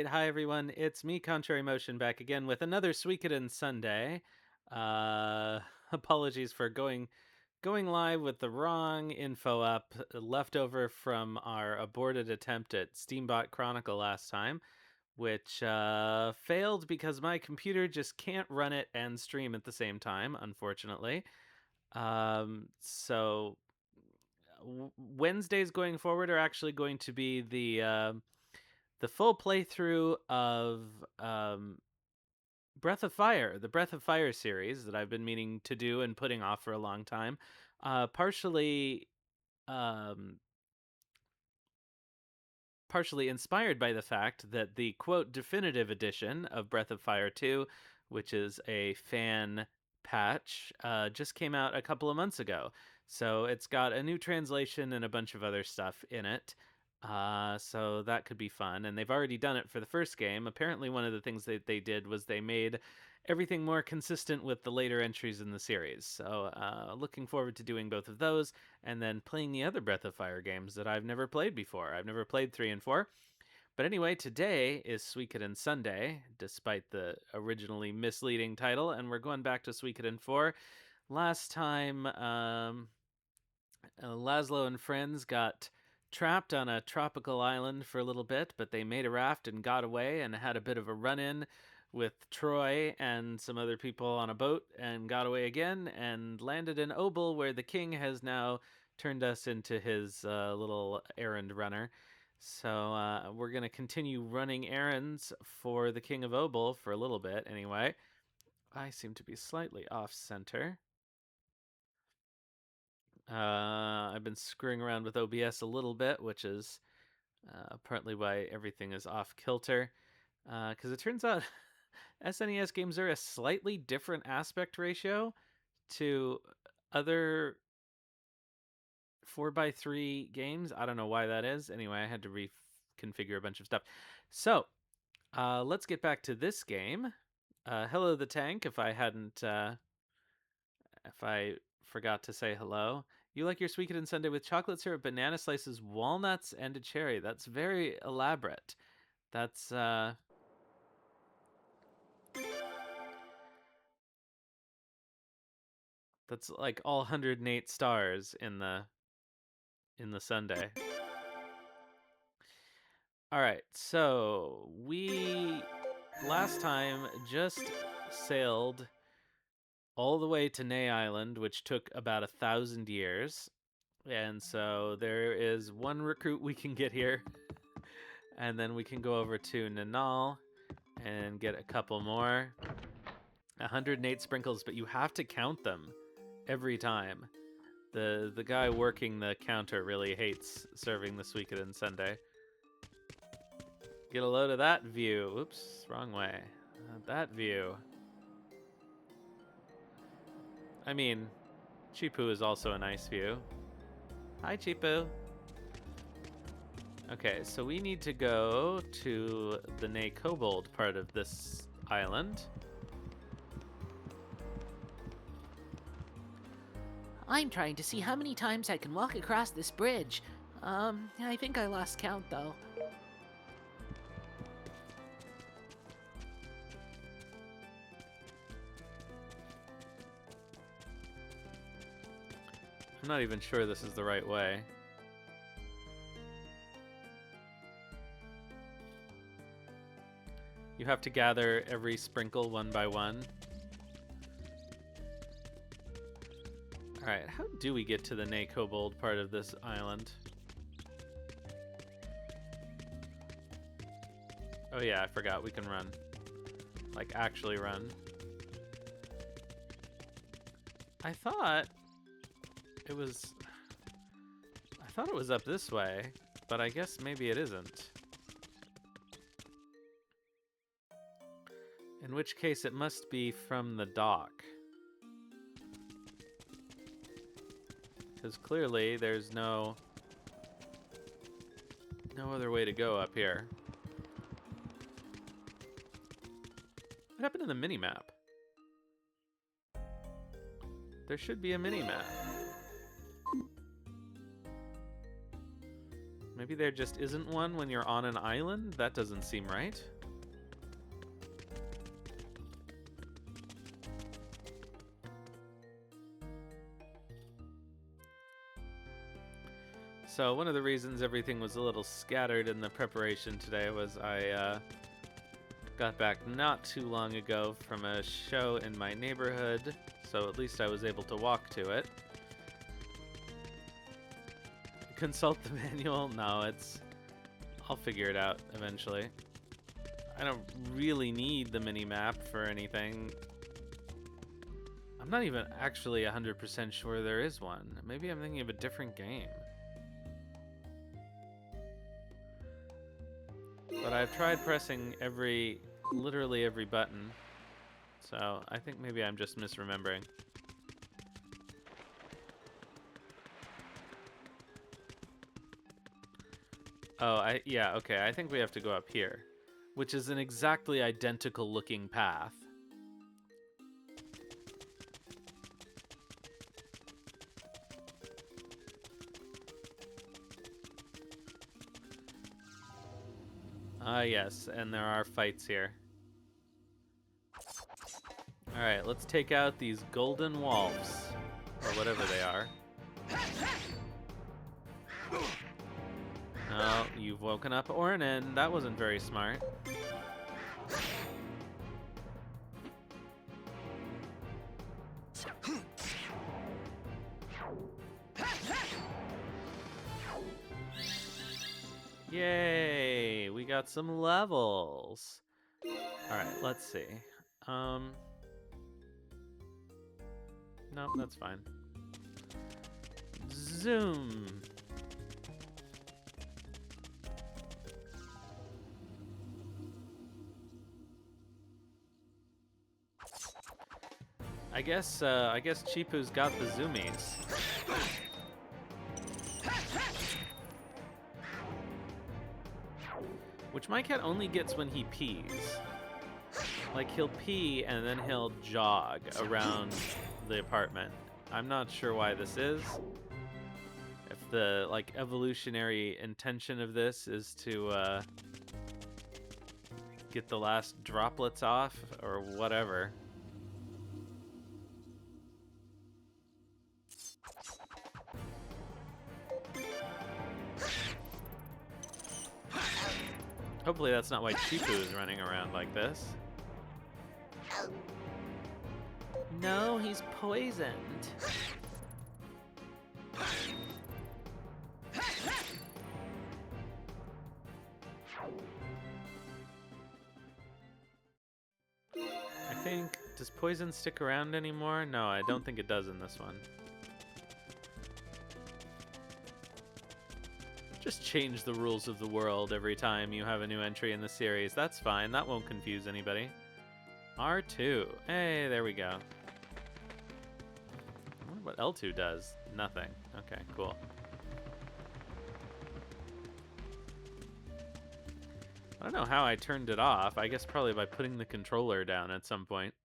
Hi everyone, it's me, Contrary Motion, back again with another Suikoden Sunday. Uh, Apologies for going live with the wrong info up, left over from our aborted attempt at Steambot Chronicle last time, which failed because my computer just can't run it and stream at the same time, unfortunately. So Wednesdays going forward are actually going to be the full playthrough of um, Breath of Fire, the Breath of Fire series that I've been meaning to do and putting off for a long time. Partially, um, partially inspired by the fact that the quote definitive edition of Breath of Fire 2, which is a fan patch, just came out a couple of months ago. So it's got a new translation and a bunch of other stuff in it. So that could be fun. And they've already done it for the first game. Apparently, one of the things that they did was they made everything more consistent with the later entries in the series. So looking forward to doing both of those and then playing the other Breath of Fire games that I've never played before. I've never played 3 and 4. But anyway, today is Suikoden Sunday, despite the originally misleading title, and we're going back to Suikoden 4. Last time, Laszlo and friends got trapped on a tropical island for a little bit, but they made a raft and got away and had a bit of a run-in with Troy and some other people on a boat and got away again and landed in Obel, where the king has now turned us into his little errand runner. So we're going to continue running errands for the king of Obel for a little bit anyway. I seem to be slightly off center. I've been screwing around with OBS a little bit, which is partly why everything is off kilter. Because it turns out SNES games are a slightly different aspect ratio to other 4x3 games. I don't know why that is. Anyway, I had to reconfigure a bunch of stuff. So let's get back to this game. Hello, the tank. If I forgot to say hello. You like your Suikoden sundae with chocolate syrup, banana slices, walnuts, and a cherry. That's very elaborate. That's that's like all 108 stars in the sundae. All right, so we last time just sailed all the way to Ney Island, which took about 1,000 years. And so there is one recruit we can get here, and then we can go over to Nanal and get a couple more. 108 sprinkles, but you have to count them every time. The guy working the counter really hates serving the Suikoden sundae. Get a load of that view. Oops, wrong way. That view. I mean, Chipu is also a nice view. Hi, Chipu. Okay, so we need to go to the Ney Kobold part of this island. I'm trying to see how many times I can walk across this bridge. I think I lost count though. I'm not even sure this is the right way. You have to gather every sprinkle one by one. Alright, how do we get to the Ney Kobold part of this island? Oh yeah, I forgot we can run. Like, actually run. I thought it was up this way, but I guess maybe it isn't. In which case it must be from the dock. Because clearly there's no other way to go up here. What happened to the mini-map? There should be a mini-map. Maybe there just isn't one when you're on an island? That doesn't seem right. So one of the reasons everything was a little scattered in the preparation today was I got back not too long ago from a show in my neighborhood, so at least I was able to walk to it. Consult the manual? No, I'll figure it out eventually. I don't really need the mini-map for anything. I'm not even actually 100% sure there is one. Maybe I'm thinking of a different game. But I've tried pressing literally every button, so I think maybe I'm just misremembering. Oh, yeah, okay, I think we have to go up here, which is an exactly identical looking path. Ah, yes, and there are fights here. Alright, let's take out these golden wolves, or whatever they are. Oh, you've woken up Ornan. That wasn't very smart. Yay! We got some levels. Alright, let's see. Nope, that's fine. Zoom! I guess Chipu's got the zoomies. Which my cat only gets when he pees. Like, he'll pee and then he'll jog around the apartment. I'm not sure why this is. If the, like, evolutionary intention of this is to, get the last droplets off, or whatever. Hopefully that's not why Chipu is running around like this. No, he's poisoned. I think, does poison stick around anymore? No, I don't think it does in this one. Just change the rules of the world every time you have a new entry in the series. That's fine. That won't confuse anybody. R2. Hey, there we go. I wonder what L2 does. Nothing. Okay, cool. I don't know how I turned it off. I guess probably by putting the controller down at some point.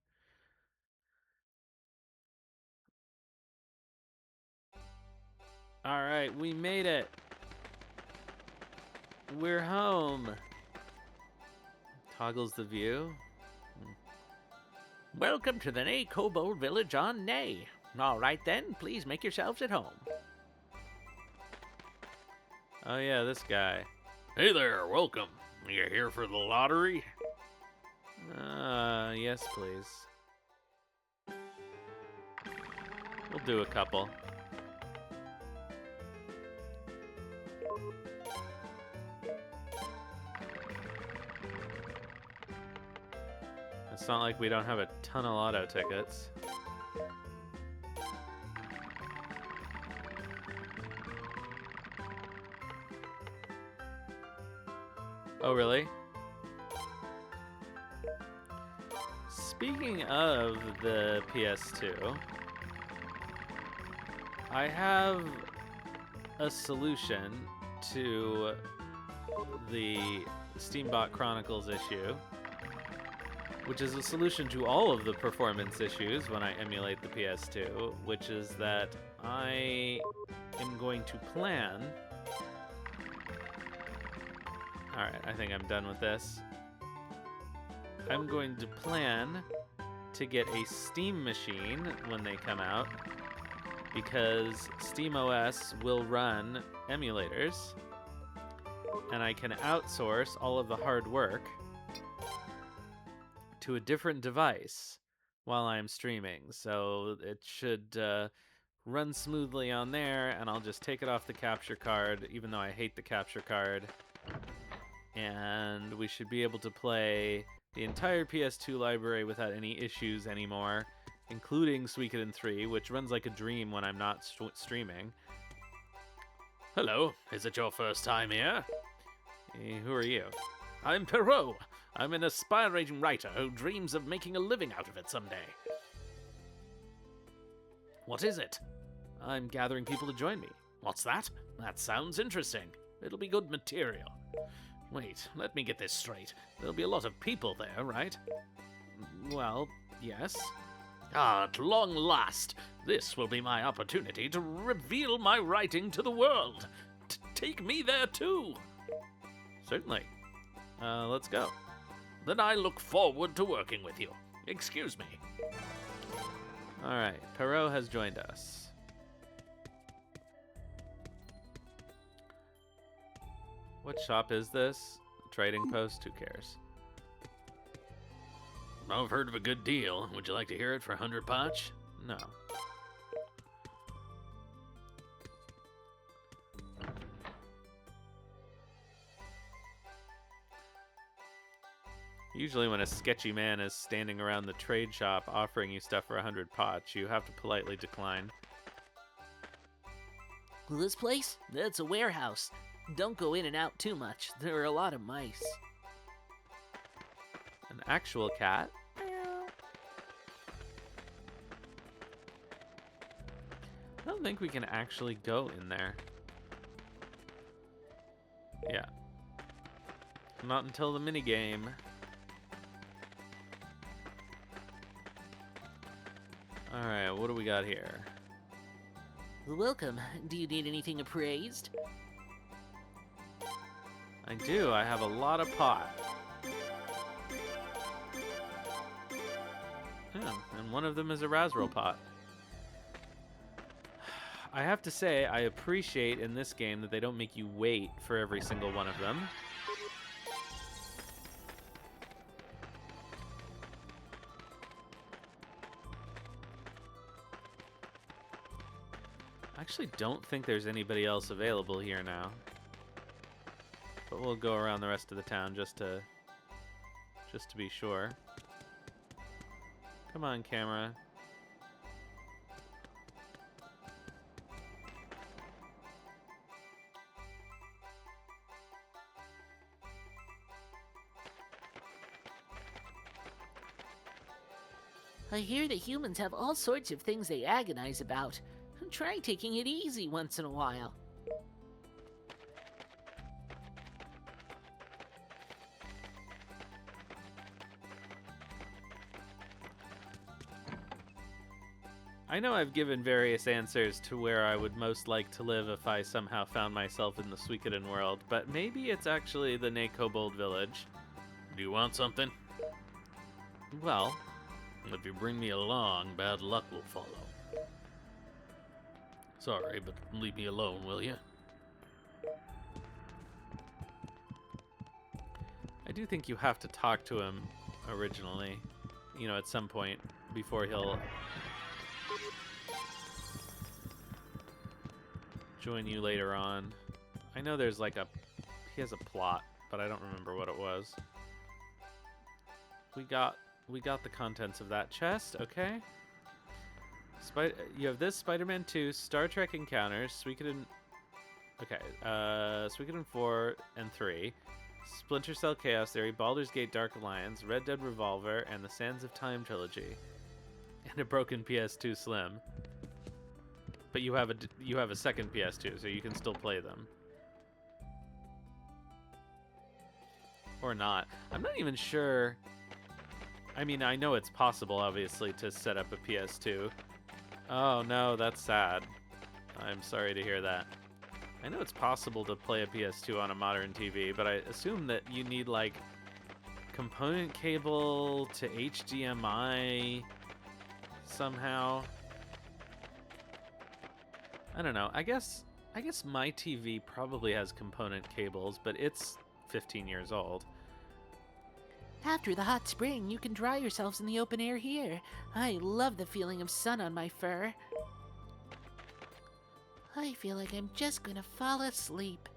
All right, we made it. We're home. Toggles the view. Welcome to the Ney Kobold Village on Ney. All right then, please make yourselves at home. Oh yeah, this guy. Hey there, welcome. You here for the lottery? Yes, please. We'll do a couple. It's not like we don't have a ton of lotto tickets. Oh, really? Speaking of the PS2, I have a solution to the Steambot Chronicles issue, which is a solution to all of the performance issues when I emulate the PS2, which is that I am going to plan Alright, I think I'm done with this. I'm going to plan to get a Steam machine when they come out, because SteamOS will run emulators, and I can outsource all of the hard work to a different device while I'm streaming. So it should run smoothly on there, and I'll just take it off the capture card, even though I hate the capture card. And we should be able to play the entire PS2 library without any issues anymore, including Suikoden 3, which runs like a dream when I'm not streaming. Hello, is it your first time here? Who are you? I'm Perrault. I'm an aspiring writer who dreams of making a living out of it someday. What is it? I'm gathering people to join me. What's that? That sounds interesting. It'll be good material. Wait, let me get this straight. There'll be a lot of people there, right? Well, yes. At long last, this will be my opportunity to reveal my writing to the world. Take me there too. Certainly. Let's go. Then I look forward to working with you. Excuse me. All right, Perrault has joined us. What shop is this? Trading post? Who cares? I've heard of a good deal. Would you like to hear it for 100 potch? No. Usually when a sketchy man is standing around the trade shop offering you stuff for 100 potch, you have to politely decline. This place? That's a warehouse. Don't go in and out too much. There are a lot of mice. An actual cat? I don't think we can actually go in there. Yeah. Not until the minigame. Alright, what do we got here? Welcome. Do you need anything appraised? I do, I have a lot of pot. Yeah, and one of them is a Razral pot. I have to say, I appreciate in this game that they don't make you wait for every single one of them. I actually don't think there's anybody else available here now. But we'll go around the rest of the town just to be sure. Come on, camera. I hear that humans have all sorts of things they agonize about. Try taking it easy once in a while. I know I've given various answers to where I would most like to live if I somehow found myself in the Suikoden world, but maybe it's actually the Kobold village. Do you want something? Well, if you bring me along, bad luck will follow. Sorry, but leave me alone, will you? I do think you have to talk to him originally, you know, at some point before he'll join you later on. I know there's like he has a plot, but I don't remember what it was. We got the contents of that chest, okay? You have this, Spider-Man 2, Star Trek Encounters, Suikoden... Okay, Suikoden 4 and 3, Splinter Cell Chaos Theory, Baldur's Gate Dark Alliance, Red Dead Revolver, and the Sands of Time trilogy. And a broken PS2 Slim. But you have a second PS2, so you can still play them. Or not. I'm not even sure... I mean, I know it's possible, obviously, to set up a PS2. Oh, no, that's sad. I'm sorry to hear that. I know it's possible to play a PS2 on a modern TV, but I assume that you need like component cable to HDMI somehow. I don't know. I guess my TV probably has component cables, but it's 15 years old. After the hot spring, you can dry yourselves in the open air here. I love the feeling of sun on my fur. I feel like I'm just gonna fall asleep.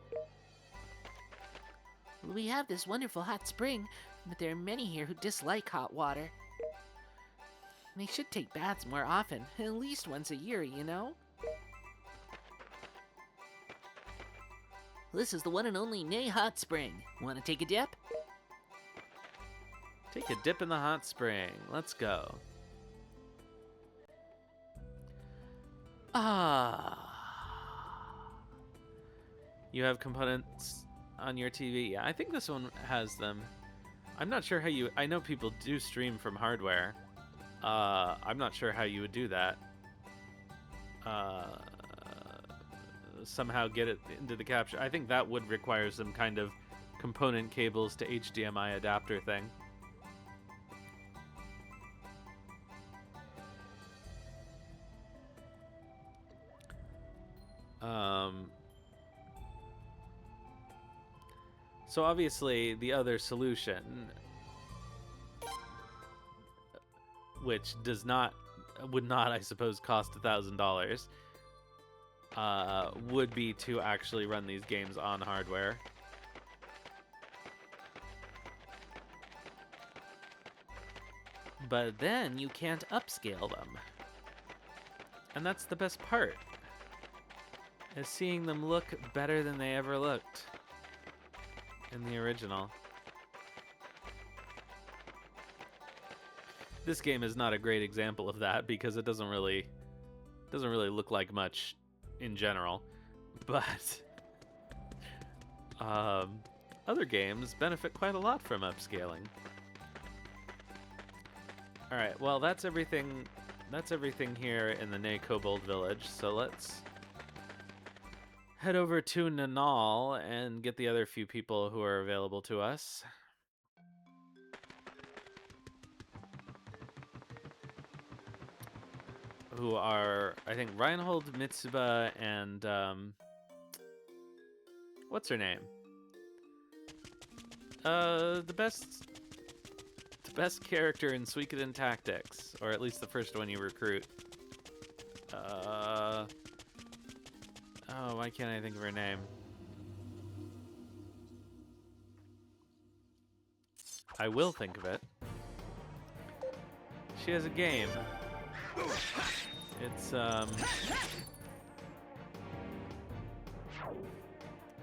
We have this wonderful hot spring, but there are many here who dislike hot water. They should take baths more often, at least once a year, you know? This is the one and only Nay Hot Spring. Want to take a dip? Take a dip in the hot spring. Let's go. Ah. You have components on your TV? Yeah, I think this one has them. I'm not sure how you... I know people do stream from hardware. I'm not sure how you would do that. Somehow get it into the capture. I think that would require some kind of component cables to HDMI adapter thing. So obviously the other solution, which would not, I suppose, cost $1,000, would be to actually run these games on hardware. But then you can't upscale them. And that's the best part, is seeing them look better than they ever looked in the original. This game is not a great example of that because it doesn't really look like much in general, but other games benefit quite a lot from upscaling. All right, well, that's everything here in the Nay Kobold Village, so let's head over to Nanal and get the other few people who are available to us. Who are, I think, Reinhold, Mitsuba, and what's her name? The best character in Suikoden Tactics, or at least the first one you recruit. Oh, why can't I think of her name? I will think of it. She has a game.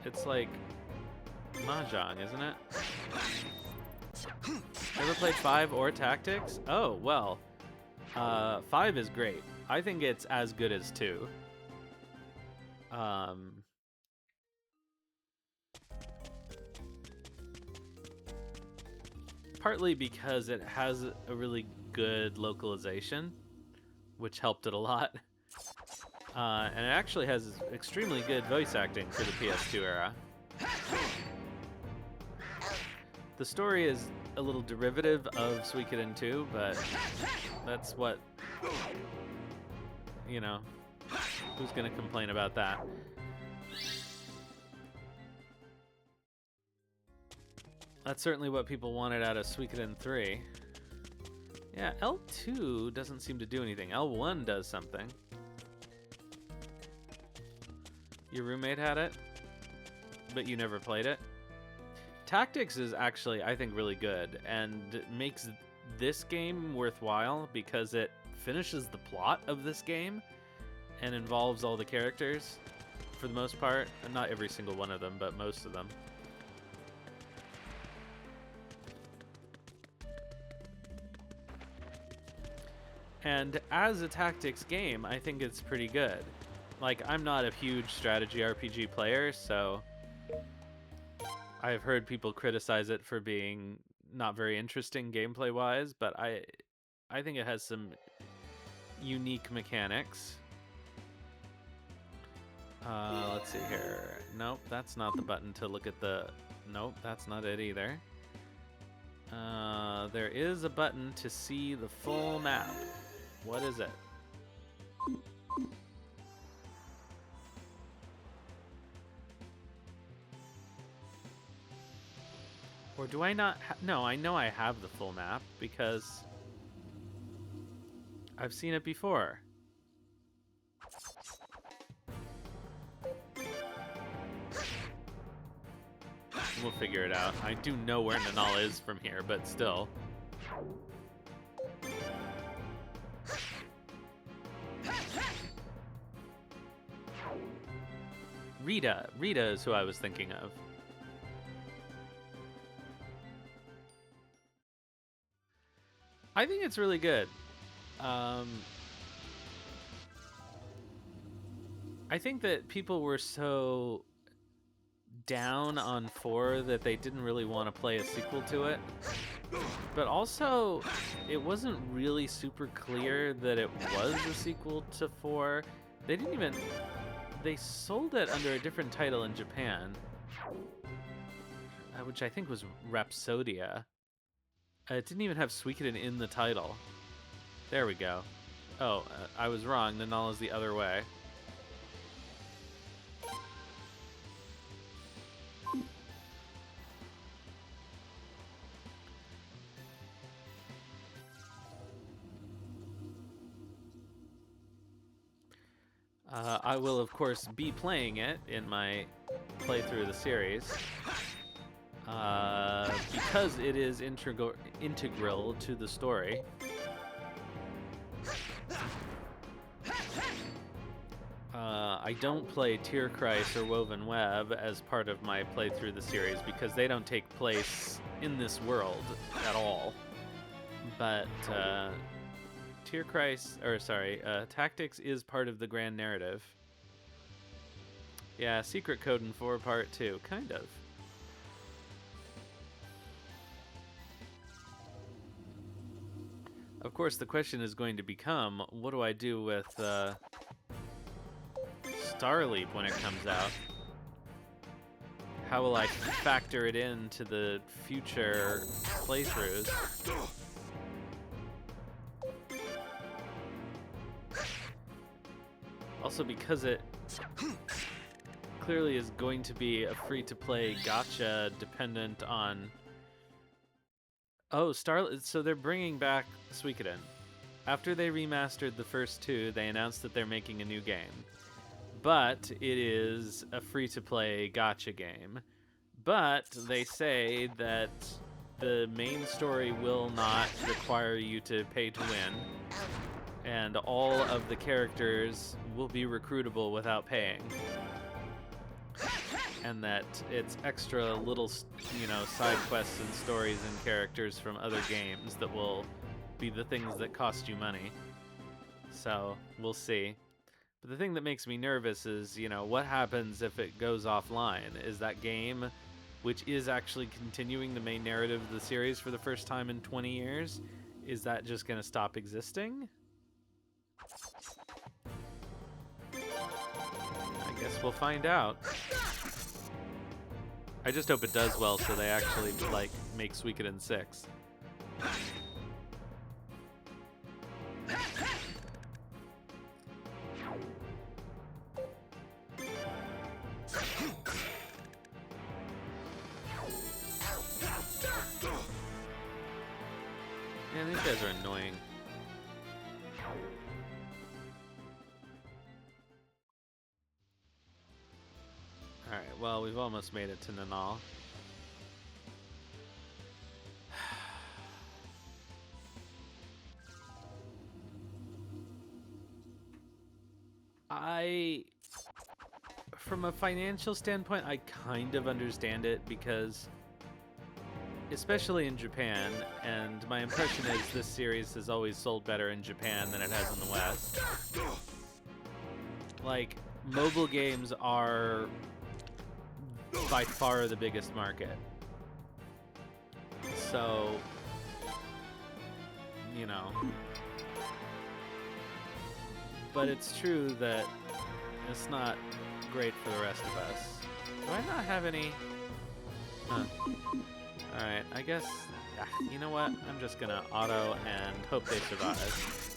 It's like Mahjong, isn't it? Ever played 5 or Tactics? Oh, well. 5 is great. I think it's as good as 2. Partly because it has a really good localization, which helped it a lot. And it actually has extremely good voice acting for the PS2 era. The story is a little derivative of Suikoden 2, but that's what, you know, who's gonna complain about that? That's certainly what people wanted out of Suikoden 3. Yeah, L2 doesn't seem to do anything. L1 does something. Your roommate had it, but you never played it? Tactics is actually, I think, really good, and makes this game worthwhile because it finishes the plot of this game and involves all the characters, for the most part. And not every single one of them, but most of them. And as a tactics game, I think it's pretty good. Like, I'm not a huge strategy RPG player, so I've heard people criticize it for being not very interesting gameplay-wise, but I think it has some unique mechanics. Let's see here. Nope, that's not the button to look at the... Nope, that's not it either. There is a button to see the full map. What is it? Or do I not? No, I know I have the full map because I've seen it before. We'll figure it out. I do know where Nanal is from here, but still. Rita. Rita is who I was thinking of. I think it's really good. I think that people were so down on 4 that they didn't really want to play a sequel to it. But also, it wasn't really super clear that it was a sequel to 4. They didn't even... They sold it under a different title in Japan, which I think was Rhapsodia. It didn't even have Suikoden in the title. There we go. Oh, I was wrong. Nanal is the other way. I will, of course, be playing it in my playthrough of the series. Because it is integral to the story. I don't play Tierkreis or Woven Web as part of my playthrough of the series because they don't take place in this world at all. But Tactics is part of the grand narrative. Yeah, Secret Code in 4 Part 2, kind of. Of course, the question is going to become, what do I do with Starleap when it comes out? How will I factor it into the future playthroughs? Also, because it clearly is going to be a free-to-play gacha dependent on... Oh, so they're bringing back Suikoden. After they remastered the first 2, they announced that they're making a new game. But it is a free-to-play gacha game. But they say that the main story will not require you to pay to win. And all of the characters will be recruitable without paying. And that it's extra little, side quests and stories and characters from other games that will be the things that cost you money. So, we'll see. But the thing that makes me nervous is, what happens if it goes offline? Is that game, which is actually continuing the main narrative of the series for the first time in 20 years, is that just going to stop existing? I guess we'll find out. I just hope it does well so they actually, make Suikoden 6. Man, these guys are annoying. Alright, well, we've almost made it to Nanal. From a financial standpoint, I kind of understand it because, especially in Japan, and my impression is this series has always sold better in Japan than it has in the West. Mobile games are by far the biggest market. So, but it's true that it's not great for the rest of us. Do I not have any? Huh. Alright, I guess... you know what? I'm just gonna auto and hope they survive.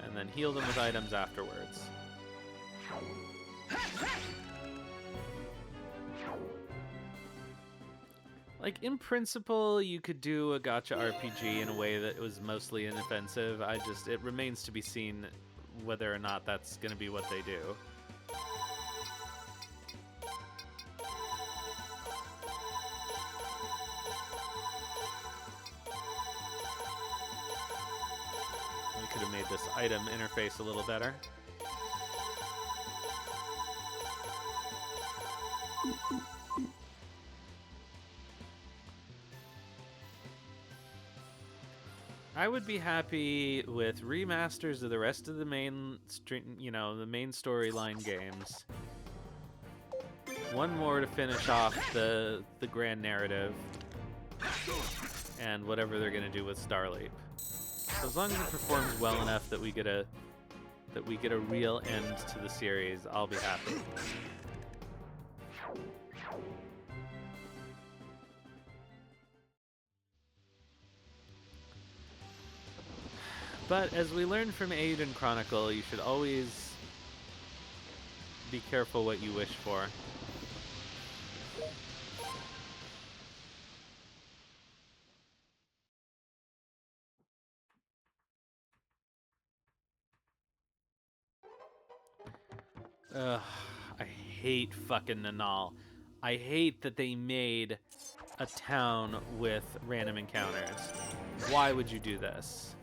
And then heal them with items afterwards. Like, in principle, you could do a gacha RPG in a way that was mostly inoffensive. It remains to be seen whether or not that's gonna be what they do. We could have made this item interface a little better. I would be happy with remasters of the rest of the main the main storyline games. One more to finish off the grand narrative and whatever they're gonna do with Starleap. As long as it performs well enough that we get a real end to the series, I'll be happy. But as we learned from Aiden Chronicle, you should always be careful what you wish for. Ugh, I hate fucking Nanal. I hate that they made a town with random encounters. Why would you do this?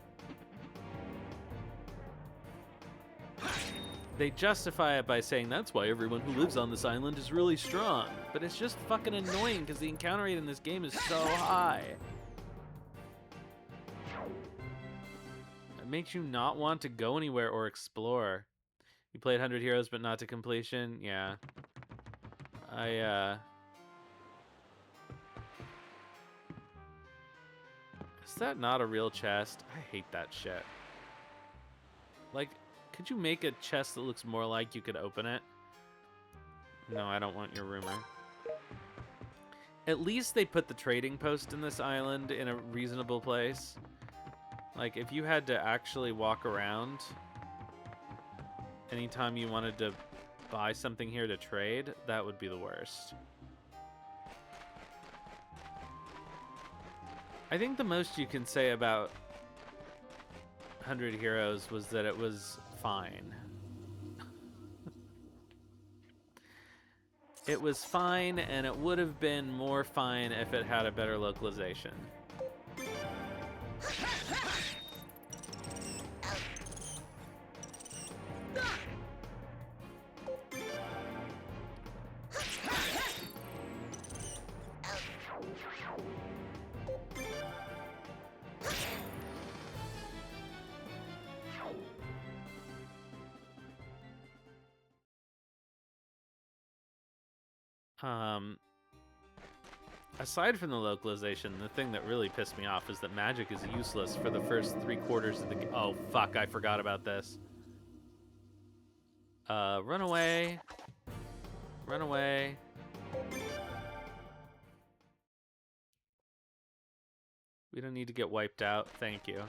They justify it by saying that's why everyone who lives on this island is really strong. But it's just fucking annoying because the encounter rate in this game is so high. It makes you not want to go anywhere or explore. You played 100 Heroes but not to completion? Yeah. Is that not a real chest? I hate that shit. Like, could you make a chest that looks more like you could open it? No, I don't want your rumor. At least they put the trading post in this island in a reasonable place. Like, if you had to actually walk around anytime you wanted to buy something here to trade, that would be the worst. I think the most you can say about 100 Heroes was that it was fine. It was fine, and it would have been more fine if it had a better localization. Aside from the localization, the thing that really pissed me off is that magic is useless for the first 3/4 of the game. Oh, fuck, I forgot about this. Run away. Run away. We don't need to get wiped out, thank you.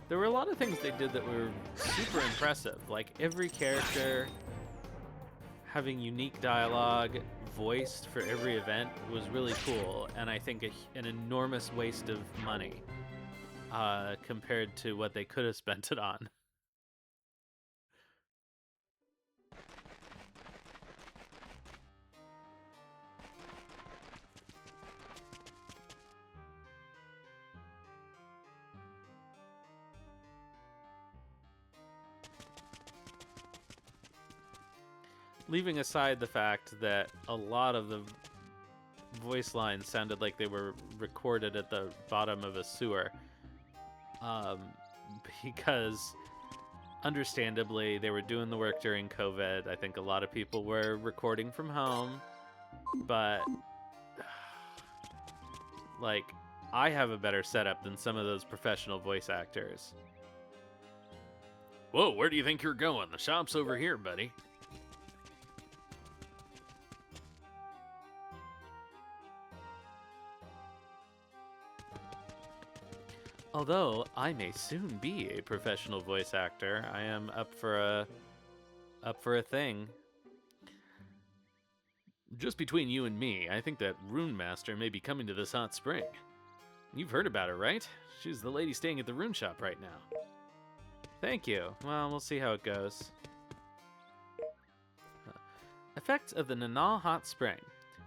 There were a lot of things they did that were super impressive. Like, every character having unique dialogue voiced for every event was really cool, and I think an enormous waste of money compared to what they could have spent it on. Leaving aside the fact that a lot of the voice lines sounded like they were recorded at the bottom of a sewer. Because, understandably, they were doing the work during COVID. I think a lot of people were recording from home. But like, I have a better setup than some of those professional voice actors. Whoa, where do you think you're going? The shop's over here, buddy. Although I may soon be a professional voice actor, I am up for a thing. Just between you and me, I think that Rune Master may be coming to this hot spring. You've heard about her, right? She's the lady staying at the rune shop right now. Thank you. Well, we'll see how it goes. Effects of the Nanal Hot Spring.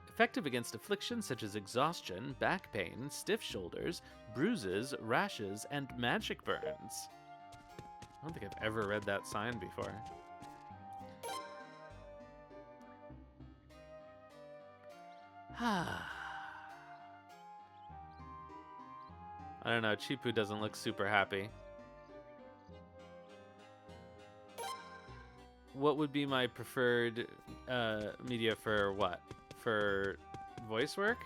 Effective against afflictions such as exhaustion, back pain, stiff shoulders, bruises, rashes, and magic burns. I don't think I've ever read that sign before. I don't know, Chipu doesn't look super happy. What would be my preferred media for what? For voice work?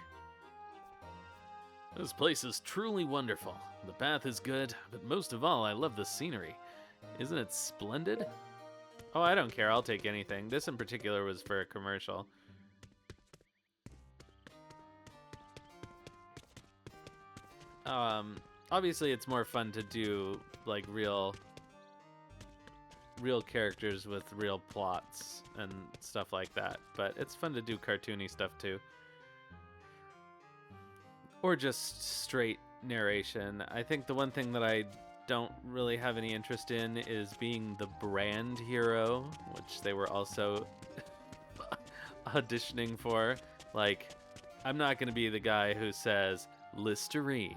This place is truly wonderful. The path is good, but most of all, I love the scenery. Isn't it splendid? Oh, I don't care. I'll take anything. This in particular was for a commercial. Obviously it's more fun to do like real characters with real plots and stuff like that, but it's fun to do cartoony stuff too. Or just straight narration. I think the one thing that I don't really have any interest in is being the brand hero, which they were also auditioning for. Like, I'm not going to be the guy who says Listerine.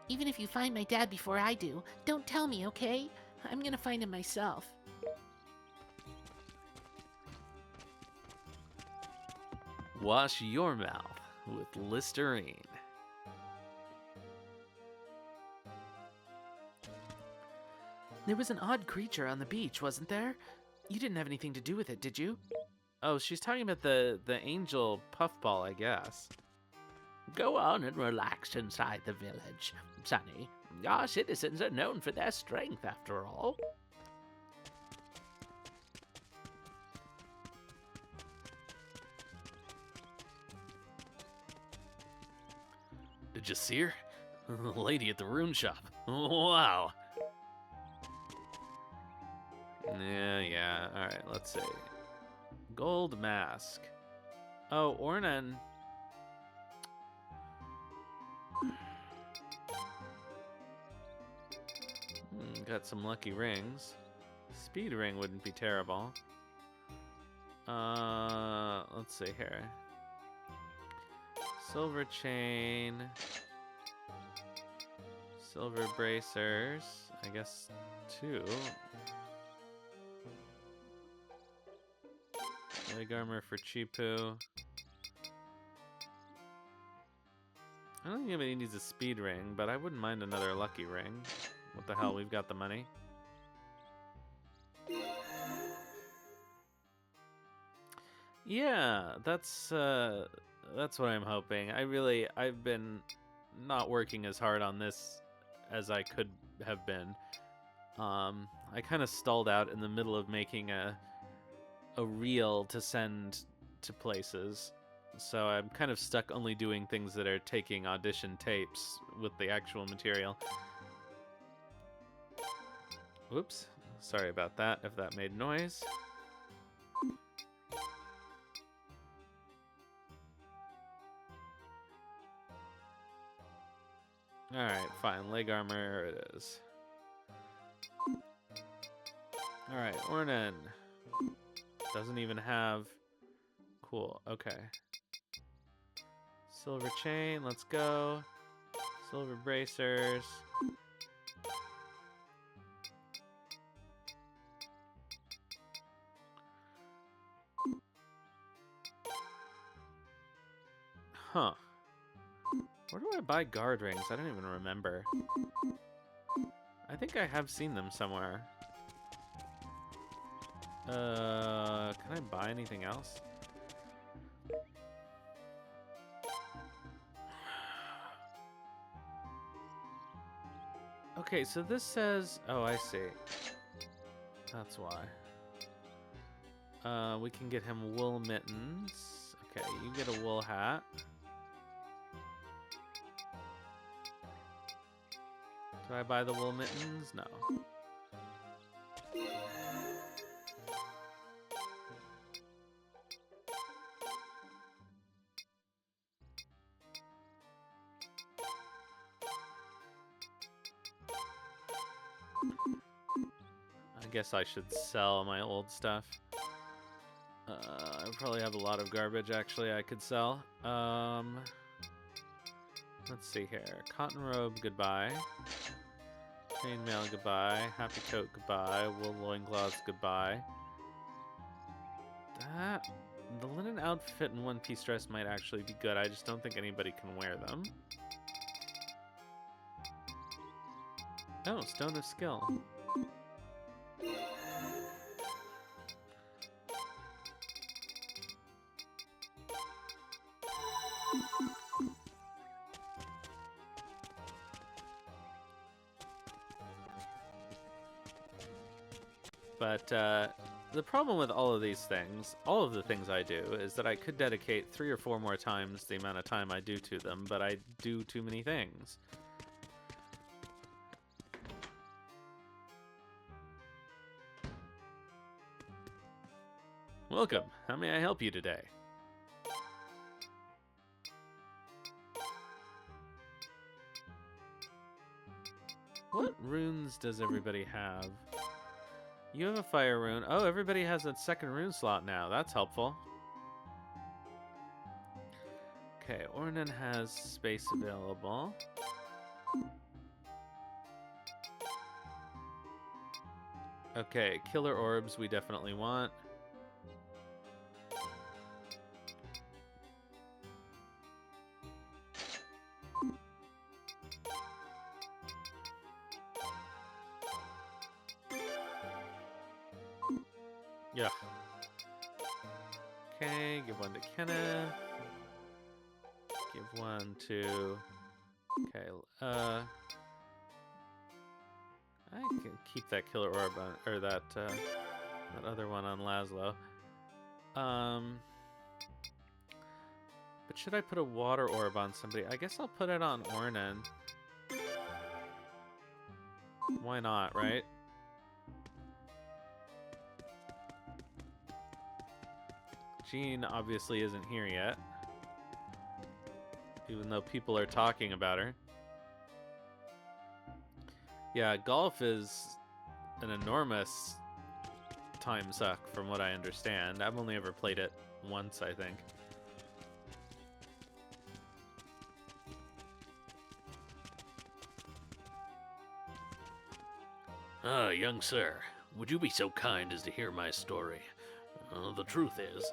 Even if you find my dad before I do, don't tell me, okay? I'm gonna find him myself. Wash your mouth with Listerine. There was an odd creature on the beach, wasn't there? You didn't have anything to do with it, did you? Oh, she's talking about the angel puffball, I guess. Go on and relax inside the village, Sonny. Our citizens are known for their strength, after all. Did you see her? The lady at the rune shop. Wow. Yeah. All right, let's see. Gold mask. Oh, Ornan. Got some lucky rings. Speed ring wouldn't be terrible. Let's see here. Silver chain. Silver bracers. I guess 2. Leg armor for Chipu. I don't think anybody needs a speed ring, but I wouldn't mind another lucky ring. What the hell, we've got the money. Yeah, that's what I'm hoping. I've been not working as hard on this as I could have been. I kind of stalled out in the middle of making a reel to send to places. So I'm kind of stuck only doing things that are taking audition tapes with the actual material. Whoops. Sorry about that, if that made noise. Alright, fine. Leg armor it is. Alright, Ornan. Doesn't even have... Cool, okay. Silver chain, let's go. Silver bracers. Huh. Where do I buy guard rings? I don't even remember. I think I have seen them somewhere. Can I buy anything else? Okay, so this says... Oh, I see. That's why. We can get him wool mittens. Okay, you get a wool hat. Do I buy the wool mittens? No. I guess I should sell my old stuff. I probably have a lot of garbage, actually, I could sell. Let's see here. Cotton robe, goodbye. Chainmail, goodbye. Happy coat, goodbye. Wool loincloths, goodbye. The linen outfit and one-piece dress might actually be good. I just don't think anybody can wear them. Oh, Stone of Skill. But the problem with all of these things, all of the things I do, is that I could dedicate 3 or 4 more times the amount of time I do to them, but I do too many things. Welcome. How may I help you today? What runes does everybody have? You have a fire rune. Oh, everybody has a second rune slot now. That's helpful. Okay, Ornan has space available. Okay, killer orbs we definitely want. Yeah. Okay, give one to Kenneth. Give one to... Okay, I can keep that killer orb on, or that other one on Laszlo. But should I put a water orb on somebody? I guess I'll put it on Ornan. Why not, right? Jean obviously isn't here yet, even though people are talking about her. Yeah, golf is an enormous time suck from what I understand. I've only ever played it once, I think. Ah, young sir, would you be so kind as to hear my story? The truth is,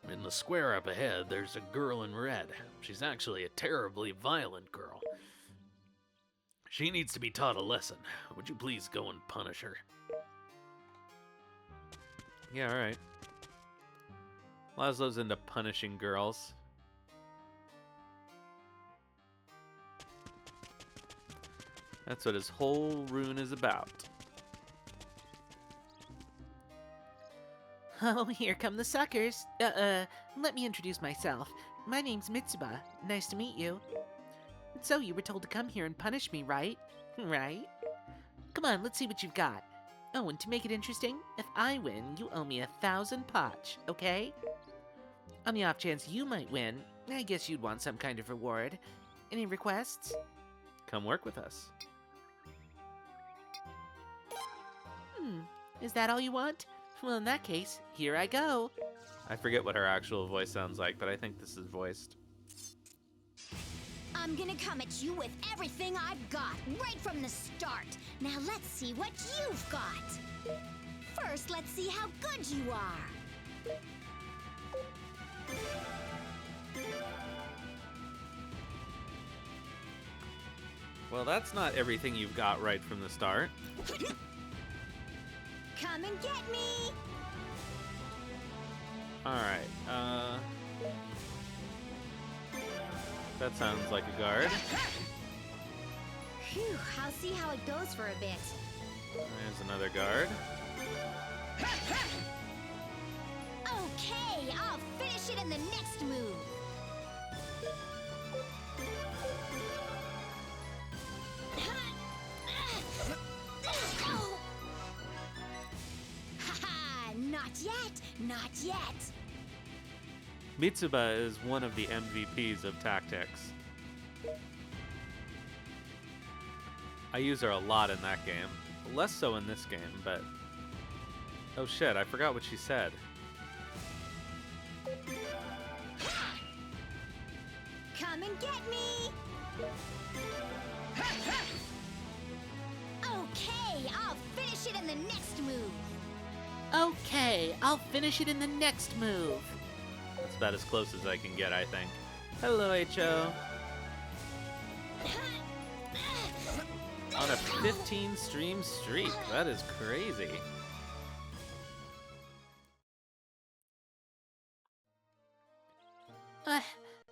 in the square up ahead, there's a girl in red. She's actually a terribly violent girl. She needs to be taught a lesson. Would you please go and punish her? Yeah, alright. Laszlo's into punishing girls. That's what his whole rune is about. Oh, here come the suckers. Let me introduce myself. My name's Mitsuba. Nice to meet you. So you were told to come here and punish me, right? Right? Come on, let's see what you've got. Oh, and to make it interesting, if I win, you owe me 1,000 potch, okay? On the off chance you might win, I guess you'd want some kind of reward. Any requests? Come work with us. Is that all you want? Well, in that case, here I go. I forget what her actual voice sounds like, but I think this is voiced. I'm gonna come at you with everything I've got, right from the start. Now let's see what you've got. First, let's see how good you are. Well, that's not everything you've got right from the start. Come and get me! Alright, that sounds like a guard. Phew, I'll see how it goes for a bit. There's another guard. Okay, I'll finish it in the next move. Haha, not yet, not yet. Mitsuba is one of the MVPs of tactics. I use her a lot in that game. Less so in this game, but... Oh shit, I forgot what she said. Come and get me! Okay, I'll finish it in the next move. Okay, I'll finish it in the next move. That's about as close as I can get, I think. Hello, HO. On a 15 stream streak. That is crazy.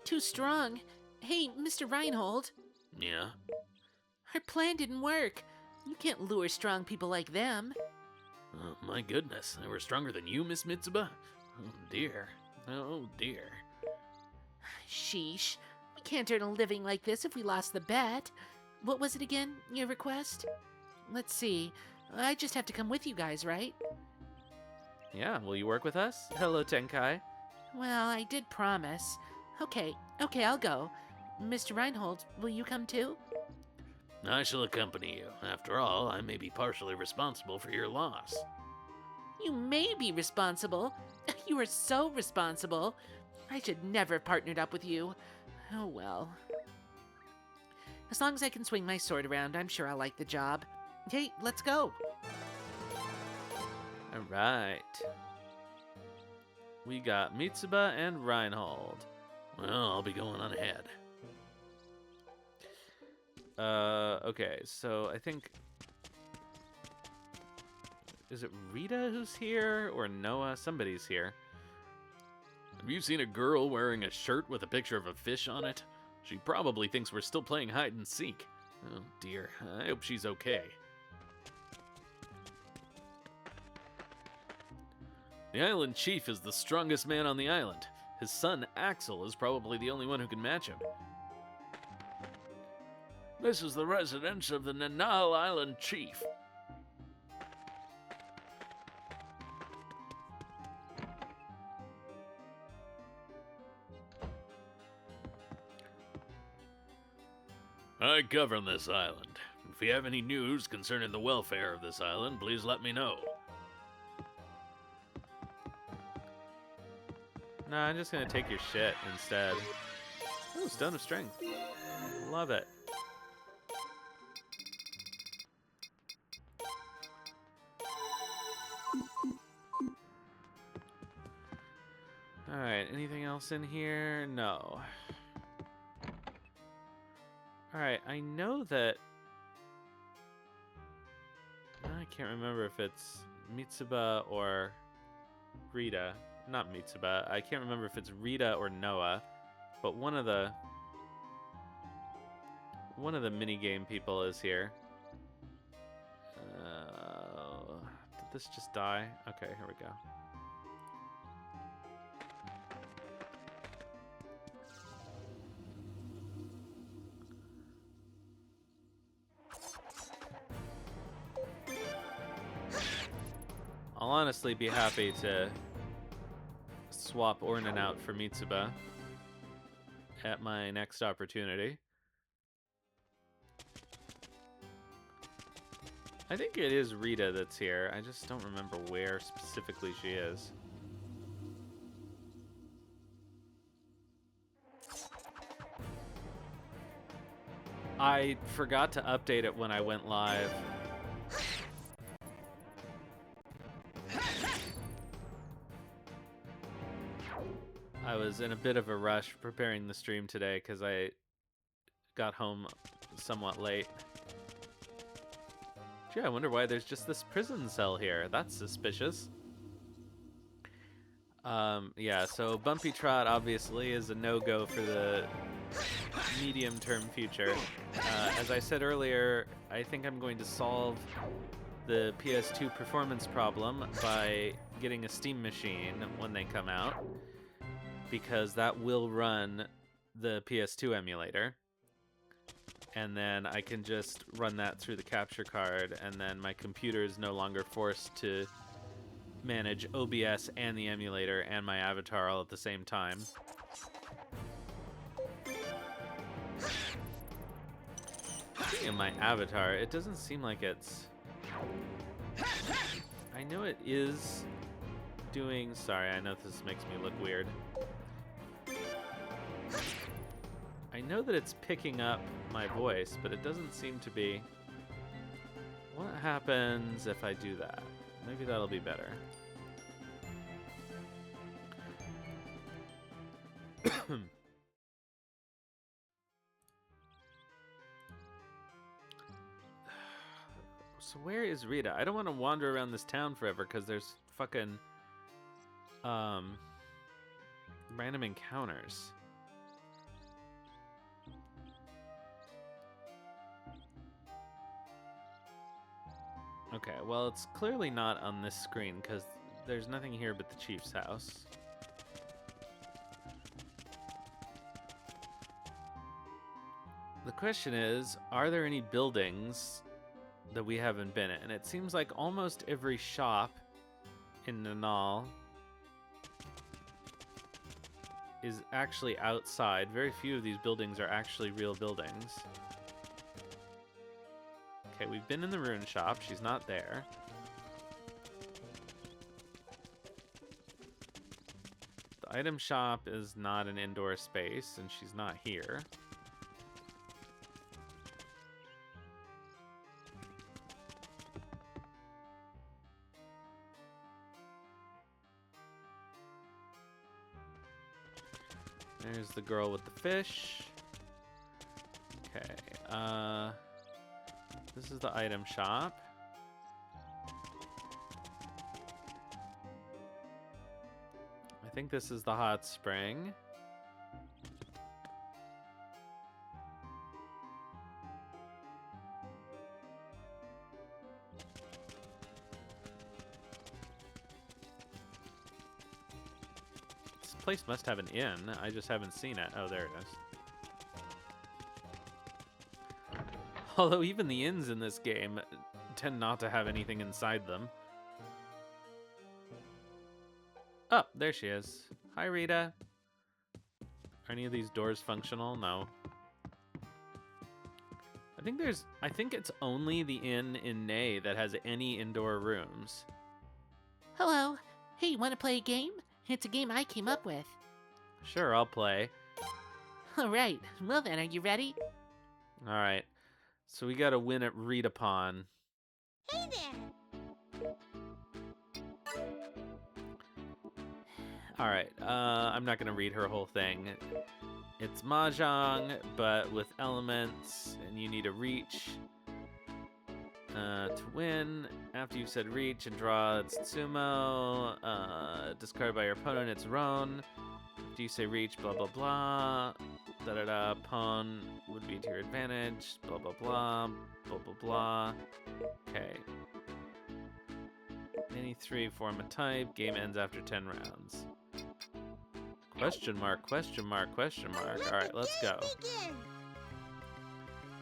Too strong. Hey, Mr. Reinhold, Yeah? our plan didn't work. You can't lure strong people like them. Oh, my goodness. They were stronger than you, Miss Mitsuba? Oh, dear. Oh, dear. Sheesh. We can't earn a living like this if we lost the bet. What was it again, your request? Let's see. I just have to come with you guys, right? Yeah, will you work with us? Hello, Tenkai. Well, I did promise. Okay, I'll go. Mr. Reinhold, will you come too? I shall accompany you. After all, I may be partially responsible for your loss. You may be responsible. You are so responsible. I should never have partnered up with you. Oh well. As long as I can swing my sword around, I'm sure I'll like the job. Hey, let's go. All right. We got Mitsuba and Reinhold. Well, I'll be going on ahead. Okay, so I think... Is it Rita who's here? Or Noah? Somebody's here. Have you seen a girl wearing a shirt with a picture of a fish on it? She probably thinks we're still playing hide and seek. Oh dear, I hope she's okay. The island chief is the strongest man on the island. His son, Axel, is probably the only one who can match him. This is the residence of the Nanal Island chief. I govern this island. If you have any news concerning the welfare of this island, please let me know. No, I'm just gonna take your shit instead. Oh, Stone of Strength. Love it. Alright, anything else in here? No. Alright, I know that... I can't remember if it's Mitsuba or Rita. Not Mitsuba. I can't remember if it's Rita or Noah, but one of the minigame people is here. Did this just die? Okay, here we go. I'll honestly be happy to swap Ornan out for Mitsuba at my next opportunity. I think it is Rita that's here. I just don't remember where specifically she is. I forgot to update it when I went live. I was in a bit of a rush preparing the stream today because I got home somewhat late. Gee, I wonder why there's just this prison cell here. That's suspicious. Yeah, so Bumpy Trot obviously is a no-go for the medium-term future. As I said earlier, I think I'm going to solve the PS2 performance problem by getting a Steam machine when they come out, because that will run the PS2 emulator. And then I can just run that through the capture card, and then my computer is no longer forced to manage OBS and the emulator and my avatar all at the same time. Speaking of my avatar, it doesn't seem like it's... I know it is doing... Sorry, I know this makes me look weird. I know that it's picking up my voice, but it doesn't seem to be. What happens if I do that? Maybe that'll be better. So where is Rita? I don't want to wander around this town forever because there's fucking random encounters. Okay, well, it's clearly not on this screen because there's nothing here but the chief's house. The question is, are there any buildings that we haven't been in? And it seems like almost every shop in Nanal is actually outside. Very few of these buildings are actually real buildings. Okay, we've been in the rune shop. She's not there. The item shop is not an indoor space, and she's not here. There's the girl with the fish. Okay, this is the item shop. I think this is the hot spring. This place must have an inn. I just haven't seen it. Oh, there it is. Although even the inns in this game tend not to have anything inside them. Oh, there she is. Hi, Rita. Are any of these doors functional? No. I think it's only the inn in Ney that has any indoor rooms. Hello. Hey, you want to play a game? It's a game I came up with. Sure, I'll play. All right. Well then, are you ready? All right. So we got to win at Read Upon. Hey there. All right. I'm not going to read her whole thing. It's Mahjong, but with elements, and you need a reach to win. After you've said reach and draw, it's Tsumo. Discard by your opponent, it's Ron. After you say reach, blah, blah, blah. Da-da-da, pawn would be to your advantage. Blah, blah, blah. Blah, blah, blah. Okay. Any three form a type. Game ends after 10 rounds. Question mark, question mark, question mark. All right, let's go. Begin.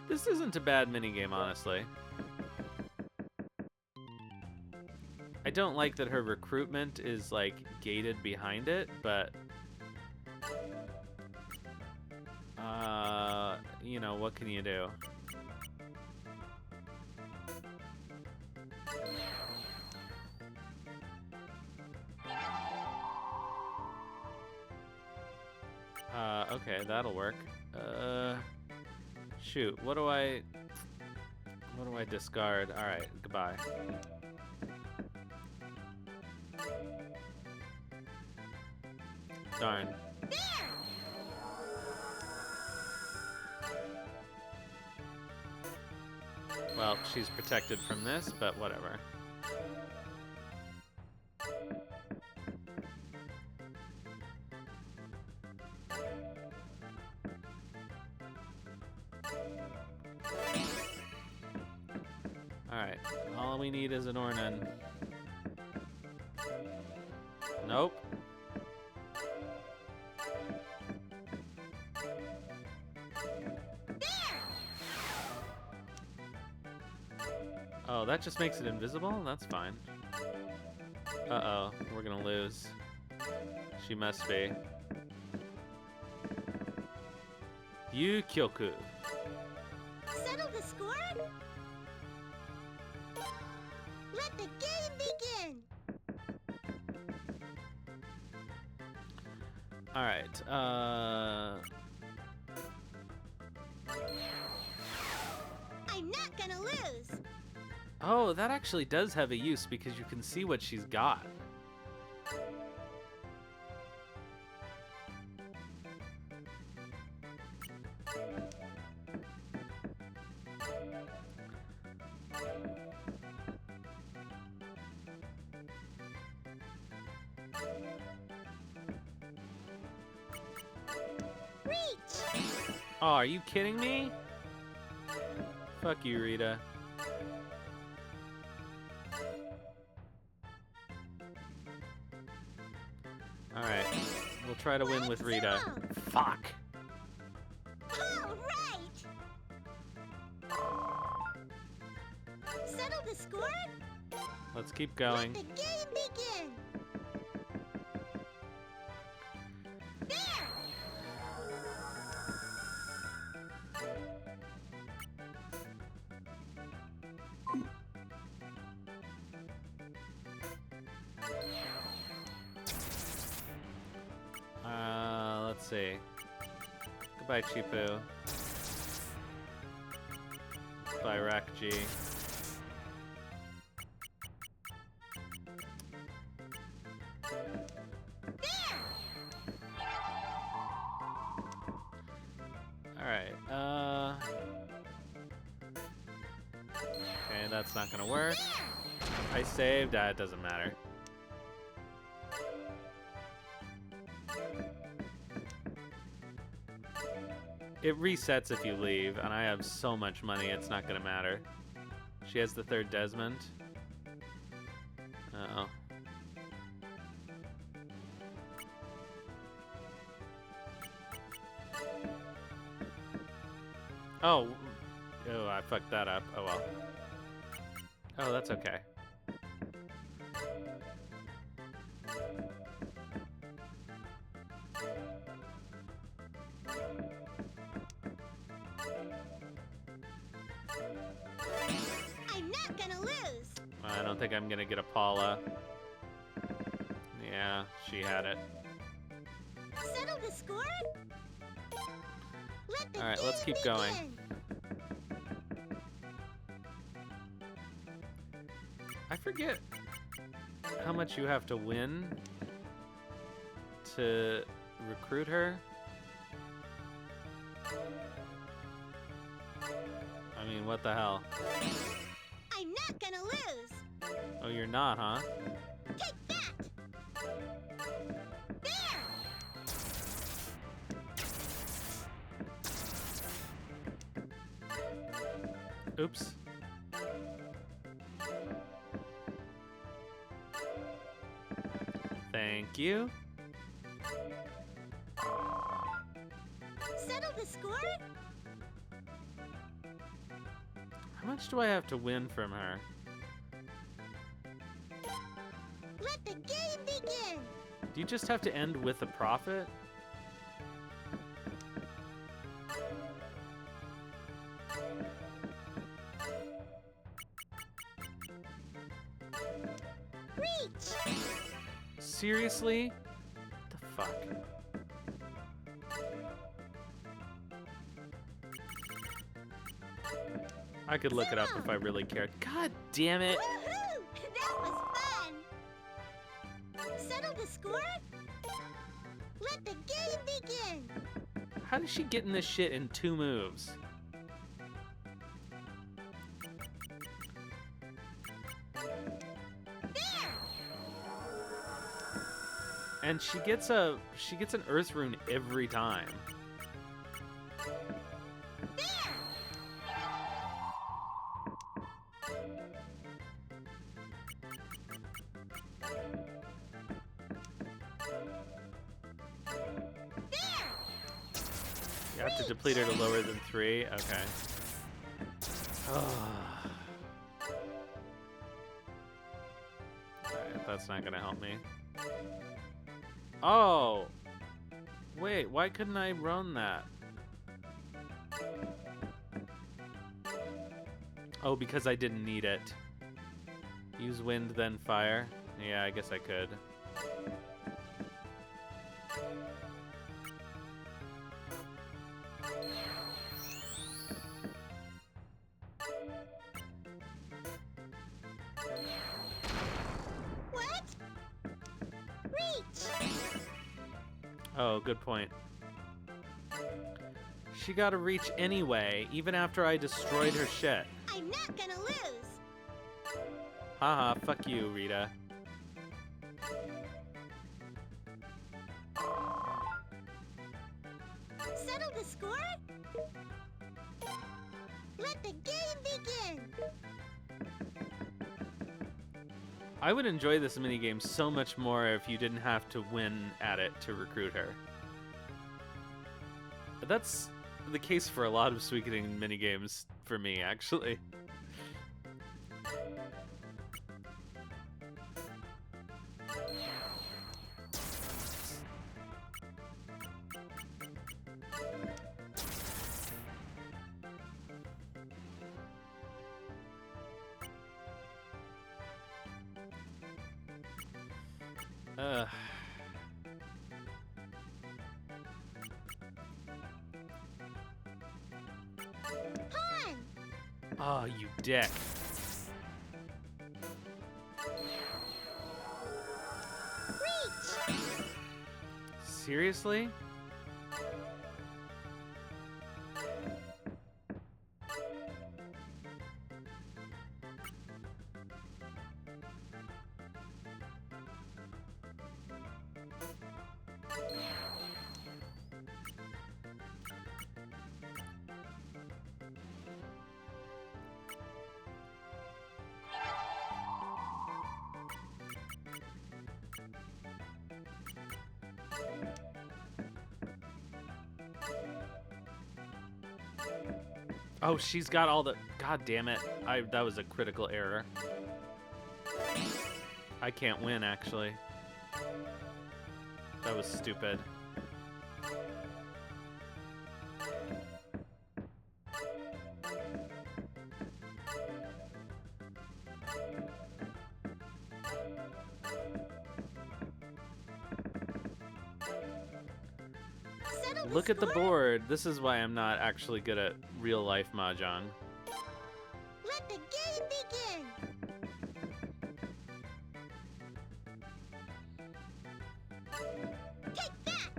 This isn't a bad minigame, honestly. I don't like that her recruitment is, like, gated behind it, but... you know, what can you do? Okay, that'll work. Shoot, what do I discard? All right, goodbye. Darn. Well, she's protected from this, but whatever. All we need is an Ornan. Nope. Oh, that just makes it invisible? That's fine. Uh-oh, we're gonna lose. She must be. Yukyoku. Settle the score? Let the game begin! Alright, I'm not gonna lose! oh, that actually does have a use because you can see what she's got. Reach! Oh, are you kidding me? Fuck you, Rita. Alright, we'll try to win with Rita. Fuck! All right! Settle the score? Let's keep Let going. the game begin! There! Let's see. Goodbye, Chipu. Goodbye, Rakji. Alright, okay, that's not gonna work. I saved, it doesn't matter. It resets if you leave, and I have so much money, it's not gonna matter. She has the third Desmond. Uh-oh. Oh. Oh, I fucked that up. Oh, well. Oh, that's okay. I'm not gonna lose! I don't think I'm gonna get a Paula. Yeah, she had it. Settle the score? Let the Alright, let's game keep going. begin. I forget how much you have to win to recruit her. I mean, what the hell? I'm not gonna lose! Oh, you're not, huh? Take that! There! Oops. Thank you. Settle the score? How much do I have to win from her? Let the game begin! Do you just have to end with a profit? Reach! Seriously? What the fuck? I could look it up if I really cared. God damn it! Woohoo! That was fun! Settle the score? Let the game begin! How does she get in this shit in 2 moves? There! And she gets an Earth Rune every time. There! You have to deplete her to lower than 3? Okay. Alright, that's not gonna help me. Oh! Wait, why couldn't I run that? Oh, because I didn't need it. Use wind, then fire. Yeah, I guess I could. What? Reach! Oh, good point. She got a reach anyway, even after I destroyed her shit. I'm not gonna lose! Haha, fuck you, Rita. Settle the score? Let the game begin! I would enjoy this minigame so much more if you didn't have to win at it to recruit her. That's the case for a lot of Suikoden minigames for me, actually. Ugh. Pawn! Oh, you dick. Reach! Seriously? Oh, she's got all the... God damn it. That was a critical error. I can't win, actually. That was stupid. Settle Look at the score? board. This is why I'm not actually good at real-life mahjong. Let the game begin! Take that!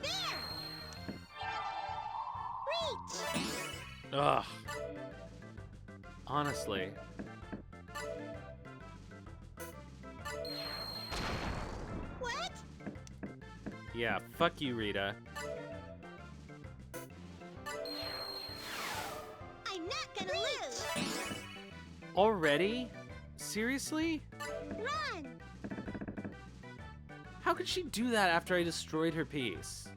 There! Reach! Ugh. Honestly. What? Yeah, fuck you, Rita. I'm not gonna lose! Already? Seriously? Run! How could she do that after I destroyed her piece?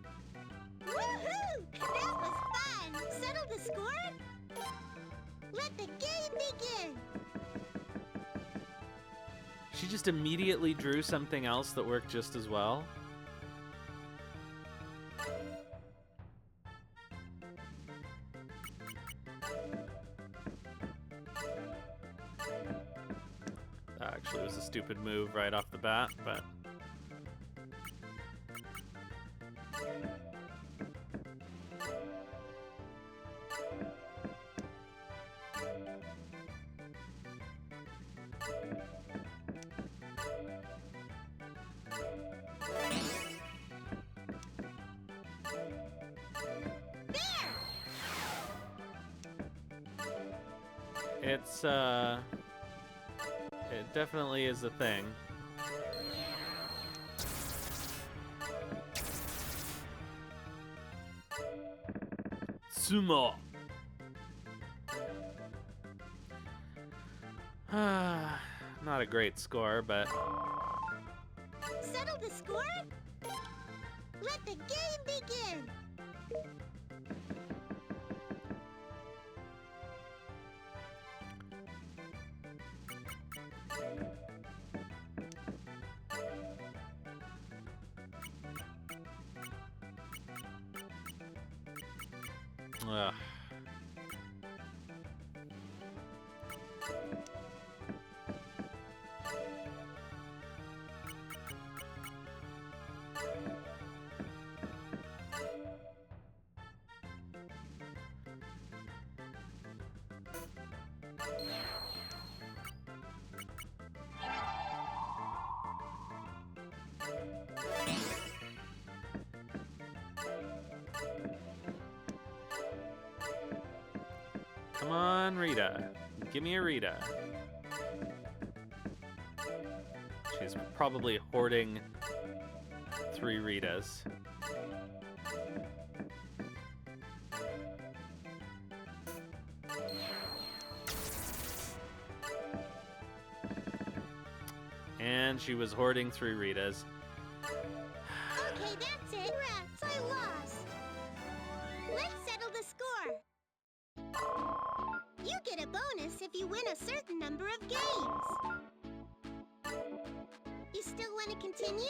Woohoo! That was fun! Settle the score? Let the game begin! She just immediately drew something else that worked just as well? That actually was a stupid move right off the bat, but... There! It's, it definitely is a thing. sumo. Not a great score, but Settle the score? Let the game begin! ugh. Come on, Rita. Give me a Rita. She's probably hoarding 3 Ritas. And she was hoarding 3 Ritas. Okay, that's it. Rats, I lost. Let's settle the score. You get a bonus if you win a certain number of games. You still want to continue?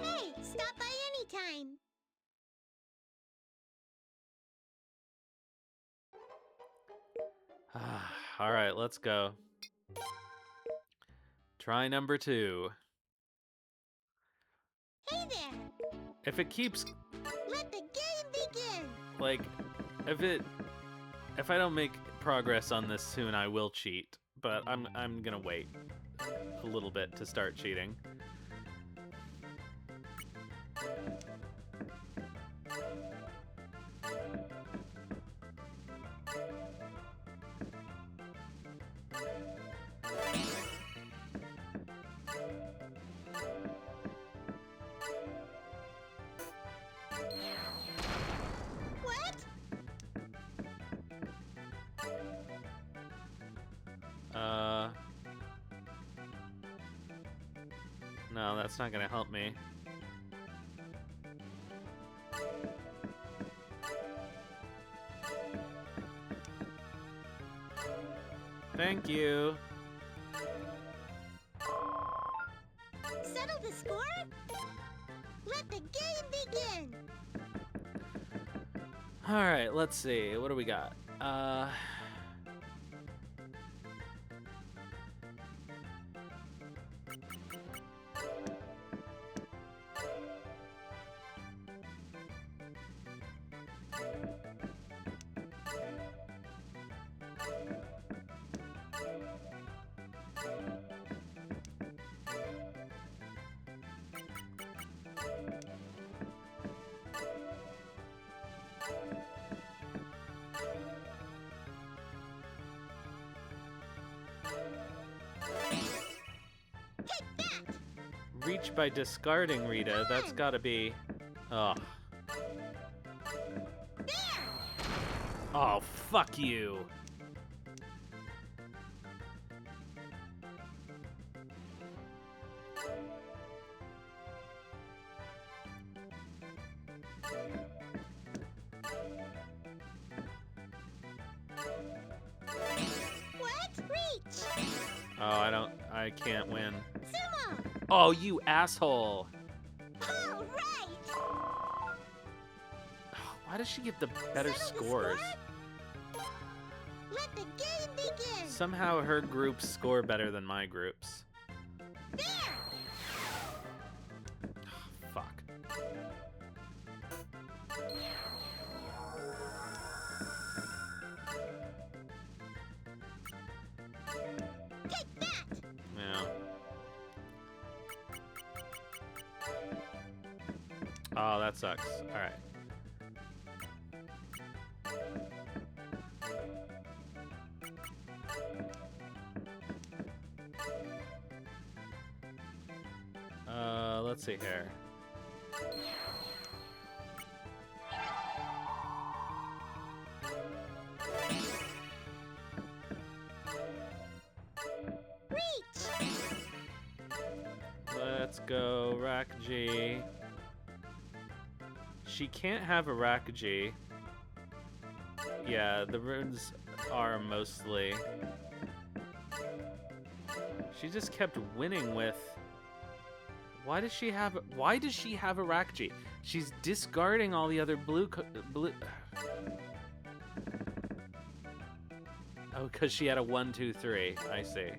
Hey, stop by anytime. All right, let's go. Try number 2. Hey there. If it keeps, Let the game begin. like, if I don't make progress on this soon, I will cheat. But I'm gonna wait a little bit to start cheating. What? No, that's not gonna help me. Thank you. Settle the score? Let the game begin. All right, let's see. What do we got? Take that. Reach by discarding Rita. That's gotta be. Oh. There. Oh, fuck you. What? Reach. Oh, I can't win. Sumo. Oh, you asshole. All right. Why does she get the better Settle the scores? score? Let the game begin. Somehow her groups score better than my groups. There. Fuck. Take that. Yeah. Oh, that sucks. All right. Let's see here. go Rakuji. She can't have a Rakuji. Yeah, the runes are mostly... She just kept winning with... Why does she have a Rakuji? She's discarding all the other blue... Oh, because she had a 1, 2, 3. I see.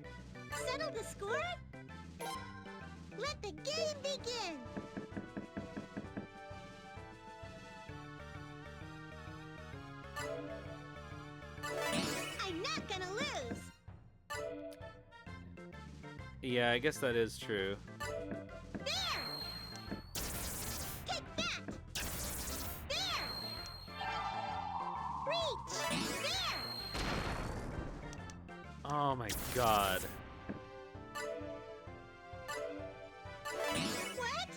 Settle the score? Let the game begin! I'm not gonna lose! Yeah, I guess that is true. There! Take that! There! Reach! There! Oh my god. What?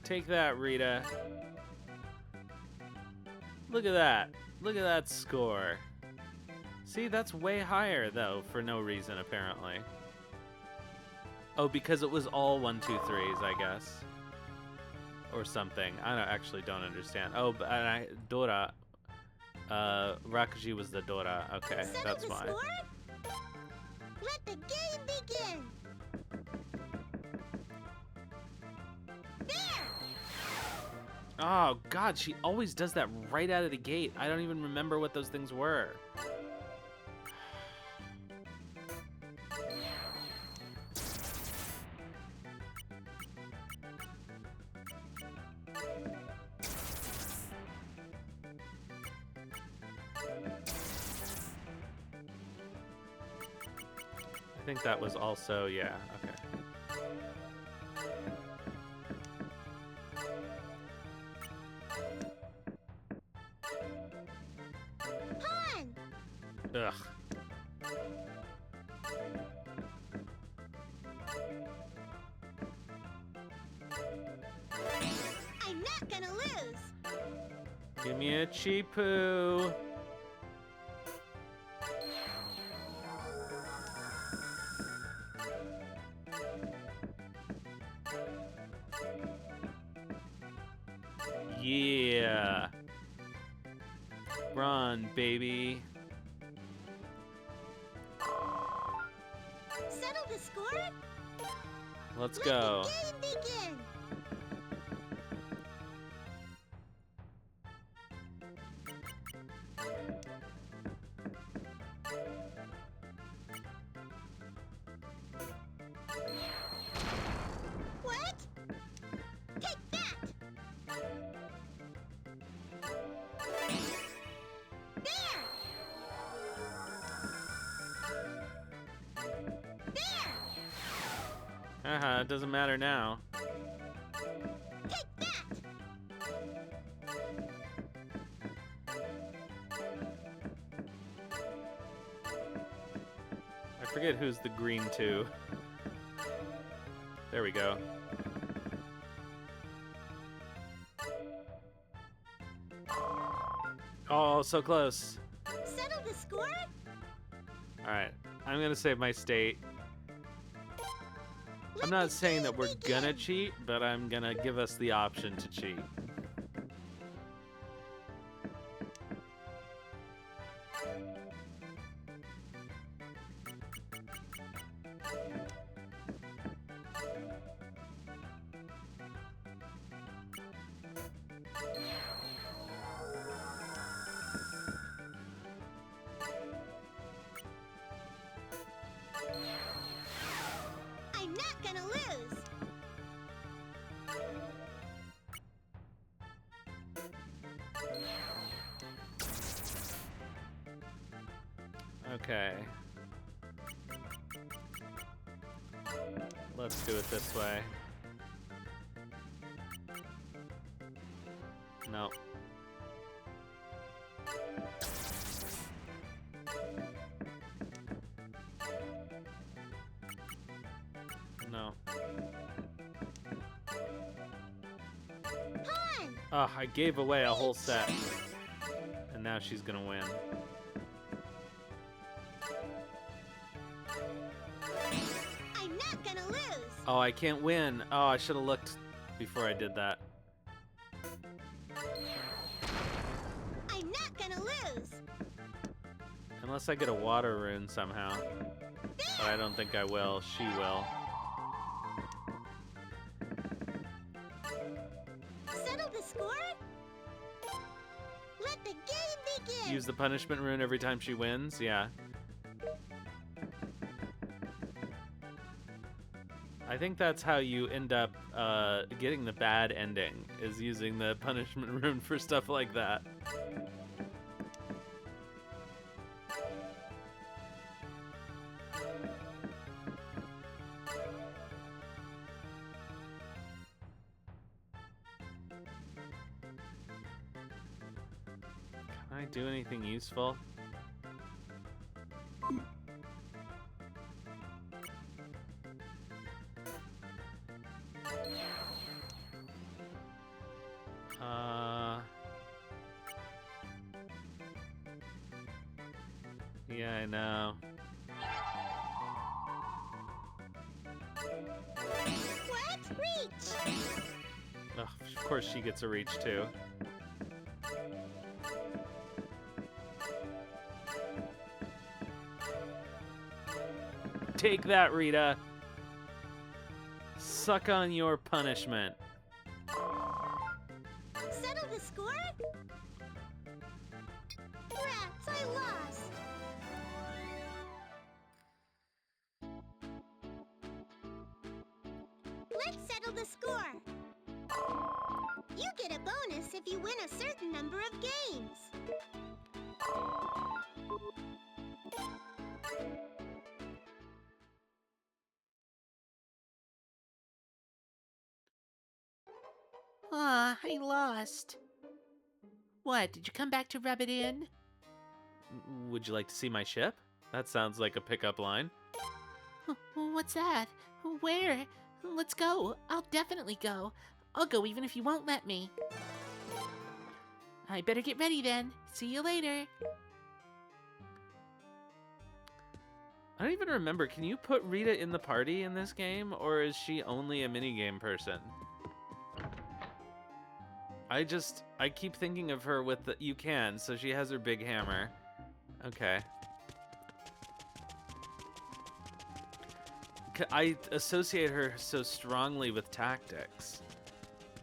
Take that, Rita. Look at that. Look at that score. See, that's way higher, though, for no reason, apparently. Oh, because it was all 1, 2, 3s, I guess. Or something. I actually don't understand. Oh, but Dora. Rakuji was the Dora. Okay, Settle that's the why. score? Let the game begin! There! Oh, God, she always does that right out of the gate. I don't even remember what those things were. I think that was also, yeah, okay. Han! Ugh. I'm not gonna lose! Give me a cheapoo. Yeah. Run, baby. Settle the score? Let's Let go. the game begin! What? Take that! There! There! Haha, it doesn't matter now. Take that! I forget who's the green two. There we go. Oh, so close. Settle the score? Alright, I'm gonna save my state. I'm Let not the saying that game we're gonna begin. cheat, but I'm gonna give us the option to cheat. I'm not gonna lose! Okay. Let's do it this way. No. No. Han! Oh, I gave away a whole set. And now she's gonna win. Oh, I can't win. Oh, I should have looked before I did that. I'm not gonna lose. Unless I get a water rune somehow. But I don't think I will. She will. Settle the score? Let the game begin. Use the punishment rune every time she wins? Yeah. I think that's how you end up getting the bad ending, is using the punishment rune for stuff like that. Can I do anything useful? Yeah, I know. What? Reach! Ugh, of course she gets a reach too. Take that, Rita. Suck on your punishment. Settle the score? Rats, I lost. Let's settle the score. You get a bonus if you win a certain number of games. Aw, I lost. What, did you come back to rub it in? Would you like to see my ship? That sounds like a pickup line. What's that? Where? Let's go. I'll definitely go. I'll go even if you won't let me. I better get ready then. See you later. I don't even remember. Can you put Rita in the party in this game, or is she only a minigame person? I keep thinking of her with the, you can, so she has her big hammer. Okay. I associate her so strongly with tactics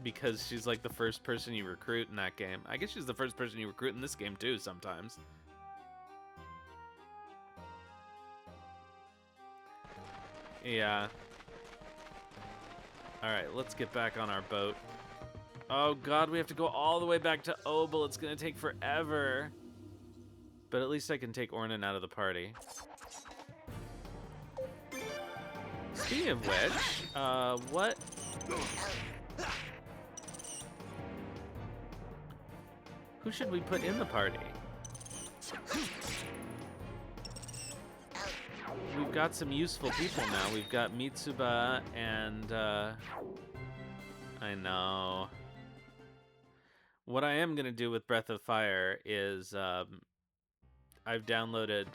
because she's like the first person you recruit in that game. I guess she's the first person you recruit in this game too sometimes. Yeah. Alright, let's get back on our boat. Oh god, we have to go all the way back to Obel. It's gonna take forever. But at least I can take Ornan out of the party. Speaking of which, what? Who should we put in the party? We've got some useful people now. We've got Mitsuba and, I know. What I am gonna do with Breath of Fire is, I've downloaded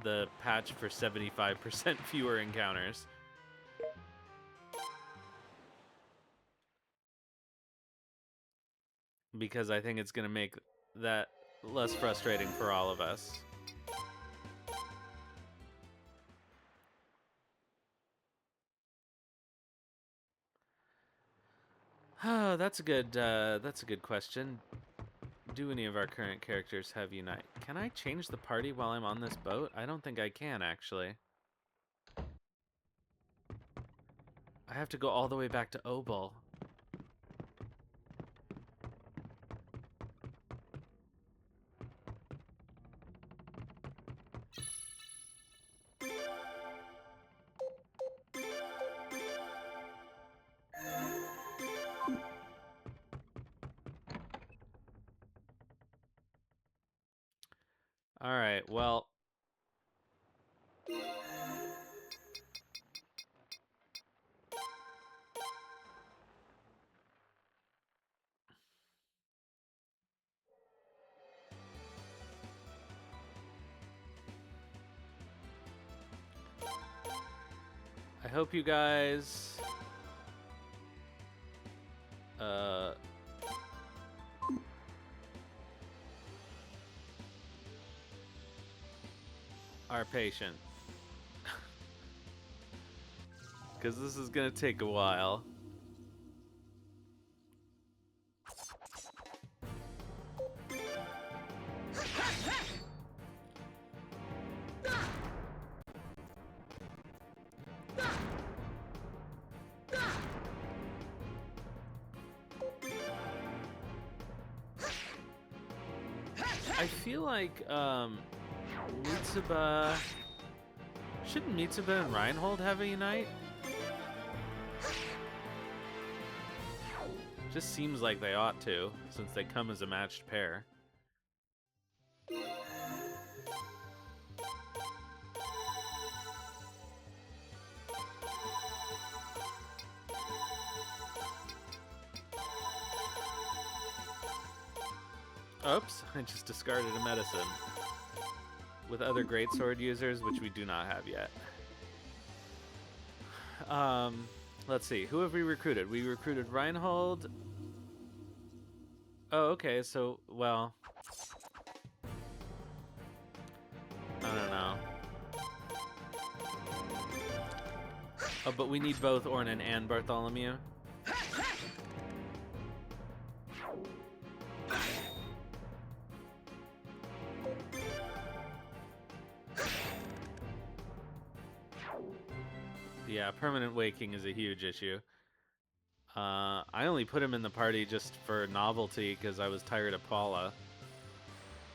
the patch for 75% fewer encounters. Because I think it's gonna make that less frustrating for all of us. Oh, that's a good question. Do any of our current characters have Unite? Can I change the party while I'm on this boat? I don't think I can, actually. I have to go all the way back to Obel. All right, well. I hope you guys are patient. Because this is going to take a while. I feel like Mitsuba... Shouldn't Mitsuba and Reinhold have a unite? Just seems like they ought to, since they come as a matched pair. Oops, I just discarded a medicine. With other greatsword users, which we do not have yet. Let's see, who have we recruited? We recruited Reinhold. Oh, okay, so, well... I don't know. Oh, but we need both Ornan and Bartholomew. Yeah, permanent waking is a huge issue. I only put him in the party just for novelty because I was tired of Paula.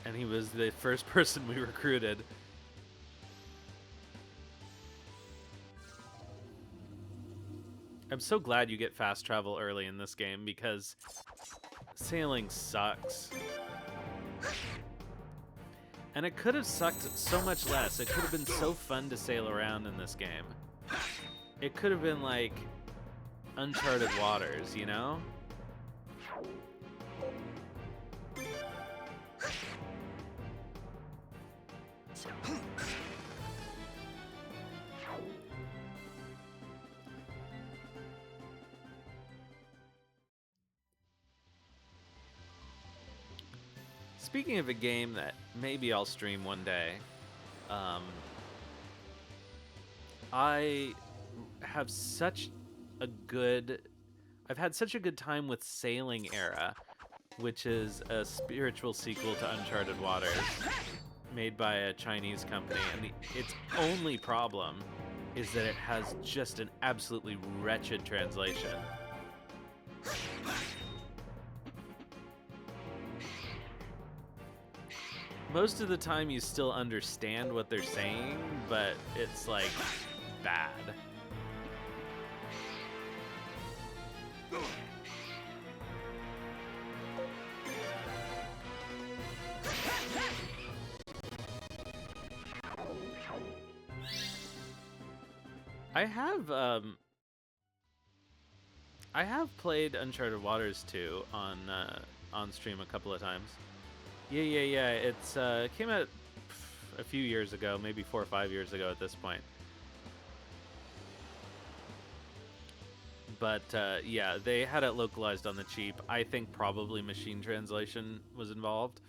And he was the first person we recruited. I'm so glad you get fast travel early in this game because sailing sucks. And it could have sucked so much less. It could have been so fun to sail around in this game. It could have been like uncharted waters, you know? Speaking of a game that maybe I'll stream one day, I have such a good... I've had such a good time with Sailing Era, which is a spiritual sequel to Uncharted Waters, made by a Chinese company, and its only problem is that it has just an absolutely wretched translation. Most of the time you still understand what they're saying, but it's like bad. I have played Uncharted Waters 2 on stream a couple of times. Yeah. It's came out a few years ago, maybe 4 or 5 years ago at this point. But yeah, they had it localized on the cheap. I think probably machine translation was involved.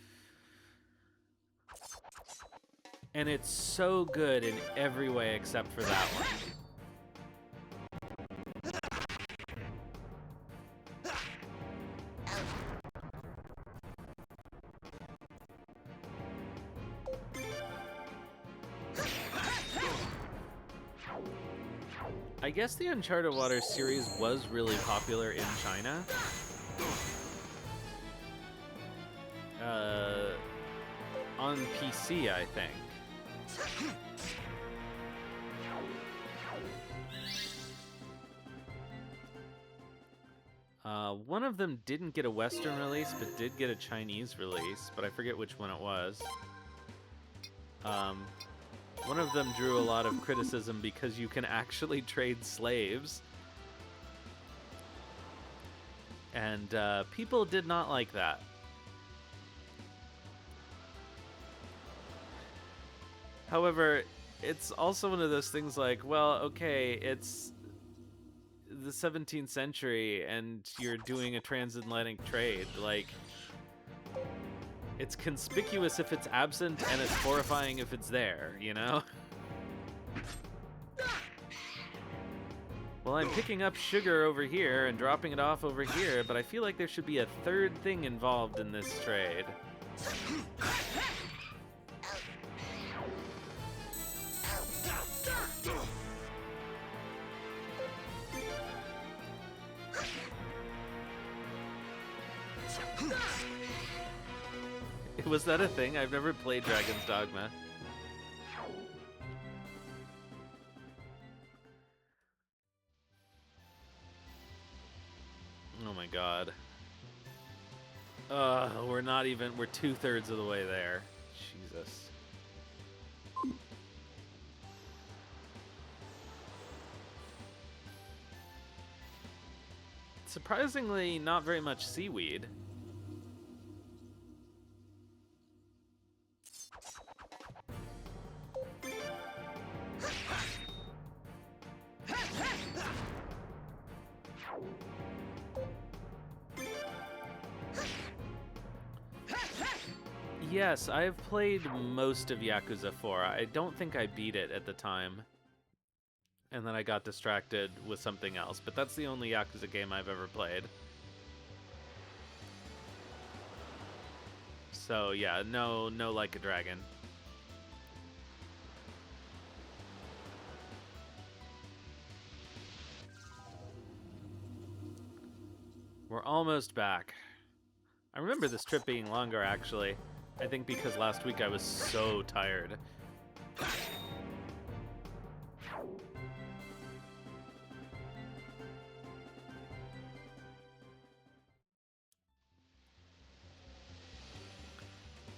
And it's so good in every way except for that one. I guess the Uncharted Waters series was really popular in China. On PC, I think. One of them didn't get a Western release, but did get a Chinese release, but I forget which one it was. One of them drew a lot of criticism because you can actually trade slaves. And people did not like that. However, it's also one of those things like, well, okay, it's the 17th century and you're doing a transatlantic trade. Like, it's conspicuous if it's absent and it's horrifying if it's there, you know? Well, I'm picking up sugar over here and dropping it off over here, but I feel like there should be a third thing involved in this trade. Was that a thing? I've never played Dragon's Dogma. Oh my god. We're 2/3 of the way there. Jesus. Surprisingly, not very much seaweed. Yes, I have played most of Yakuza 4. I don't think I beat it at the time. And then I got distracted with something else. But that's the only Yakuza game I've ever played. So yeah, no Like a Dragon. We're almost back. I remember this trip being longer, actually. I think because last week I was so tired.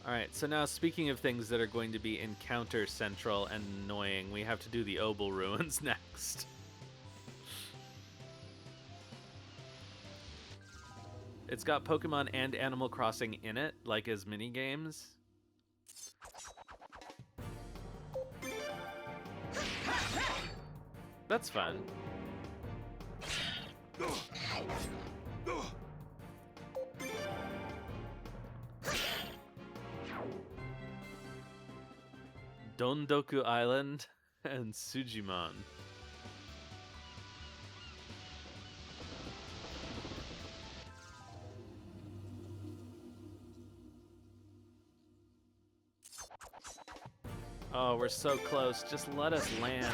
Alright, so now speaking of things that are going to be encounter central and annoying, we have to do the Obel Ruins next. It's got Pokemon and Animal Crossing in it, like as minigames. That's fun. Dondoku Island and Sujimon. Oh, we're so close. Just let us land.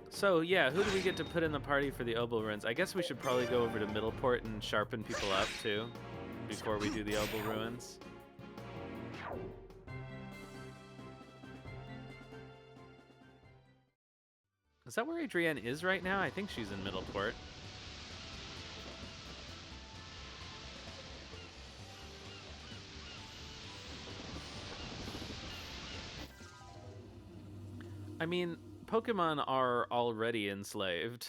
So, yeah, who do we get to put in the party for the Obel Ruins? I guess we should probably go over to Middleport and sharpen people up, too, before we do the Obel Ruins. Is that where Adrienne is right now? I think she's in Middleport. I mean, Pokemon are already enslaved.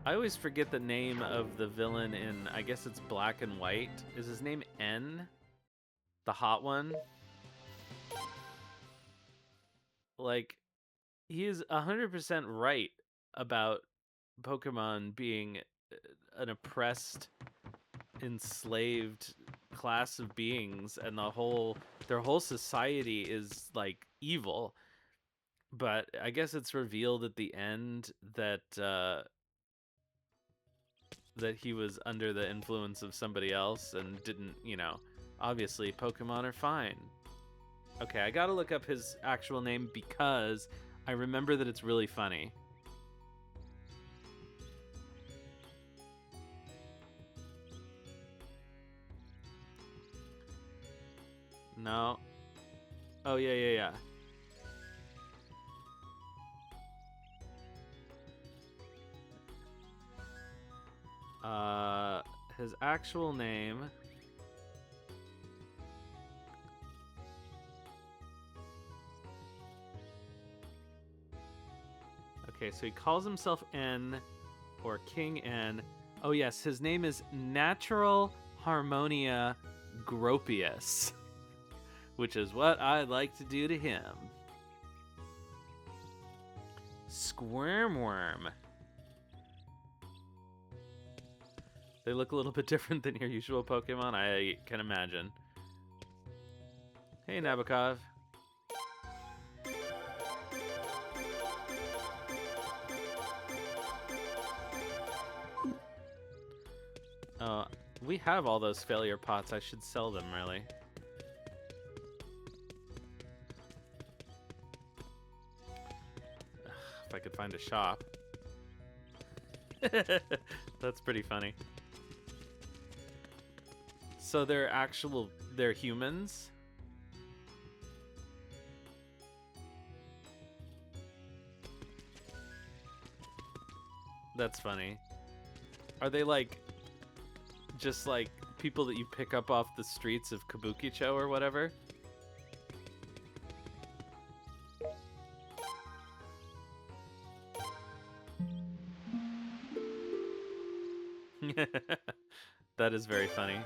I always forget the name of the villain in, I guess it's Black and White. Is his name N? The hot one? Like, he is 100% right about Pokemon being an oppressed, enslaved class of beings, and their whole society is like evil. But I guess it's revealed at the end that that he was under the influence of somebody else and didn't, obviously Pokemon are fine. Okay, I gotta look up his actual name because I remember that it's really funny. No. Oh, yeah. His actual name. Okay, so he calls himself N, or King N. Oh yes, his name is Natural Harmonia Gropius, which is what I'd like to do to him. Squirmworm. They look a little bit different than your usual Pokemon, I can imagine. Hey, Nabokov. We have all those failure pots. I should sell them, really. Ugh, if I could find a shop. That's pretty funny. So they're humans? That's funny. Are they like just like people that you pick up off the streets of Kabukicho or whatever? That is very funny.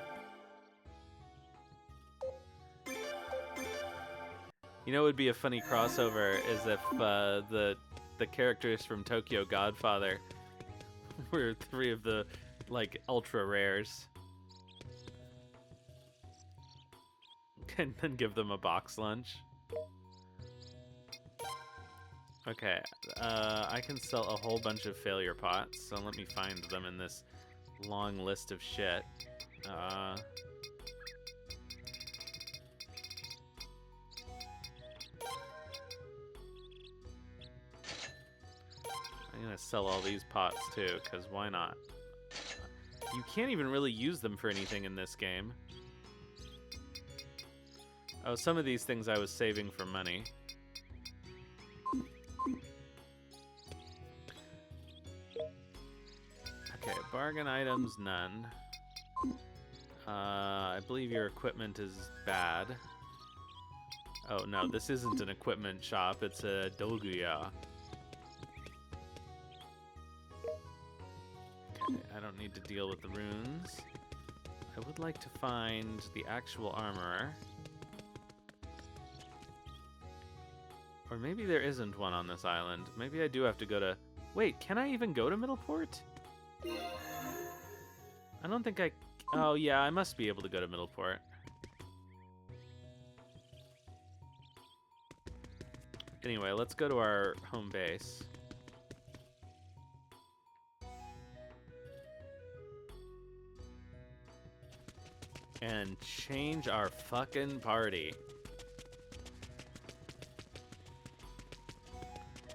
You know what would be a funny crossover is if the characters from Tokyo Godfather were three of the like ultra rares. And then give them a box lunch. Okay, I can sell a whole bunch of failure pots, so let me find them in this long list of shit. I'm gonna sell all these pots too, because why not? You can't even really use them for anything in this game. Oh, some of these things I was saving for money. Okay, bargain items, none. I believe your equipment is bad. Oh no, this isn't an equipment shop, it's a doguya. Okay, I don't need to deal with the runes. I would like to find the actual armorer. Or maybe there isn't one on this island. Maybe I do have to go to... Wait, can I even go to Middleport? I don't think I... Oh, yeah, I must be able to go to Middleport. Anyway, let's go to our home base. And change our fucking party.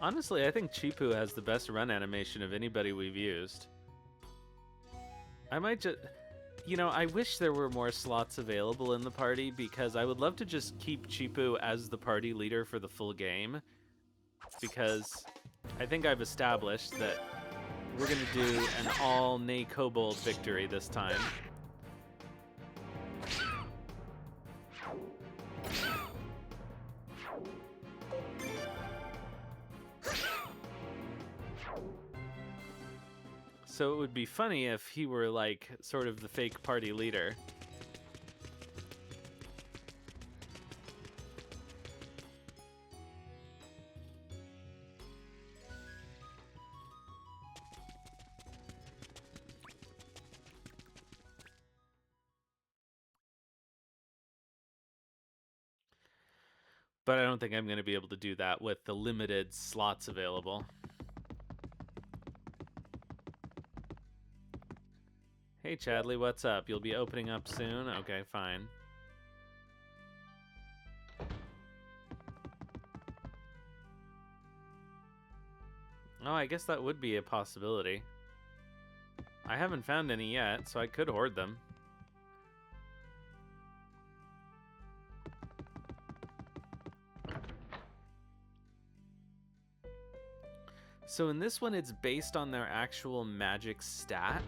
Honestly, I think Chipu has the best run animation of anybody we've used. I might just... You know, I wish there were more slots available in the party because I would love to just keep Chipu as the party leader for the full game. Because I think I've established that we're going to do an all-Nay Kobold victory this time. So it would be funny if he were like sort of the fake party leader. But I don't think I'm going to be able to do that with the limited slots available. Hey Chadley, what's up? You'll be opening up soon? Okay, fine. Oh, I guess that would be a possibility. I haven't found any yet, so I could hoard them. So in this one, it's based on their actual magic stat.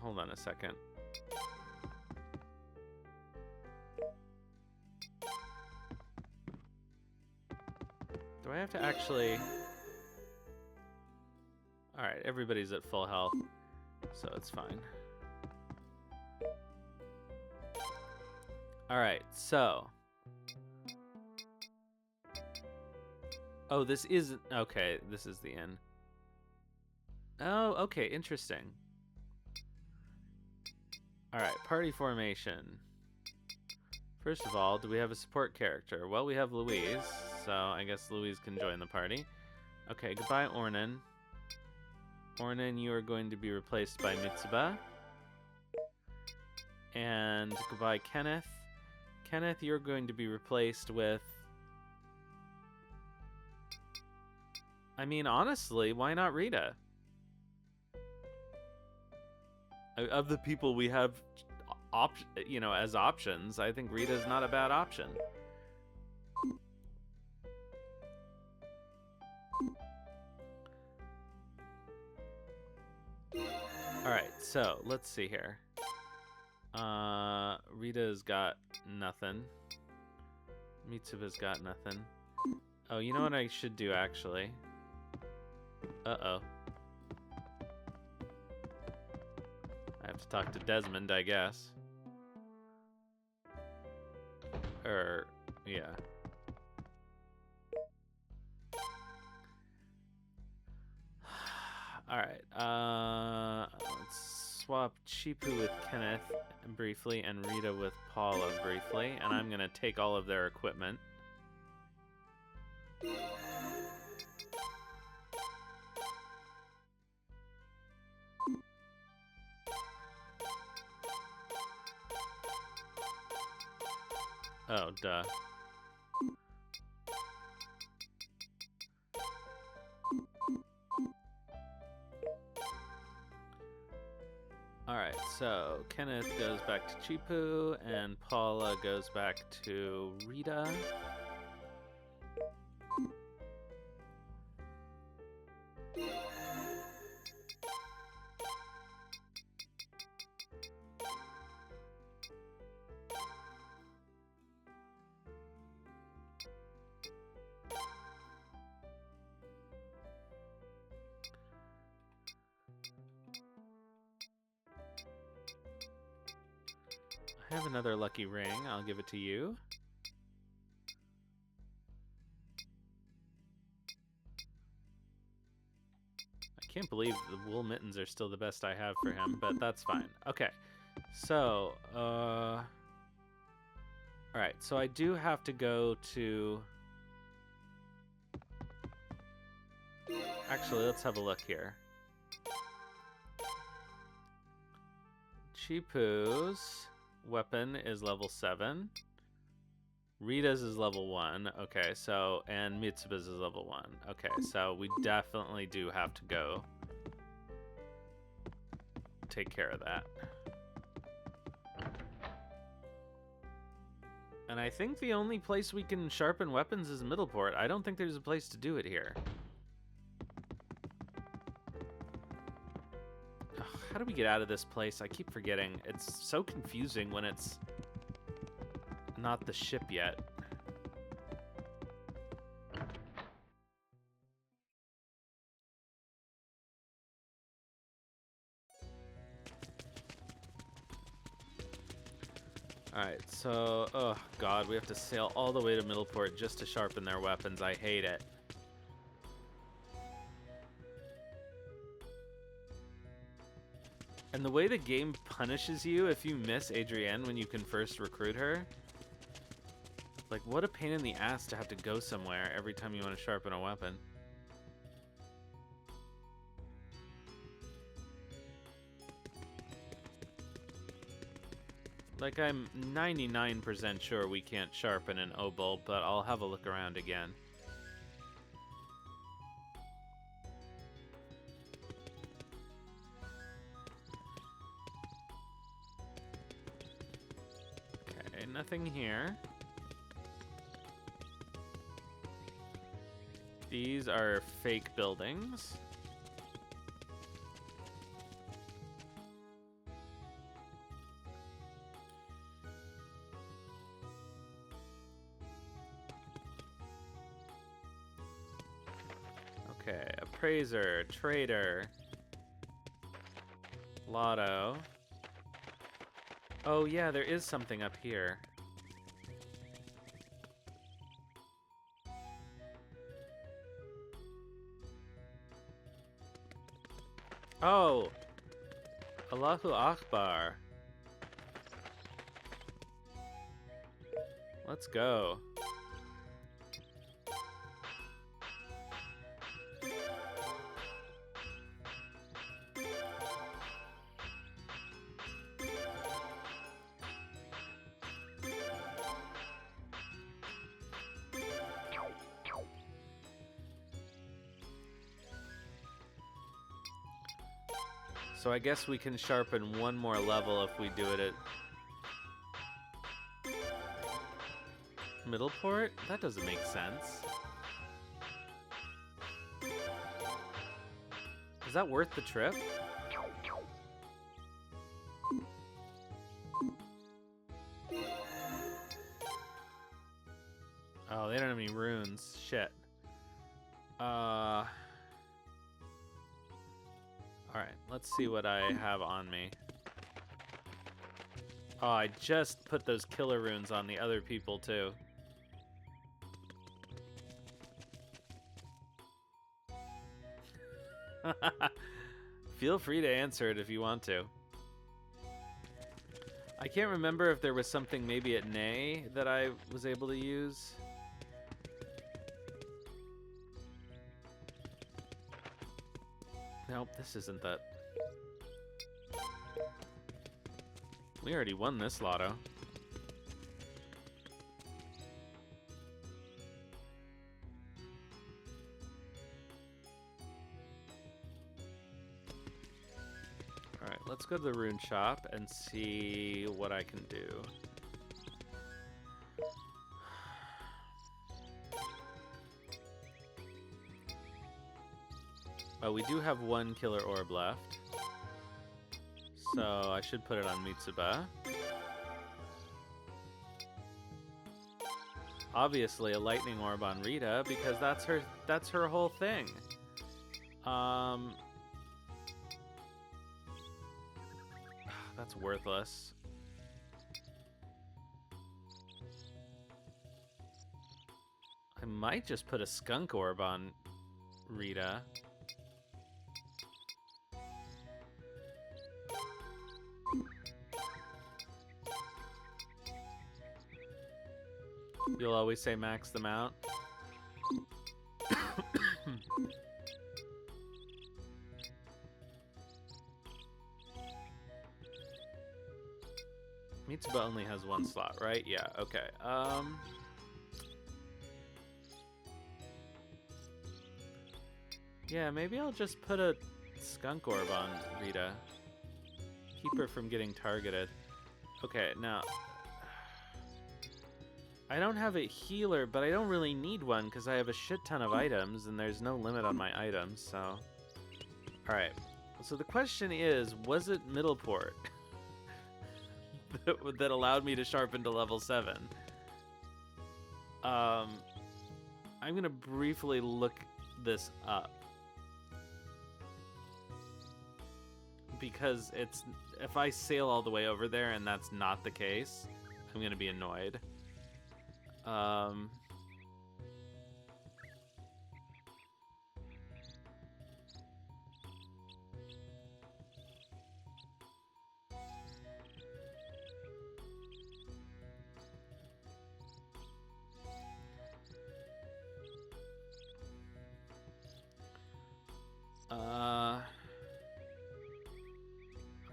Hold on a second. I have to actually... Alright, everybody's at full health, so it's fine. Alright, so... Oh, this isn't... Okay, this is the inn. Oh, okay, interesting. Alright, party formation. First of all, do we have a support character? Well, we have Louise, so I guess Louise can join the party. Okay, goodbye, Ornan. Ornan, you are going to be replaced by Mitsuba. And goodbye, Kenneth. Kenneth, you're going to be replaced with... I mean, honestly, why not Rita? Of the people we have, as options, I think Rita's not a bad option. All right, so let's see here. Rita's got nothing. Mitsuba's got nothing. Oh, you know what I should do actually? Uh-oh. I have to talk to Desmond, I guess. Yeah. Alright, let's swap Chipu with Kenneth briefly and Rita with Paula briefly, and I'm gonna take all of their equipment. Oh, duh. Alright, so Kenneth goes back to Chipu, and Paula goes back to Rita. I have another lucky ring. I'll give it to you. I can't believe the wool mittens are still the best I have for him, but that's fine. Okay, so, alright, so I do have to go to... Actually, let's have a look here. Chipu's weapon is level 7. Rita's is level 1. Okay, so, and Mitsuba's is level 1. Okay, so we definitely do have to go take care of that. And I think the only place we can sharpen weapons is Middleport. I don't think there's a place to do it here. Ugh, how do we get out of this place? I keep forgetting. It's so confusing when it's not the ship yet. Alright, so, oh god, we have to sail all the way to Middleport just to sharpen their weapons. I hate it. And the way the game punishes you if you miss Adrienne when you can first recruit her. Like, what a pain in the ass to have to go somewhere every time you want to sharpen a weapon. Like, I'm 99% sure we can't sharpen an Obel, but I'll have a look around again. Okay, nothing here. These are fake buildings. Tracer, Trader, Lotto. Oh yeah, there is something up here. Oh! Allahu Akbar. Let's go. So I guess we can sharpen one more level if we do it at middle port? That doesn't make sense. Is that worth the trip? Oh, they don't have any runes. Shit. Alright, let's see what I have on me. Oh, I just put those killer runes on the other people, too. Feel free to answer it if you want to. I can't remember if there was something maybe at Nay that I was able to use. Nope, this isn't that. We already won this lotto. Alright, let's go to the rune shop and see what I can do. Oh, we do have one killer orb left. So I should put it on Mitsuba. Obviously a lightning orb on Rita because that's her whole thing. That's worthless. I might just put a skunk orb on Rita. You'll always say max them out. Mitsuba only has one slot, right? Yeah, okay. Yeah, maybe I'll just put a skunk orb on Rita. Keep her from getting targeted. Okay, now I don't have a healer, but I don't really need one because I have a shit ton of items and there's no limit on my items, so. Alright, so the question is, was it middle port that allowed me to sharpen to level 7? I'm gonna briefly look this up. Because if I sail all the way over there and that's not the case, I'm gonna be annoyed.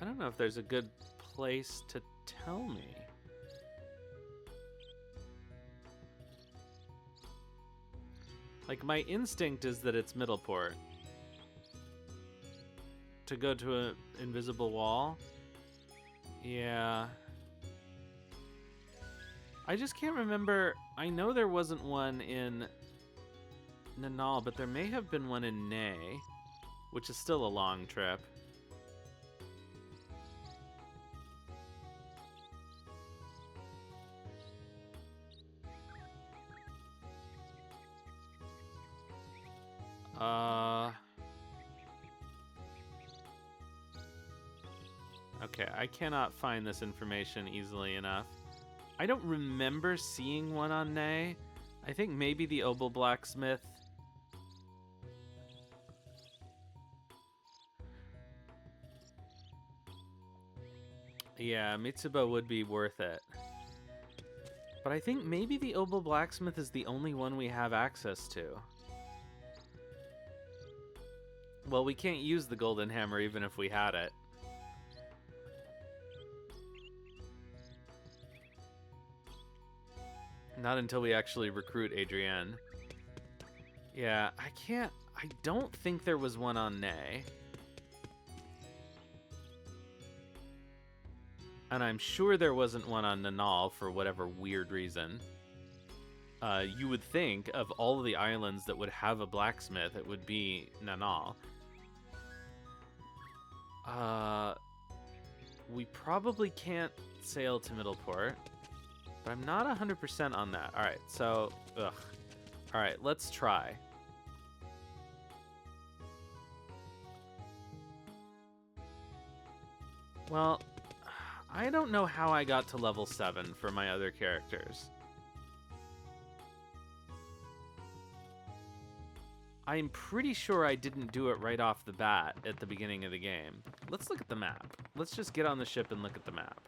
I don't know if there's a good place to tell me. Like, my instinct is that it's middle port. To go to an invisible wall? Yeah. I just can't remember. I know there wasn't one in Nanal, but there may have been one in Nay, which is still a long trip. Okay, I cannot find this information easily enough. I don't remember seeing one on Nay. I think maybe the Obel blacksmith. Yeah, Mitsuba would be worth it. But I think maybe the Obel blacksmith is the only one we have access to. Well, we can't use the golden hammer even if we had it. Not until we actually recruit Adrienne. Yeah, I don't think there was one on Nay. And I'm sure there wasn't one on Nanal for whatever weird reason. You would think of all of the islands that would have a blacksmith, it would be Nanal. We probably can't sail to Middleport, but I'm not 100% on that. All right, so, ugh. All right, let's try. Well, I don't know how I got to level 7 for my other characters. I'm pretty sure I didn't do it right off the bat at the beginning of the game. Let's look at the map. Let's just get on the ship and look at the map.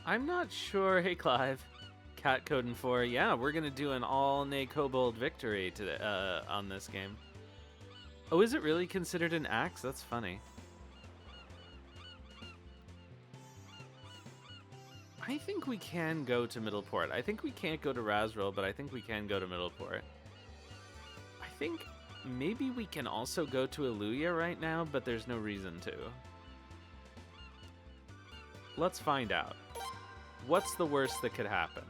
I'm not sure. Hey, Clive. Cat Codin 4. Yeah, we're going to do an all-nay kobold victory today, on this game. Oh, is it really considered an axe? That's funny. I think we can go to Middleport. I think we can't go to Razril, but I think we can go to Middleport. I think maybe we can also go to Eluia right now, but there's no reason to. Let's find out. What's the worst that could happen?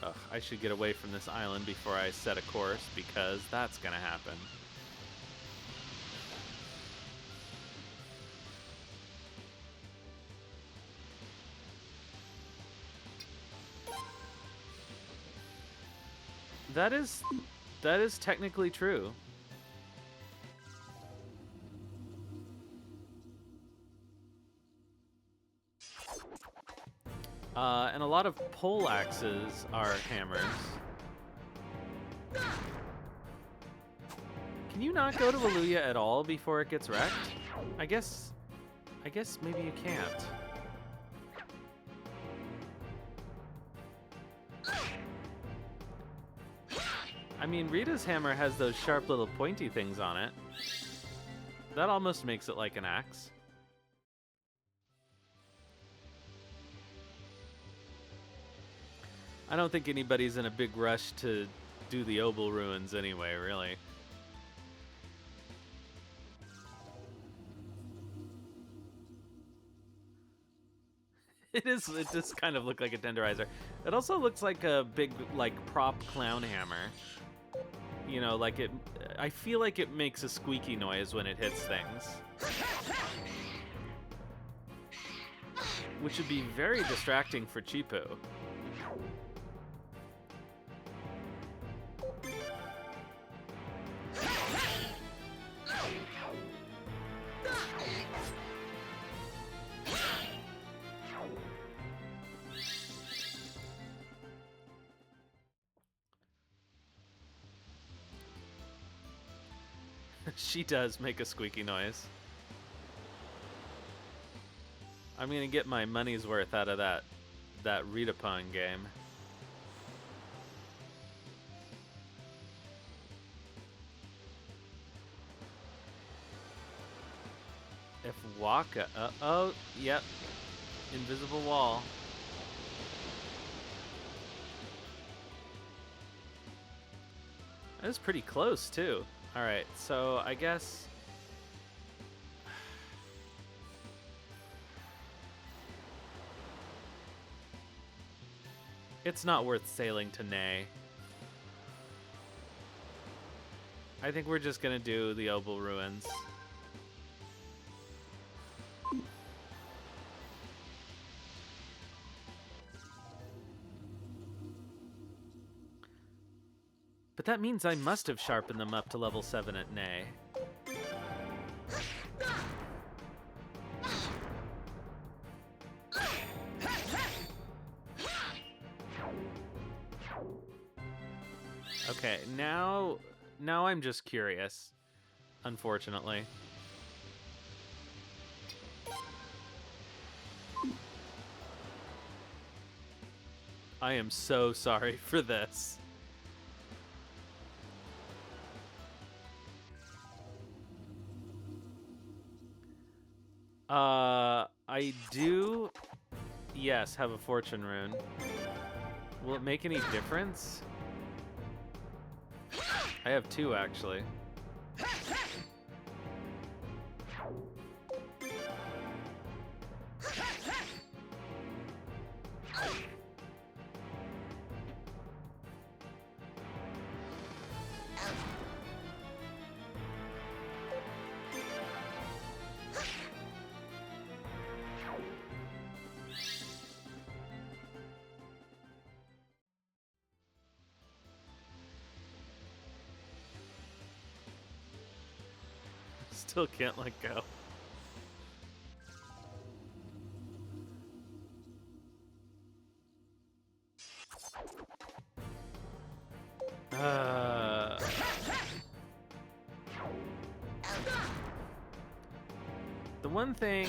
Ugh, I should get away from this island before I set a course, because that's gonna happen. That is technically true. And a lot of pole axes are hammers. Can you not go to Eluia at all before it gets wrecked? I guess maybe you can't. I mean, Rita's hammer has those sharp little pointy things on it. That almost makes it like an axe. I don't think anybody's in a big rush to do the Obel Ruins anyway, really. It does kind of look like a tenderizer. It also looks like a big, like, prop clown hammer. You know, like I feel like it makes a squeaky noise when it hits things. Which would be very distracting for Chipu. She does make a squeaky noise. I'm gonna get my money's worth out of that Rita Pong game. If Waka, oh, yep, invisible wall. That was pretty close too. All right, so I guess it's not worth sailing to Nay. I think we're just gonna do the Obel Ruins. But that means I must have sharpened them up to level 7 at Nay. Okay, now I'm just curious, unfortunately. I am so sorry for this. I do, yes, have a fortune rune. Will it make any difference? I have 2, actually. Still can't let go. The one thing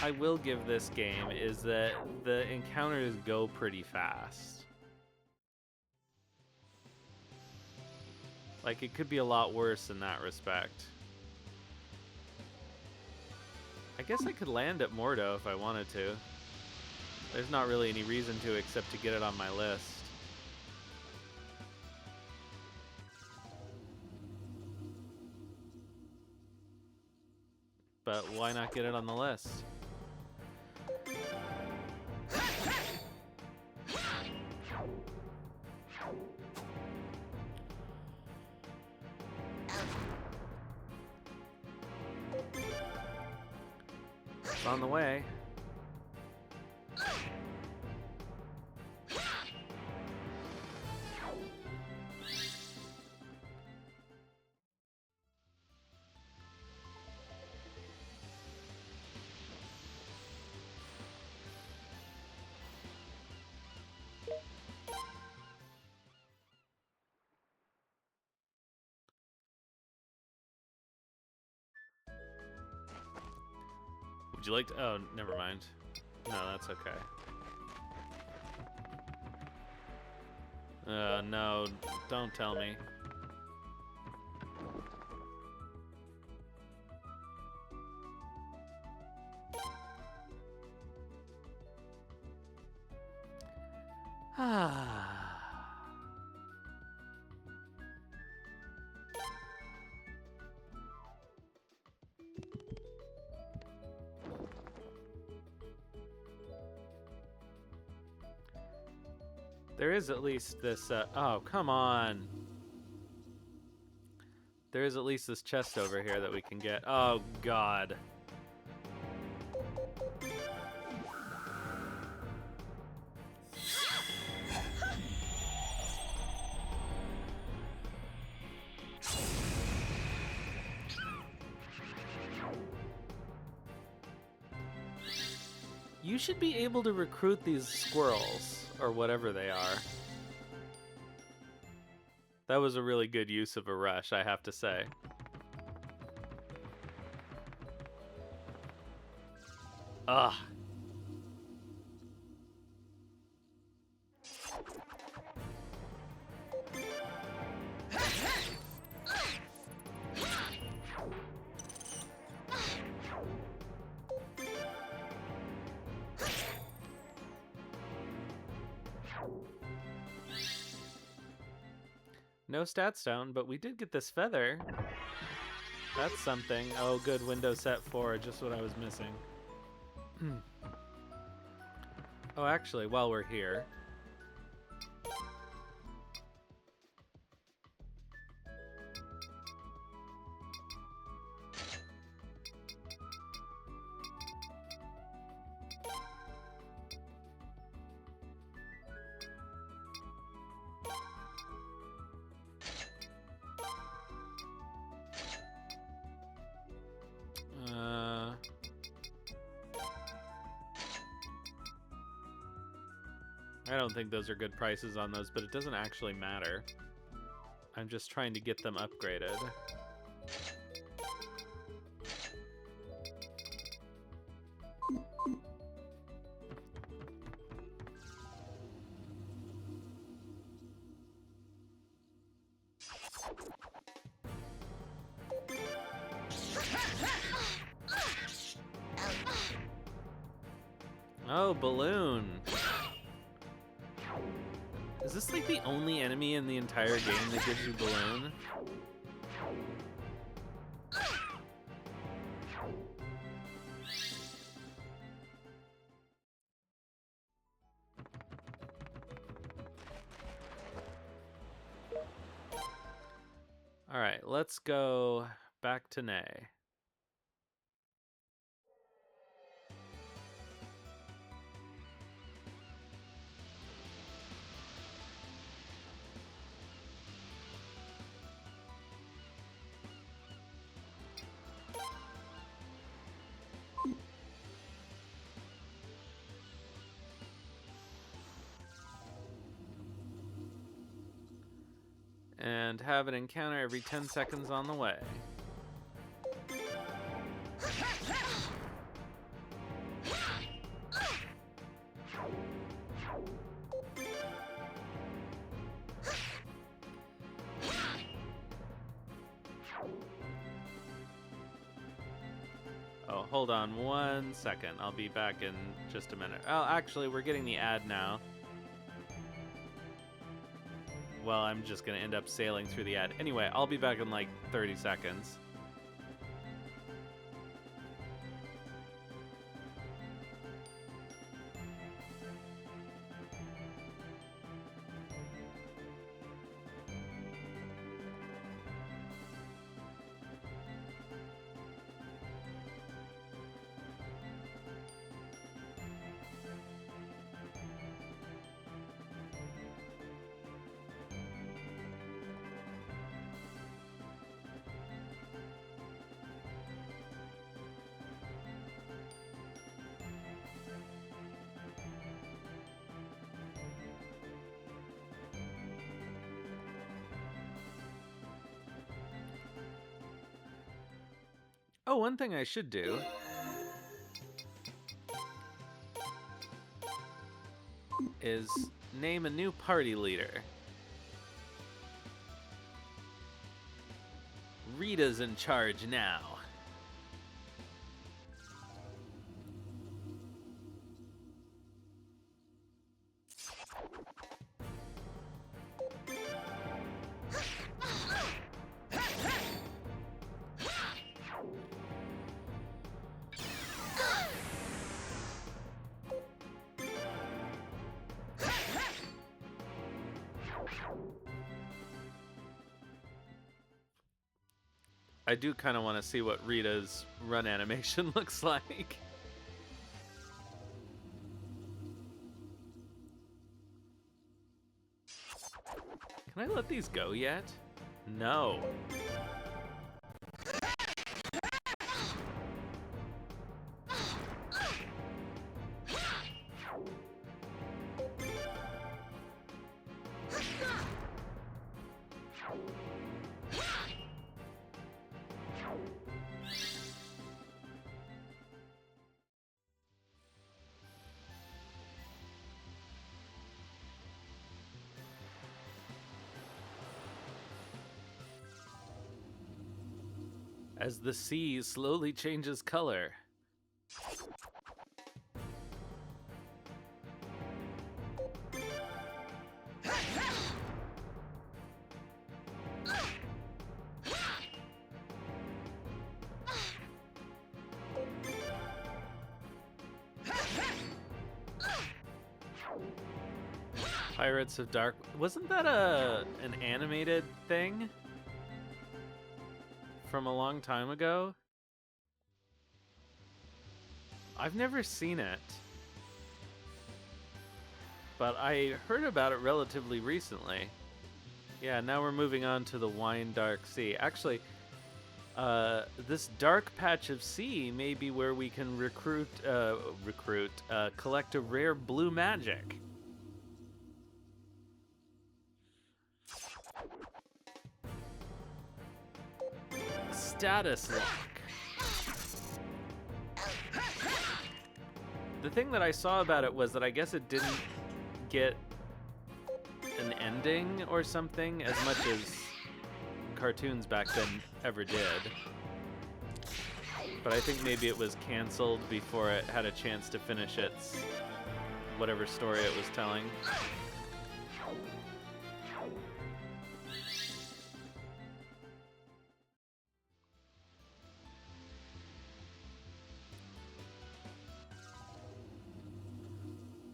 I will give this game is that the encounters go pretty fast. Like, it could be a lot worse in that respect. I guess I could land at Mordo if I wanted to. There's not really any reason to except to get it on my list. But why not get it on the list? It's on the way. Would you like to? Oh, never mind. No, that's okay. No, don't tell me. Ah. There is at least this, oh, come on. There is at least this chest over here that we can get. Oh, God. You should be able to recruit these squirrels, or whatever they are. That was a really good use of a rush, I have to say. Ugh. No stat stone, but we did get this feather. That's something. Oh, good. Window set 4, just what I was missing. Oh, actually, while we're here... I don't think those are good prices on those, but it doesn't actually matter. I'm just trying to get them upgraded. Oh, balloon. Is this like the only enemy in the entire game that gives you balloon? All right, let's go back to Nay. And have an encounter every 10 seconds on the way. Oh, hold on 1 second. I'll be back in just a minute. Oh, actually, we're getting the ad now. Well, I'm just going to end up sailing through the ad. Anyway, I'll be back in like 30 seconds. Oh, one thing I should do is name a new party leader. Rita's in charge now. I do kind of want to see what Rita's run animation looks like. Can I let these go yet? No. As the sea slowly changes color. Pirates of Dark... Wasn't that an animated thing? From a long time ago? I've never seen it. But I heard about it relatively recently. Yeah, now we're moving on to the Wine Dark Sea. Actually, this dark patch of sea may be where we can collect a rare blue magic. status lock. The thing that I saw about it was that I guess it didn't get an ending or something as much as cartoons back then ever did. But I think maybe it was canceled before it had a chance to finish its whatever story it was telling.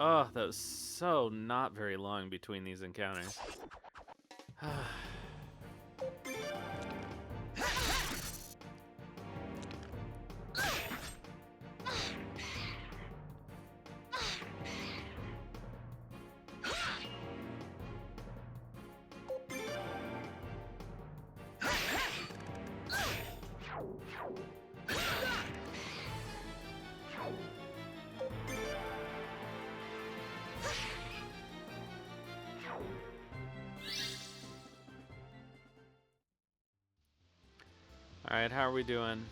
Oh, that was so not very long between these encounters. Alright, how are we doing?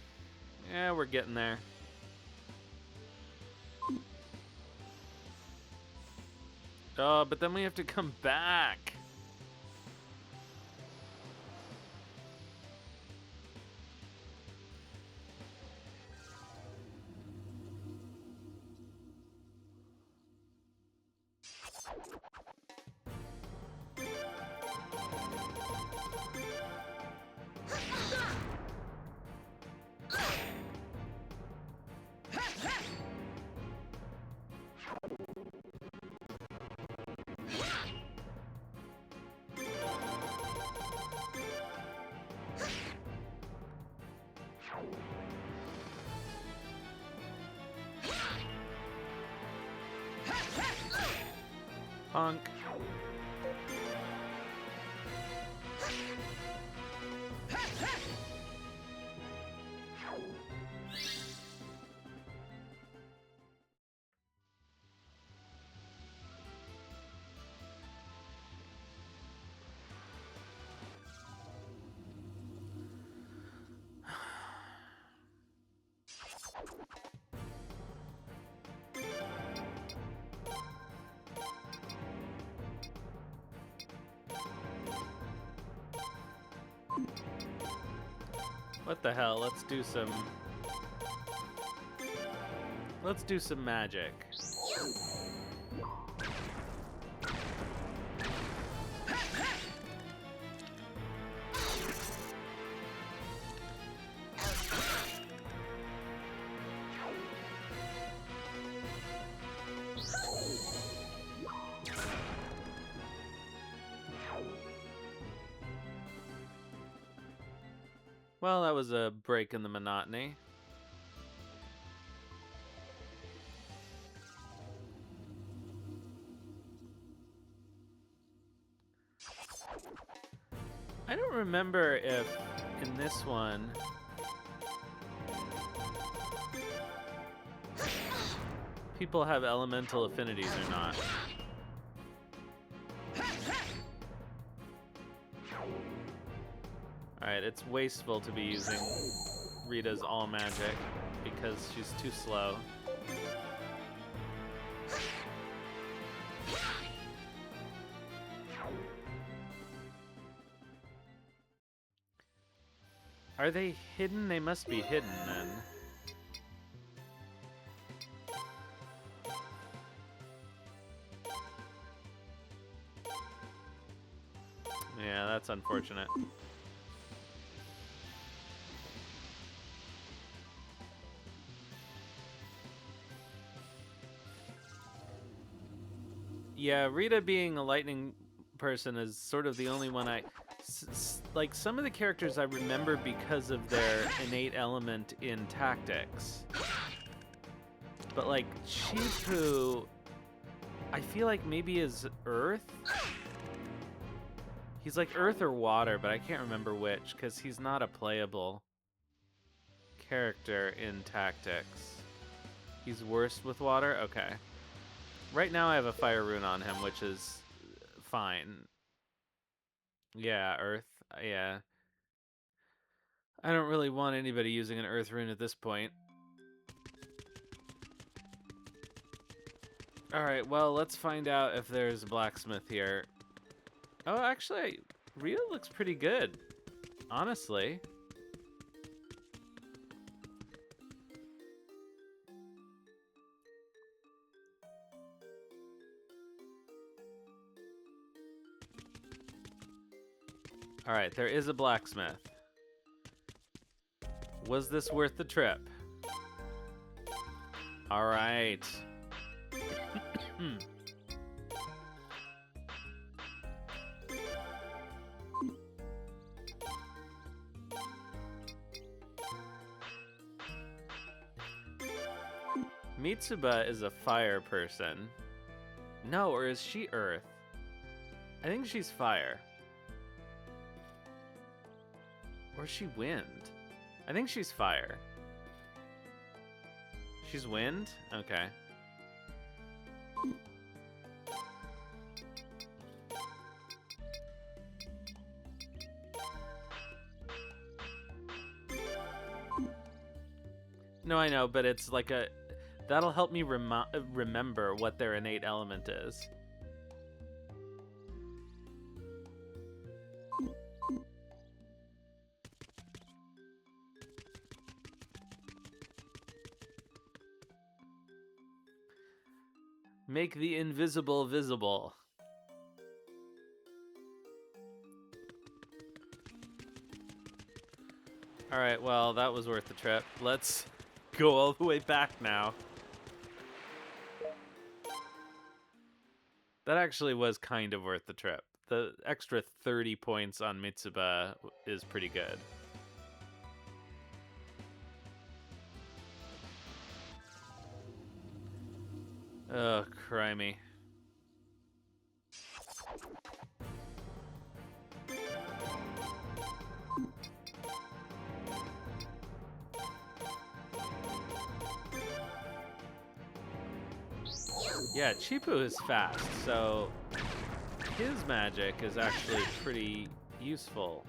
Yeah, we're getting there. Oh, but then we have to come back. Honk. What the hell? Let's do some magic. Well, that was a break in the monotony. I don't remember if in this one people have elemental affinities or not. Alright, it's wasteful to be using Rita's all magic because she's too slow. Are they hidden? They must be hidden then. Yeah, that's unfortunate. Yeah, Rita being a lightning person is sort of the only one like some of the characters I remember because of their innate element in tactics. But like Chipu, I feel like maybe is earth. He's like earth or water, but I can't remember which because he's not a playable character in tactics. He's worse with water? Okay. Right now I have a fire rune on him, which is fine. Yeah, earth. Yeah. I don't really want anybody using an earth rune at this point. Alright, well, let's find out if there's a blacksmith here. Oh, actually, Rita looks pretty good. Honestly. Alright, there is a blacksmith. Was this worth the trip? Alright. Mitsuba is a fire person. No, or is she earth? I think she's fire. Or is she wind? I think she's fire. She's wind? Okay. No, I know, but it's like a... That'll help me remember what their innate element is. Make the invisible visible. Alright, well, that was worth the trip. Let's go all the way back now. That actually was kind of worth the trip. The extra 30 points on Mitsuba is pretty good. Oh, crimey. Yeah, Chipu is fast, so his magic is actually pretty useful.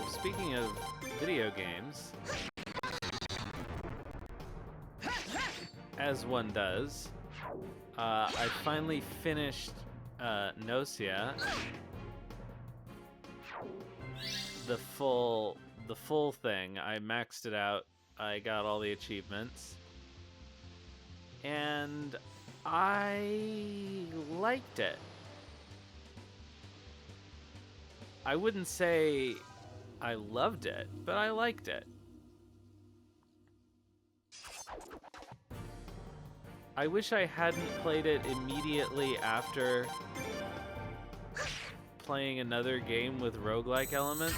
Speaking of video games, as one does, I finally finished Nocia, the full thing. I maxed it out. I got all the achievements, and I liked it. I wouldn't say I loved it, but I liked it. I wish I hadn't played it immediately after playing another game with roguelike elements,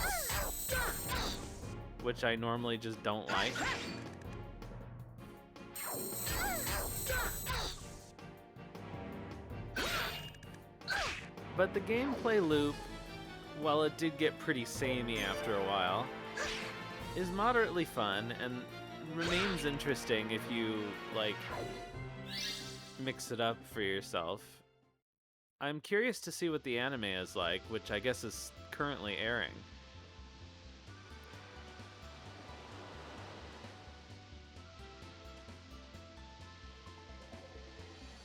which I normally just don't like. But the gameplay loop, while it did get pretty samey after a while, is moderately fun and remains interesting if you, like, mix it up for yourself. I'm curious to see what the anime is like, which I guess is currently airing.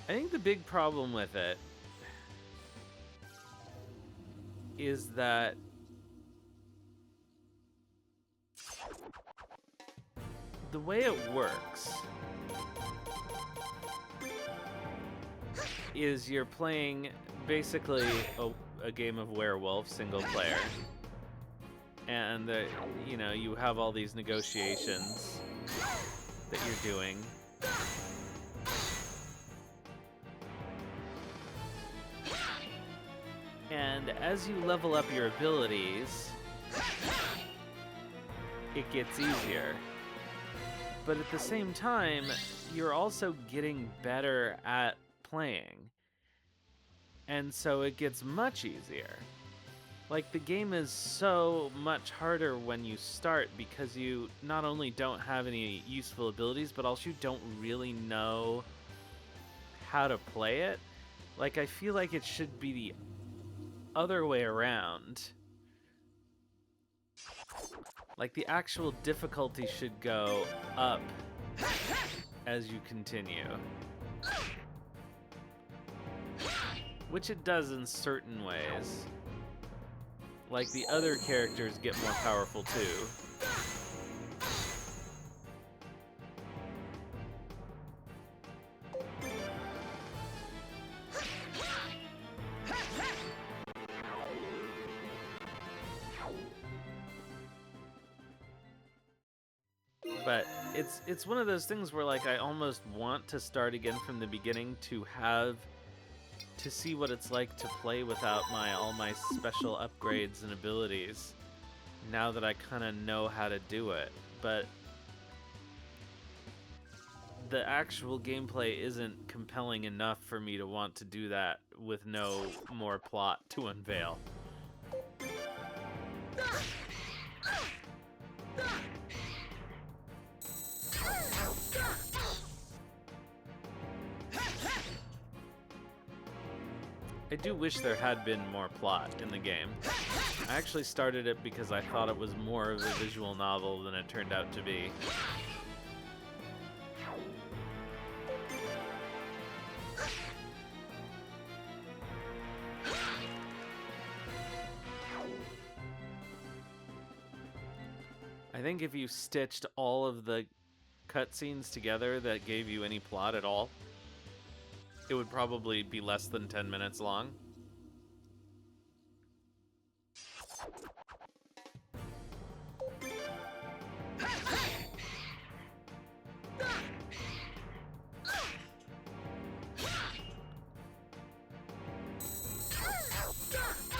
I think the big problem with it is that the way it works is you're playing basically a game of werewolf single player, and you know, you have all these negotiations that you're doing. And as you level up your abilities, it gets easier. But at the same time, you're also getting better at playing. And so it gets much easier. Like, the game is so much harder when you start because you not only don't have any useful abilities, but also you don't really know how to play it. Like, I feel like it should be the other way around. Like, the actual difficulty should go up as you continue. Which it does in certain ways. Like, the other characters get more powerful too. But it's one of those things where, like, I almost want to start again from the beginning to see what it's like to play without all my special upgrades and abilities, now that I kind of know how to do it. But the actual gameplay isn't compelling enough for me to want to do that with no more plot to unveil. I do wish there had been more plot in the game. I actually started it because I thought it was more of a visual novel than it turned out to be. I think if you stitched all of the cutscenes together that gave you any plot at all, it would probably be less than 10 minutes long.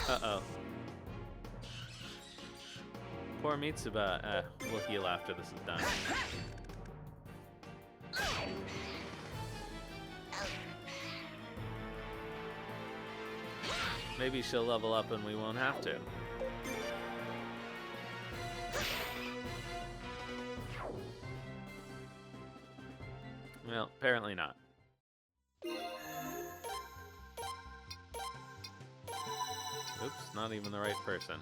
Uh-oh. Poor Mitsuba. We'll heal after this is done. Maybe she'll level up and we won't have to. Well, apparently not. Oops, not even the right person.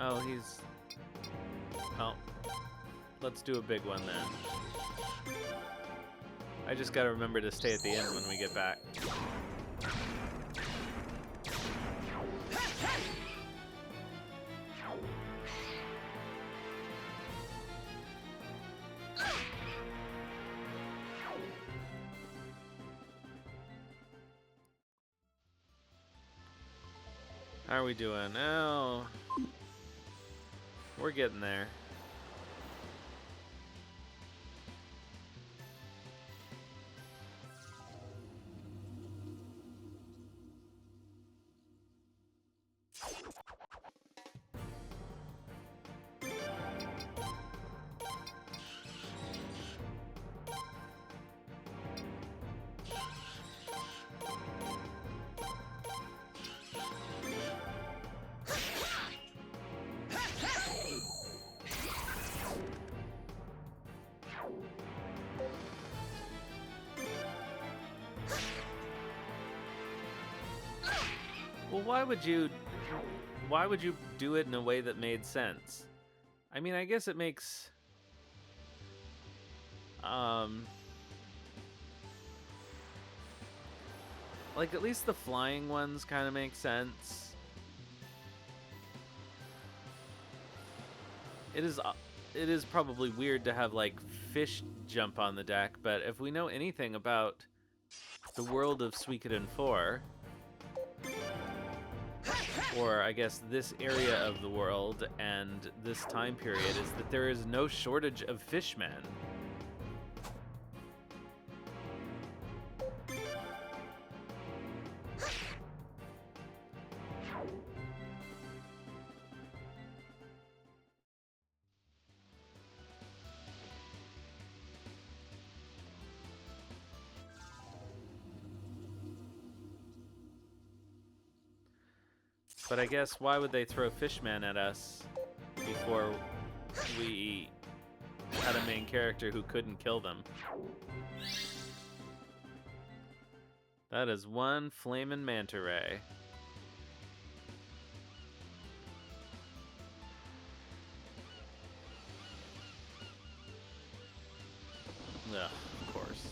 Oh, he's... Oh. Let's do a big one then. I just gotta remember to stay at the end when we get back. How are we doing? Oh, we're getting there. Well, why would you do it in a way that made sense? I mean, I guess it makes like, at least the flying ones kind of make sense. It is probably weird to have like fish jump on the deck, but if we know anything about the world of Suikoden 4, or I guess this area of the world and this time period, is that there is no shortage of fishmen. But I guess why would they throw fishmen at us before we had a main character who couldn't kill them? That is one flamin' manta ray. Ugh, of course.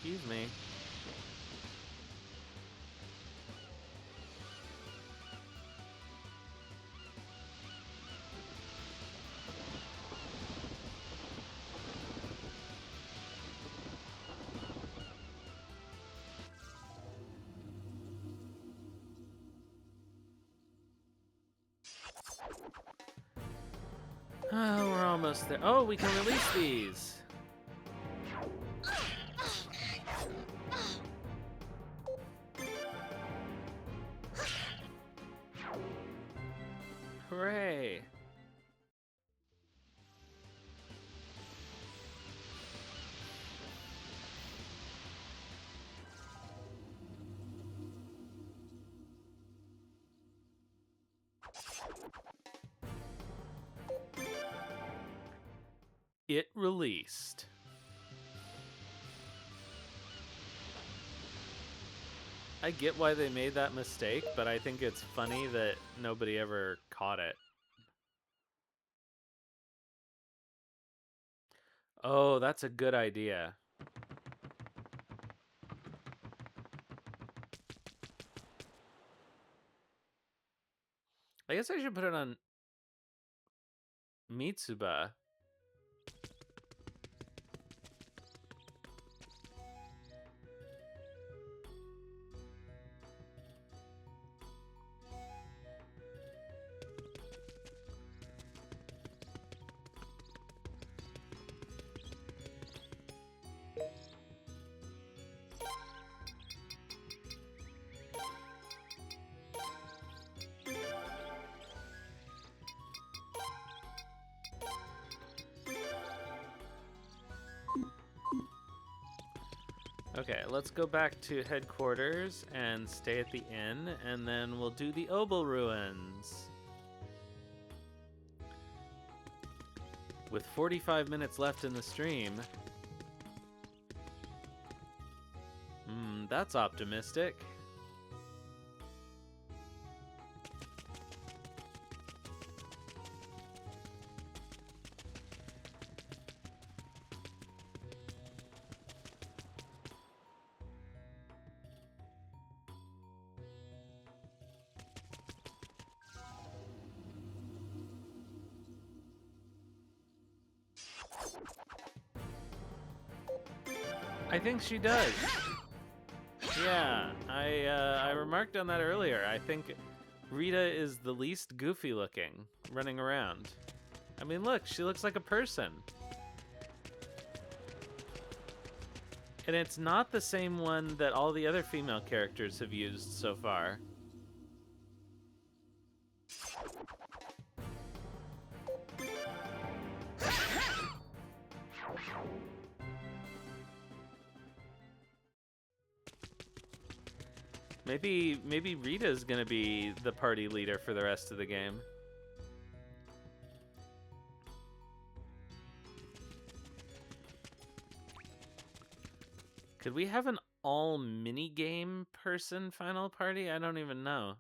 Excuse me. Oh, we're almost there. Oh, we can release these. Hooray. It released. I get why they made that mistake, but I think it's funny that nobody ever caught it. Oh, that's a good idea. I guess I should put it on Mitsuba. Okay, let's go back to headquarters and stay at the inn, and then we'll do the Obel Ruins. With 45 minutes left in the stream. That's optimistic. I think she does. Yeah, I remarked on that earlier. I think Rita is the least goofy looking running around. I mean, look, she looks like a person. And it's not the same one that all the other female characters have used so far. Maybe Rita's gonna be the party leader for the rest of the game. Could we have an all minigame person final party? I don't even know.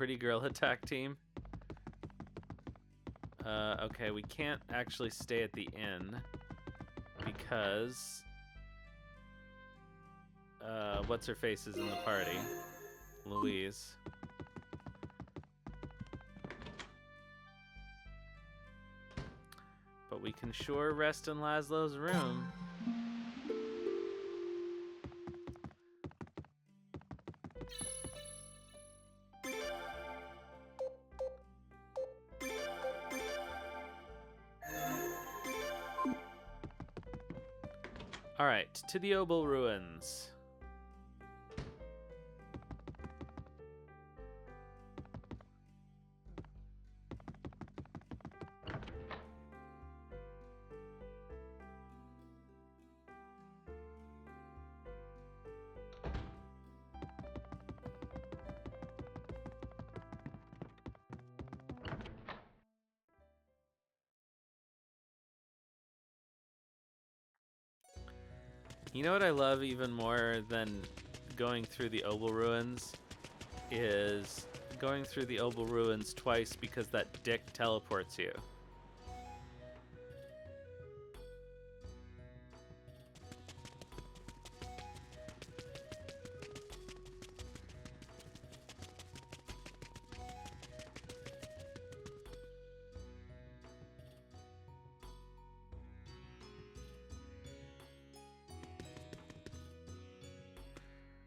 pretty girl attack team. Okay, we can't actually stay at the inn because what's her face is in the party, Louise. But we can sure rest in Laszlo's room. All right, to the Obel Ruins. You know what I love even more than going through the Obel Ruins is going through the Obel Ruins twice because that dick teleports you.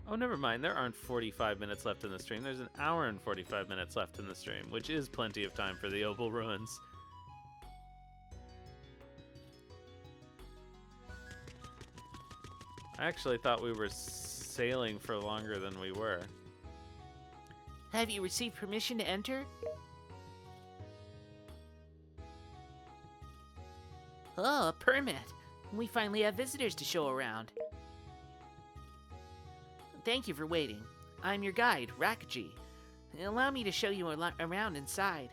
Oh, never mind. There aren't 45 minutes left in the stream. There's an hour and 45 minutes left in the stream, which is plenty of time for the Obel Ruins. I actually thought we were sailing for longer than we were. Have you received permission to enter? Oh, a permit. We finally have visitors to show around. Thank you for waiting. I'm your guide, Rakaji. Allow me to show you around inside.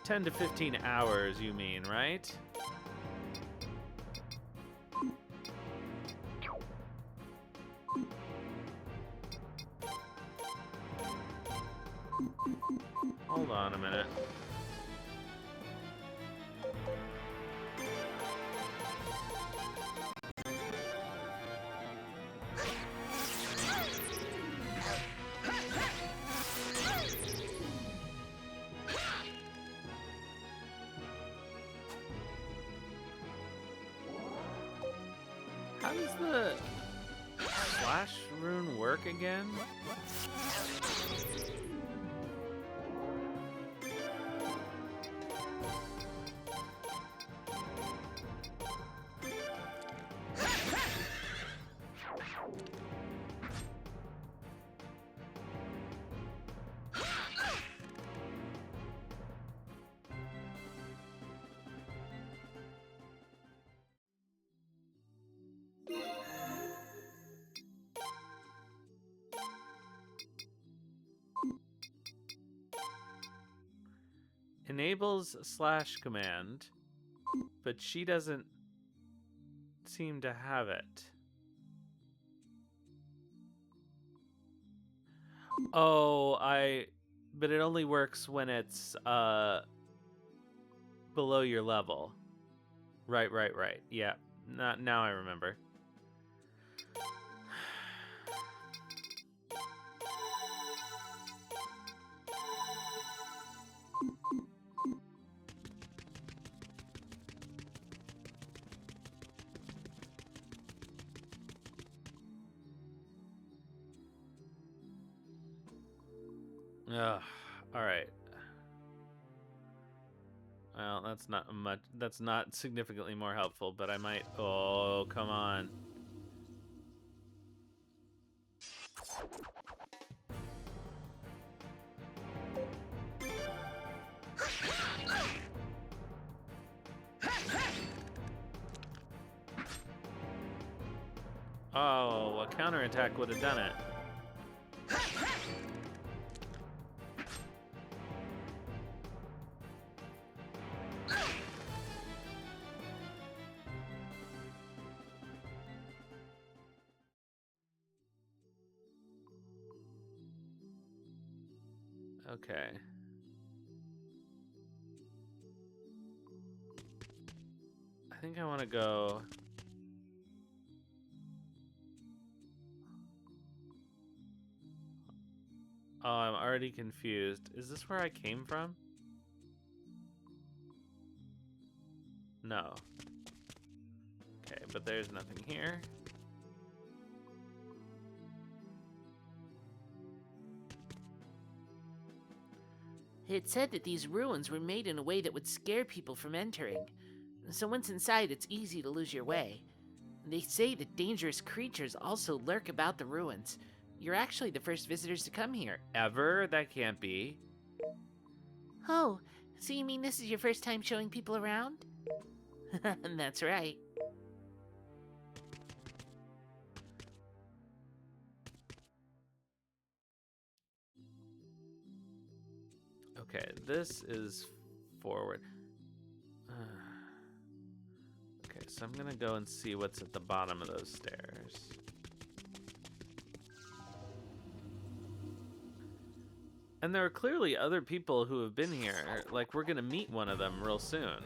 "10 to 15 hours, you mean, right?" Hold on a minute. How does the slash rune work again? Enables slash command, but she doesn't seem to have it. Oh, but it only works when it's below your level. Right. Yeah. Now I remember. Ugh. All right. Well, that's not much. That's not significantly more helpful, but I might. Oh, come on. Oh, a counterattack would have done it. Okay. I think I want to go... Oh, I'm already confused. Is this where I came from? No. Okay, but there's nothing here. It said that these ruins were made in a way that would scare people from entering. So once inside, it's easy to lose your way. They say that dangerous creatures also lurk about the ruins. You're actually the first visitors to come here. Ever? That can't be. Oh, so you mean this is your first time showing people around? That's right. Okay, this is forward. Okay, so I'm gonna go and see what's at the bottom of those stairs. And there are clearly other people who have been here. Like, we're gonna meet one of them real soon.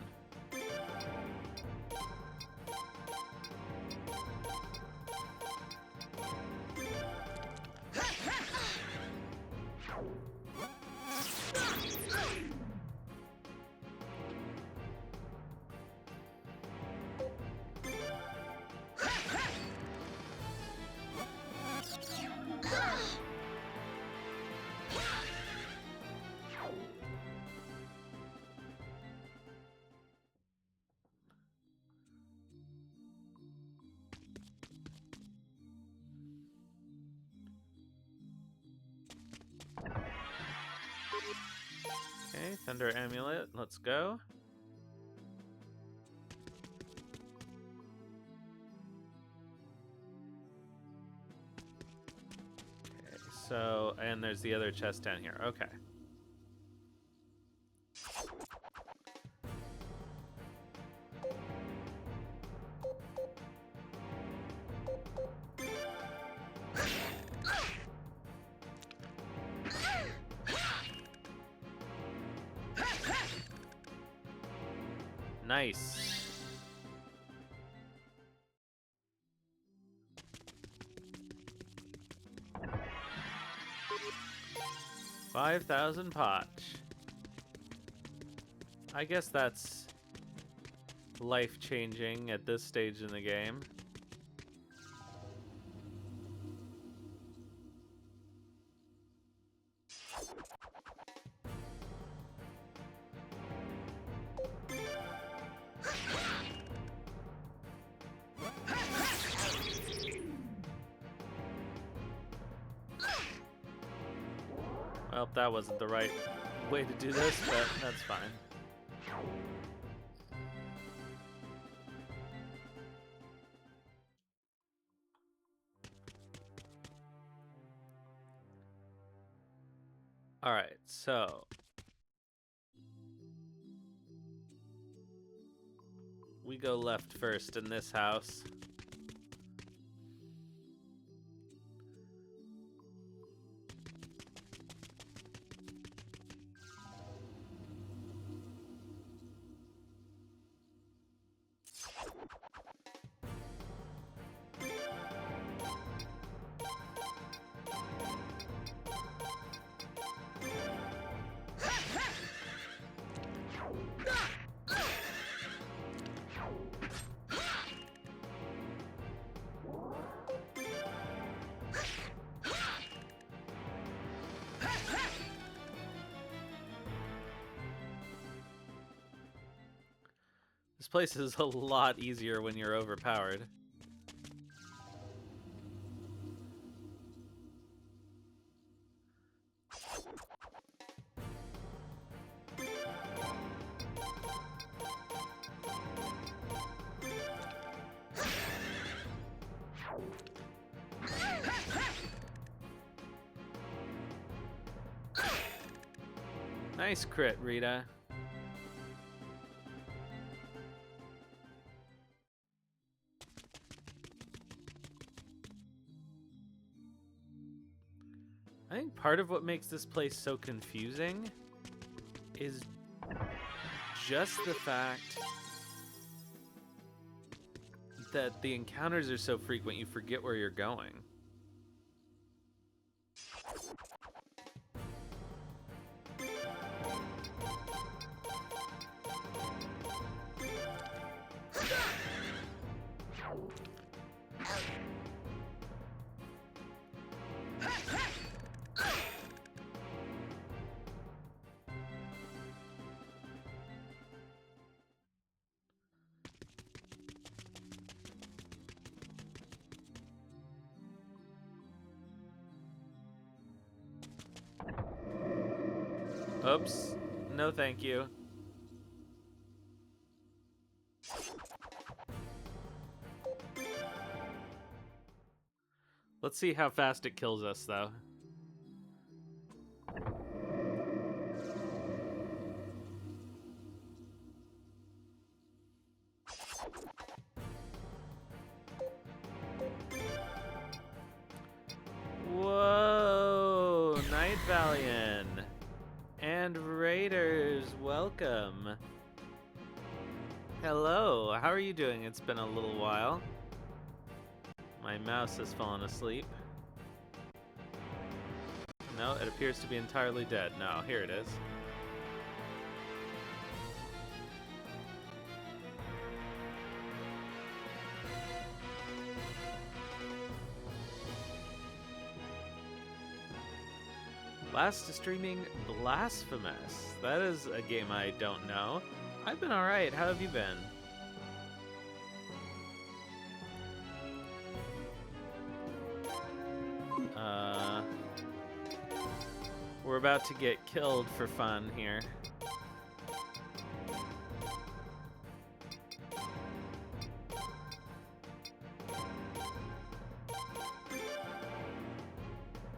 Okay, Thunder Amulet, let's go. Okay, so, and there's the other chest down here. Okay. Nice. $5,000 potch. I guess that's life-changing at this stage in the game. Well, that wasn't the right way to do this, but that's fine. All right, so we go left first in this house. This place is a lot easier when you're overpowered. Nice crit, Rita. I think part of what makes this place so confusing is just the fact that the encounters are so frequent you forget where you're going. Oops. No, thank you. Let's see how fast it kills us, though. Whoa! Night Valiant! And Raiders, welcome. Hello, how are you doing? It's been a little while. My mouse has fallen asleep. No, it appears to be entirely dead. No, here it is. Last streaming Blasphemous. That is a game I don't know. I've been alright. How have you been? We're about to get killed for fun here.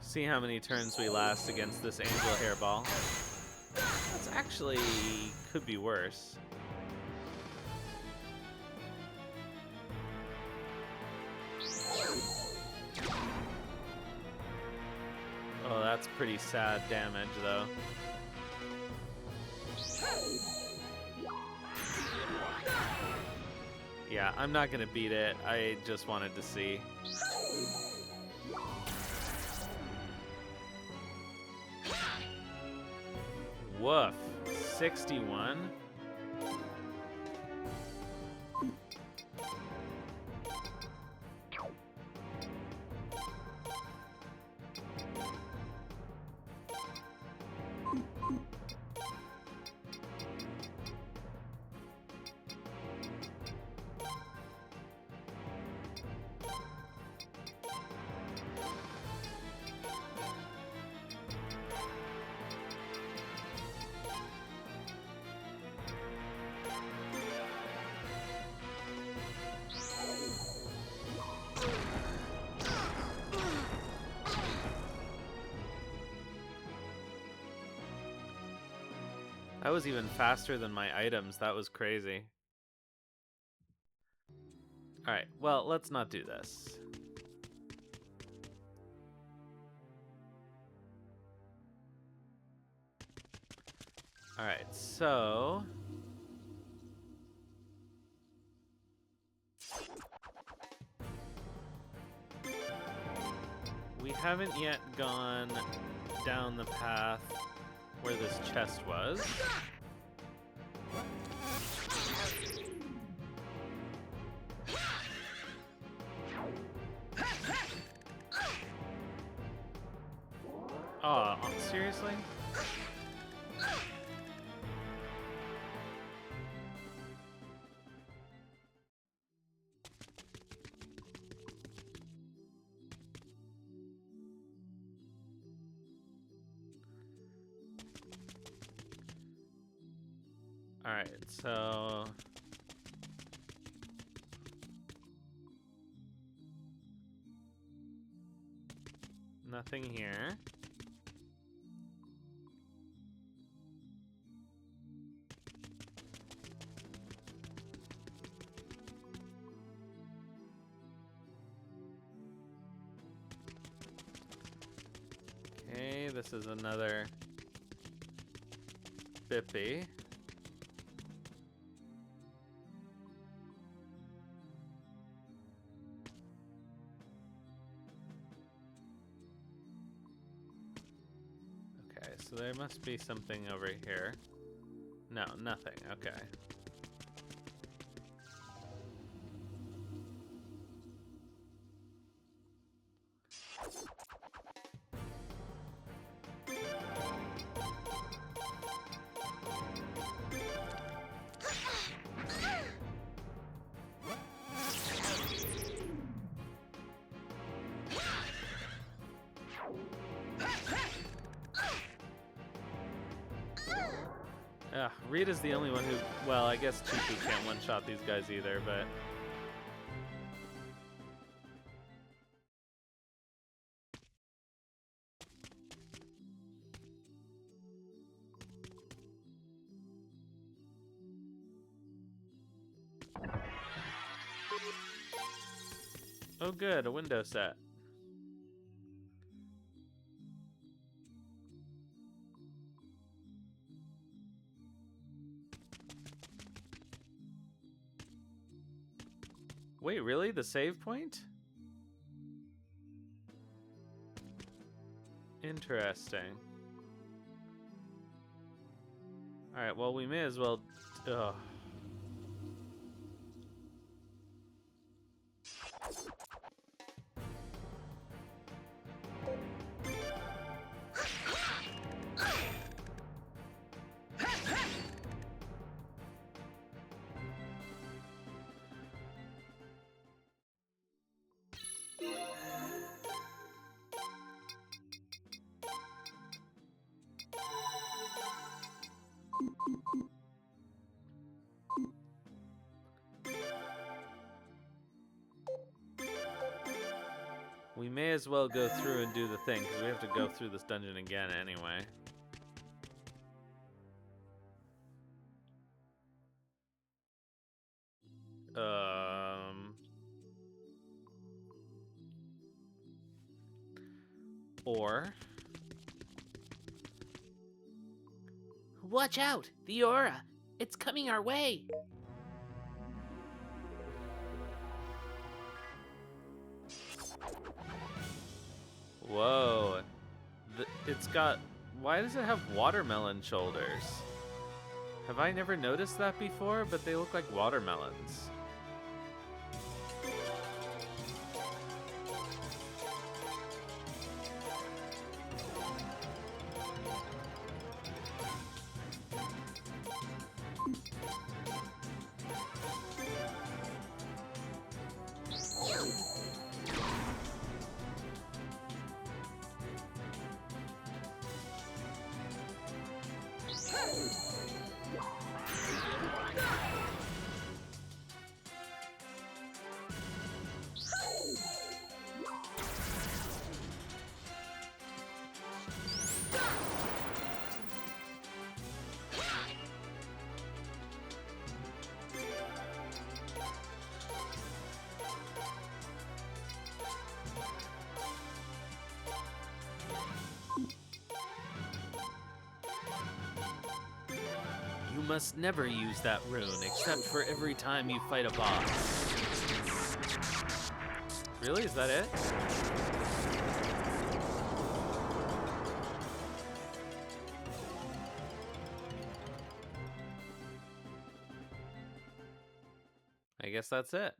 See how many turns we last against this angel hairball. That's actually could be worse. Oh, that's pretty sad damage, though. Yeah, I'm not gonna beat it. I just wanted to see. Woof. 61? That was even faster than my items. That was crazy. Alright, well, let's not do this. Alright, so... we haven't yet gone down the path where this chest was. Oh, seriously? Alright, so... nothing here. Okay, this is another Bippy. Okay, so there must be something over here. No, nothing. Okay. Rita's the only one who, well, I guess Chuchu can't one-shot these guys either, but... Oh good, a window set. Wait, really? The save point? Interesting. Alright, well, we may as well... Ugh. We may as well go through and do the thing, because we have to go through this dungeon again anyway. Or... Watch out! The aura! It's coming our way! Whoa. It's got... Why does it have watermelon shoulders? Have I never noticed that before? But they look like watermelons. You must never use that rune, except for every time you fight a boss. Really? Is that it? I guess that's it.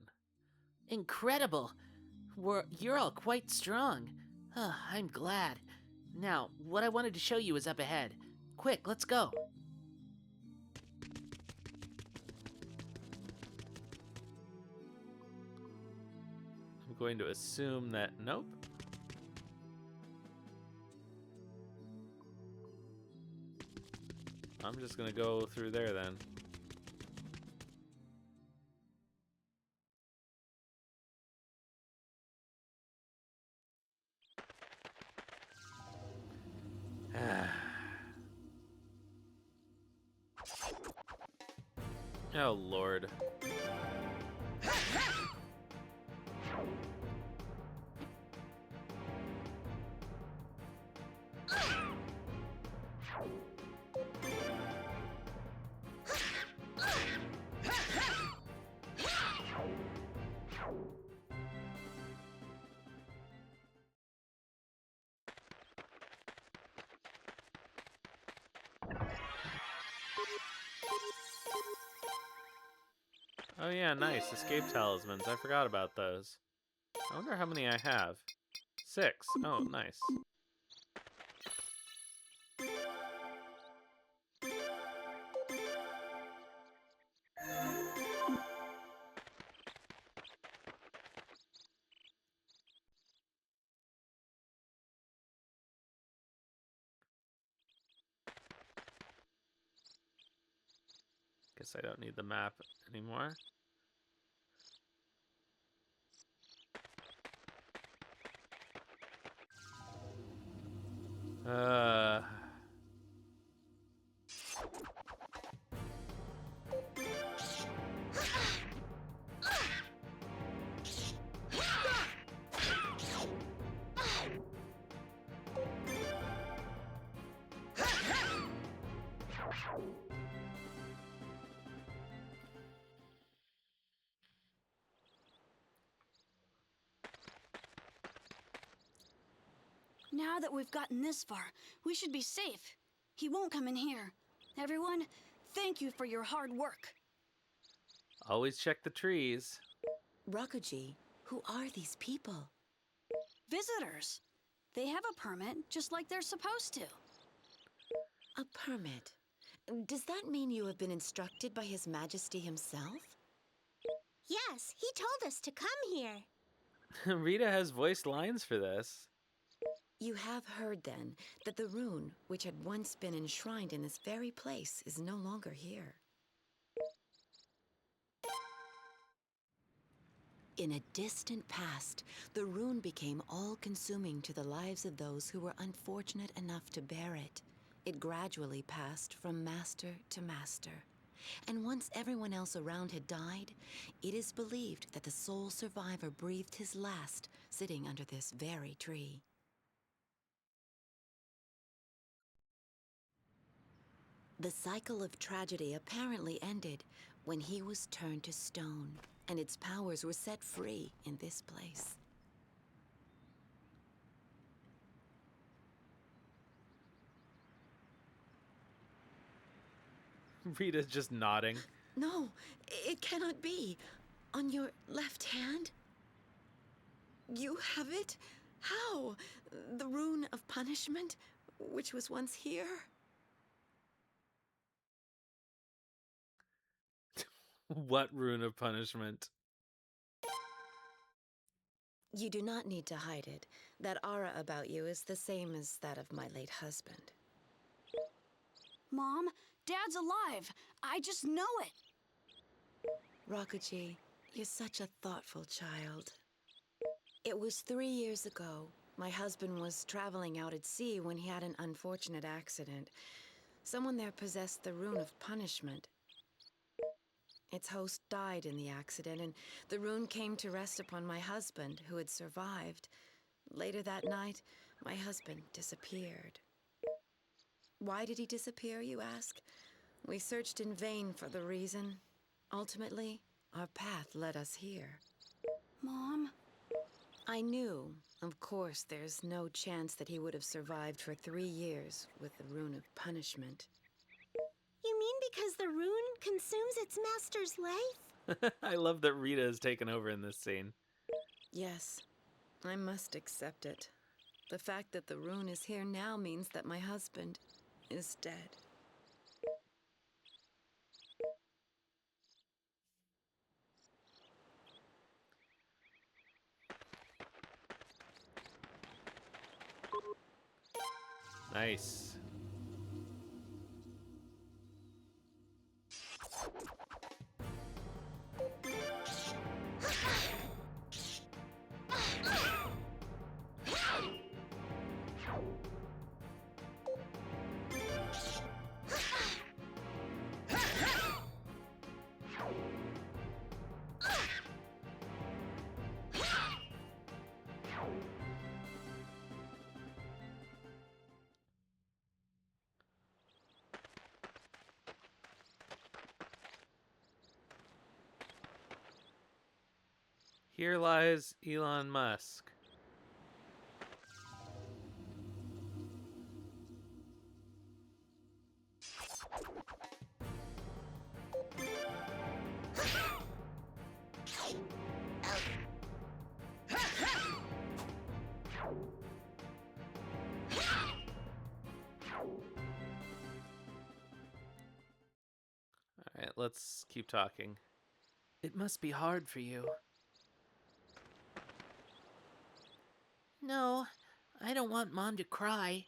Incredible! You're all quite strong. I'm glad. Now, what I wanted to show you is up ahead. Quick, let's go. I'm going to assume that... Nope. I'm just gonna go through there then. Oh, Lord. Oh yeah, nice. Escape talismans. I forgot about those. I wonder how many I have. 6. Oh, nice. Guess I don't need the map anymore. Uh... Now that we've gotten this far, we should be safe. He won't come in here. Everyone, thank you for your hard work. Always check the trees. Rakuji, who are these people? Visitors. They have a permit, just like they're supposed to. A permit? Does that mean you have been instructed by His Majesty himself? Yes, he told us to come here. Rita has voiced lines for this. You have heard, then, that the rune, which had once been enshrined in this very place, is no longer here. In a distant past, the rune became all-consuming to the lives of those who were unfortunate enough to bear it. It gradually passed from master to master. And once everyone else around had died, it is believed that the sole survivor breathed his last sitting under this very tree. The cycle of tragedy apparently ended when he was turned to stone, and its powers were set free in this place. Rita's just nodding. No, it cannot be. On your left hand? You have it? How? The rune of punishment, which was once here? What rune of punishment? You do not need to hide it. That aura about you is the same as that of my late husband. Mom, Dad's alive. I just know it. Rakuji, you're such a thoughtful child. It was 3 years ago. My husband was traveling out at sea when he had an unfortunate accident. Someone there possessed the rune of punishment. Its host died in the accident, and the rune came to rest upon my husband, who had survived. Later that night, my husband disappeared. Why did he disappear, you ask? We searched in vain for the reason. Ultimately, our path led us here. Mom? I knew, of course, there's no chance that he would have survived for 3 years with the rune of punishment. You mean because the rune consumes its master's life? I love that Rita is taken over in this scene. Yes, I must accept it. The fact that the rune is here now means that my husband is dead. Nice. Here lies Elon Musk. Alright, let's keep talking. It must be hard for you. No, I don't want Mom to cry.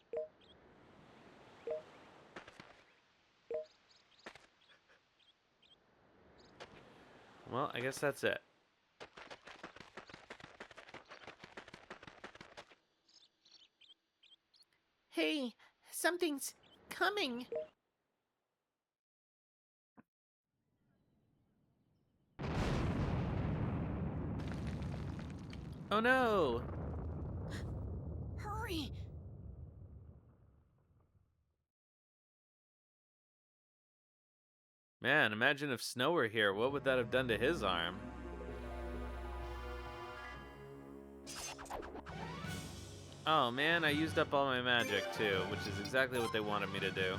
Well, I guess that's it. Hey, something's coming. Oh no! Hurry! Man, imagine if Snow were here. What would that have done to his arm? Oh man, I used up all my magic too, which is exactly what they wanted me to do.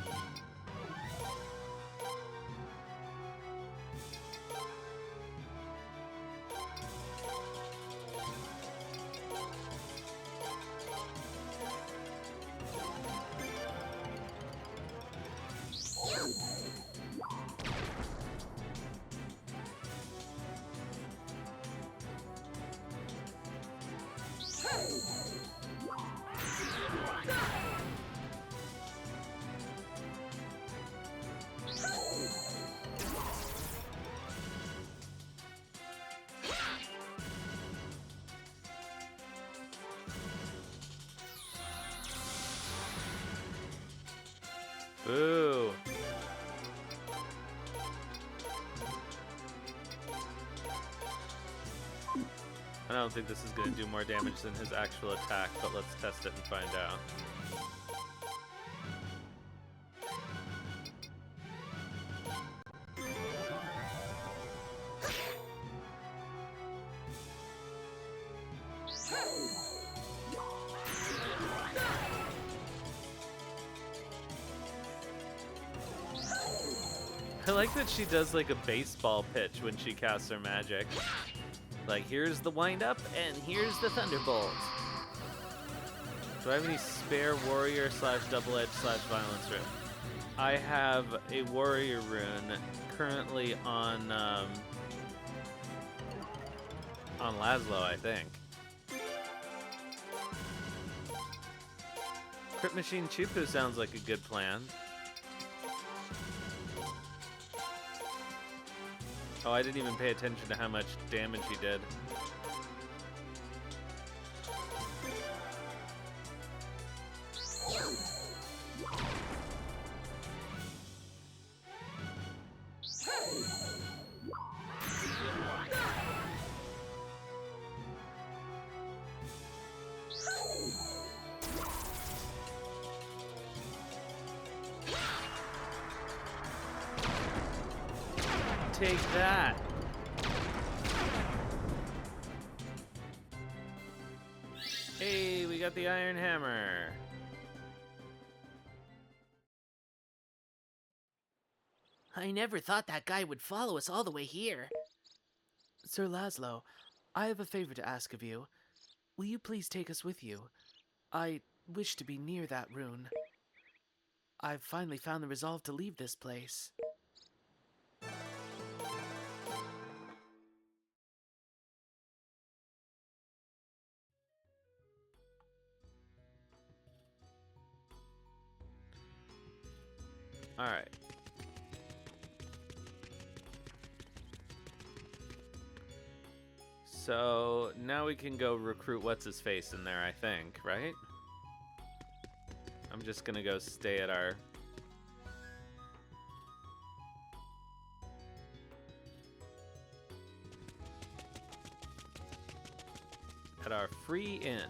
Boo! I don't think this is going to do more damage than his actual attack, but let's test it and find out. I like that she does like a baseball pitch when she casts her magic. Like, here's the wind-up, and here's the thunderbolt. Do I have any spare warrior / double-edged / violence rune? I have a warrior rune currently on Laszlo, I think. Crit Machine Chupu sounds like a good plan. Oh, I didn't even pay attention to how much damage he did. Take that. Hey, we got the Iron Hammer. I never thought that guy would follow us all the way here. Sir Laszlo, I have a favor to ask of you. Will you please take us with you? I wish to be near that rune. I've finally found the resolve to leave this place. All right. So now we can go recruit what's-his-face in there, I think, right? I'm just gonna go stay at our... free inn.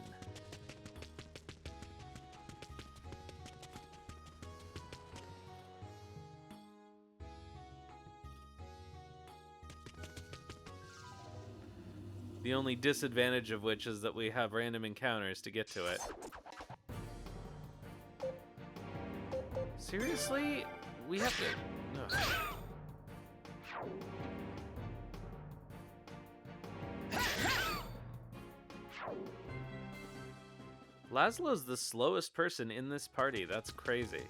The only disadvantage of which is that we have random encounters to get to it. Seriously? We have to... Ugh. Laszlo's the slowest person in this party. That's crazy.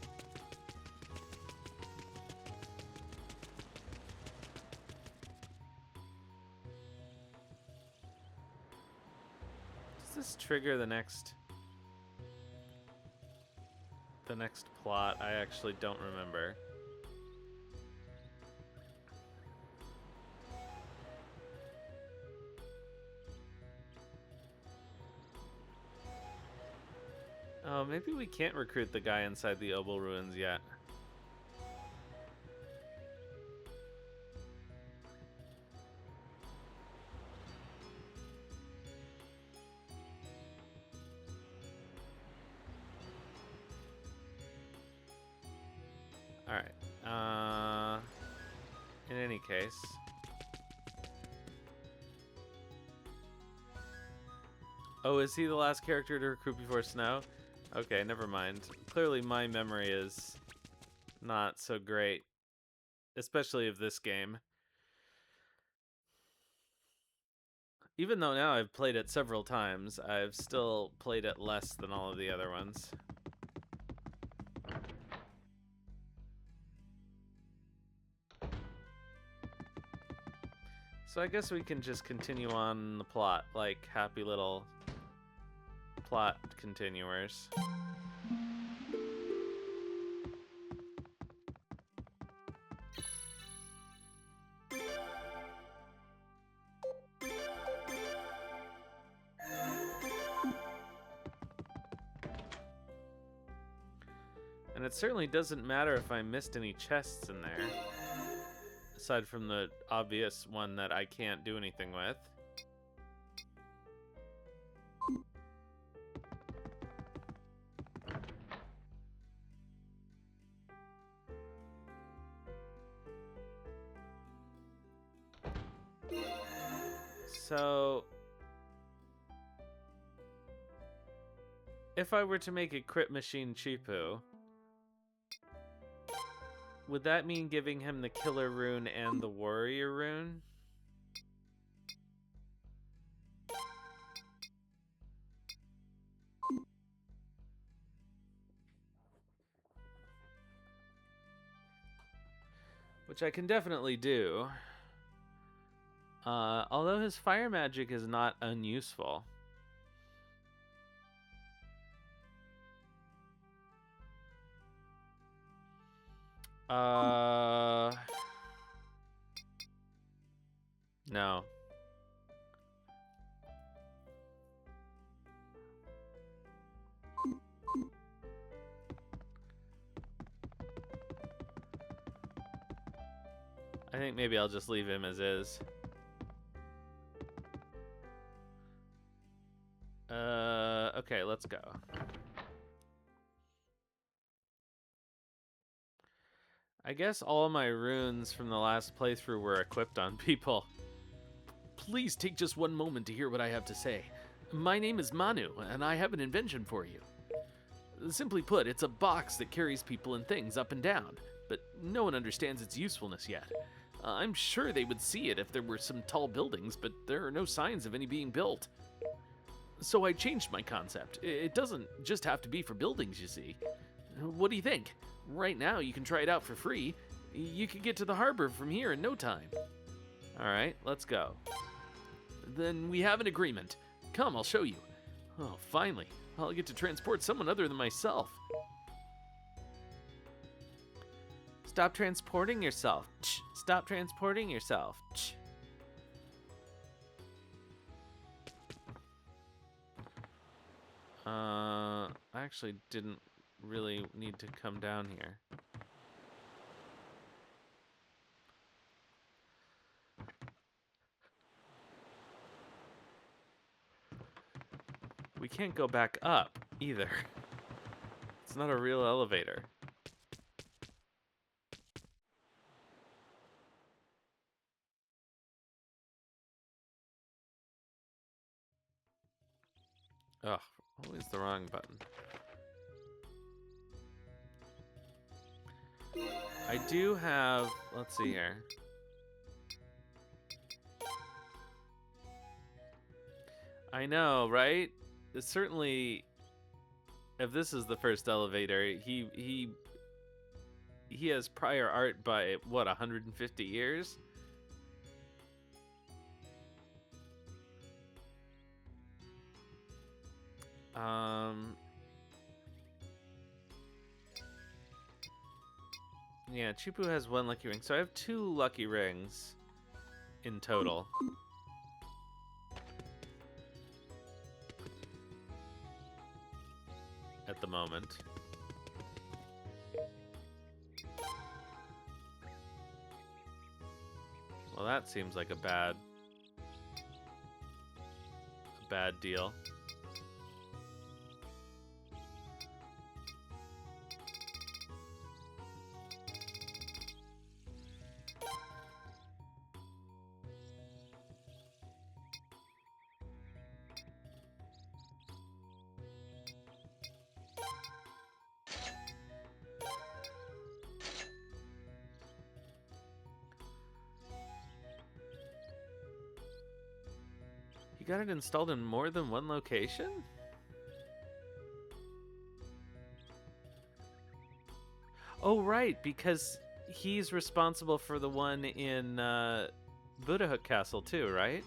Does this trigger the next plot? I actually don't remember. Oh, maybe we can't recruit the guy inside the Obel Ruins yet. Alright. In any case. Oh, is he the last character to recruit before snow? Okay, never mind. Clearly my memory is not so great, especially of this game. Even though now I've played it several times, I've still played it less than all of the other ones. So I guess we can just continue on the plot, like happy little plot continuers. And it certainly doesn't matter if I missed any chests in there, aside from the obvious one that I can't do anything with. So, if I were to make a crit machine Chipu, would that mean giving him the killer rune and the warrior rune? Which I can definitely do. Although his fire magic is not unuseful. No. I think maybe I'll just leave him as is. Okay, let's go. I guess all my runes from the last playthrough were equipped on people. Please take just one moment to hear what I have to say. My name is Manu, and I have an invention for you. Simply put, it's a box that carries people and things up and down, but no one understands its usefulness yet. I'm sure they would see it if there were some tall buildings, but there are no signs of any being built. So I changed my concept. It doesn't just have to be for buildings, you see. What do you think? Right now, you can try it out for free. You can get to the harbor from here in no time. Alright, let's go. Then we have an agreement. Come, I'll show you. Oh, finally. I'll get to transport someone other than myself. Stop transporting yourself. Stop transporting yourself. I actually didn't really need to come down here. We can't go back up either. It's not a real elevator. Ugh, always the wrong button. I do have, let's see here. I know, right? It's certainly if this is the first elevator, he has prior art by what, 150 years? Yeah, Chipu has 1 lucky ring, so I have 2 lucky rings in total. At the moment. Well, that seems like a bad deal. You got it installed in more than 1 location? Oh, right, because he's responsible for the one in Buddha Castle too, right?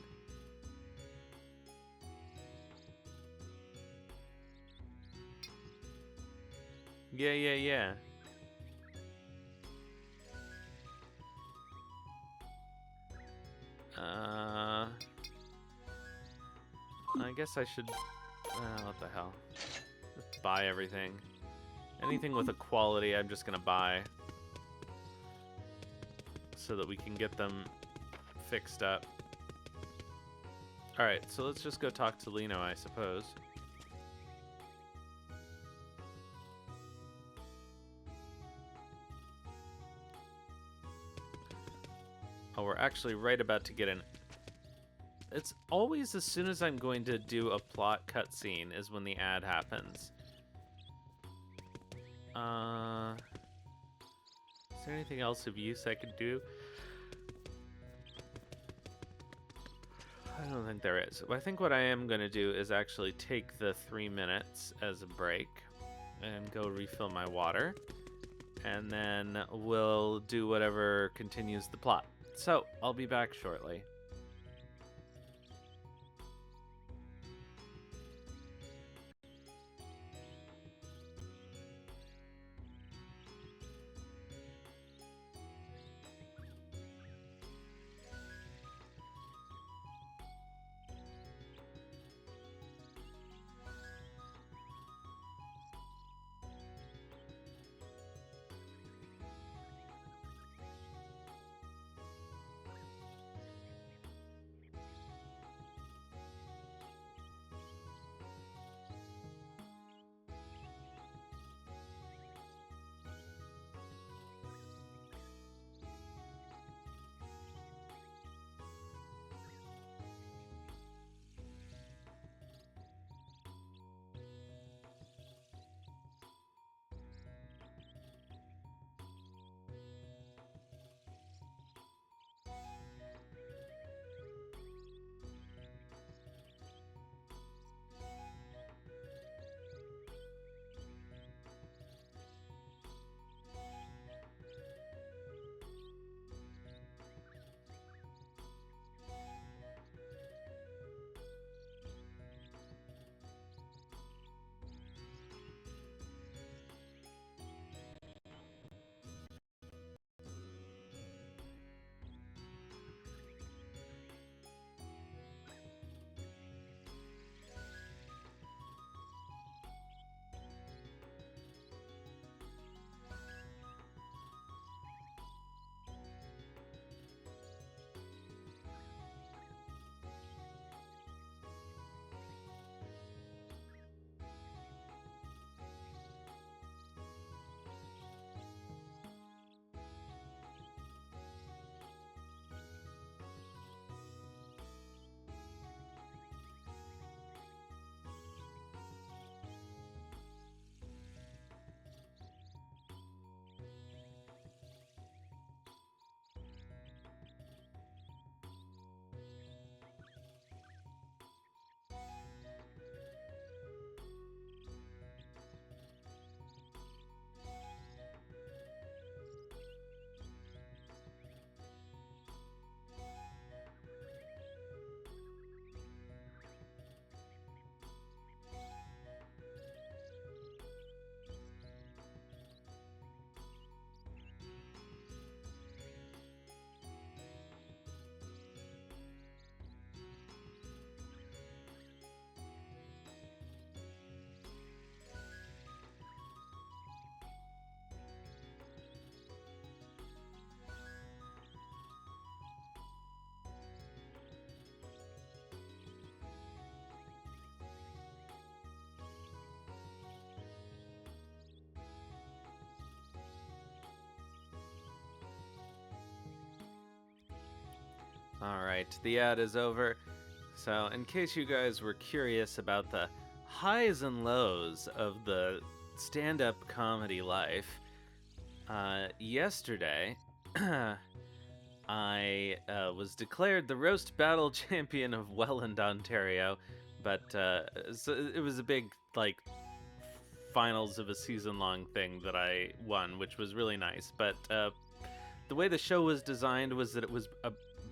Yeah. I guess I should... what the hell? Just buy everything. Anything with a quality, I'm just gonna buy. So that we can get them fixed up. Alright, so let's just go talk to Lino, I suppose. Oh, we're actually right about to get an... It's always as soon as I'm going to do a plot cutscene is when the ad happens. Is there anything else of use I could do? I don't think there is. I think what I am going to do is actually take the 3 minutes as a break and go refill my water. And then we'll do whatever continues the plot. So, I'll be back shortly. Alright, the ad is over. So, in case you guys were curious about the highs and lows of the stand-up comedy life, yesterday, I was declared the roast battle champion of Welland, Ontario, but so it was a big, like, finals of a season-long thing that I won, which was really nice. But the way the show was designed was that it was a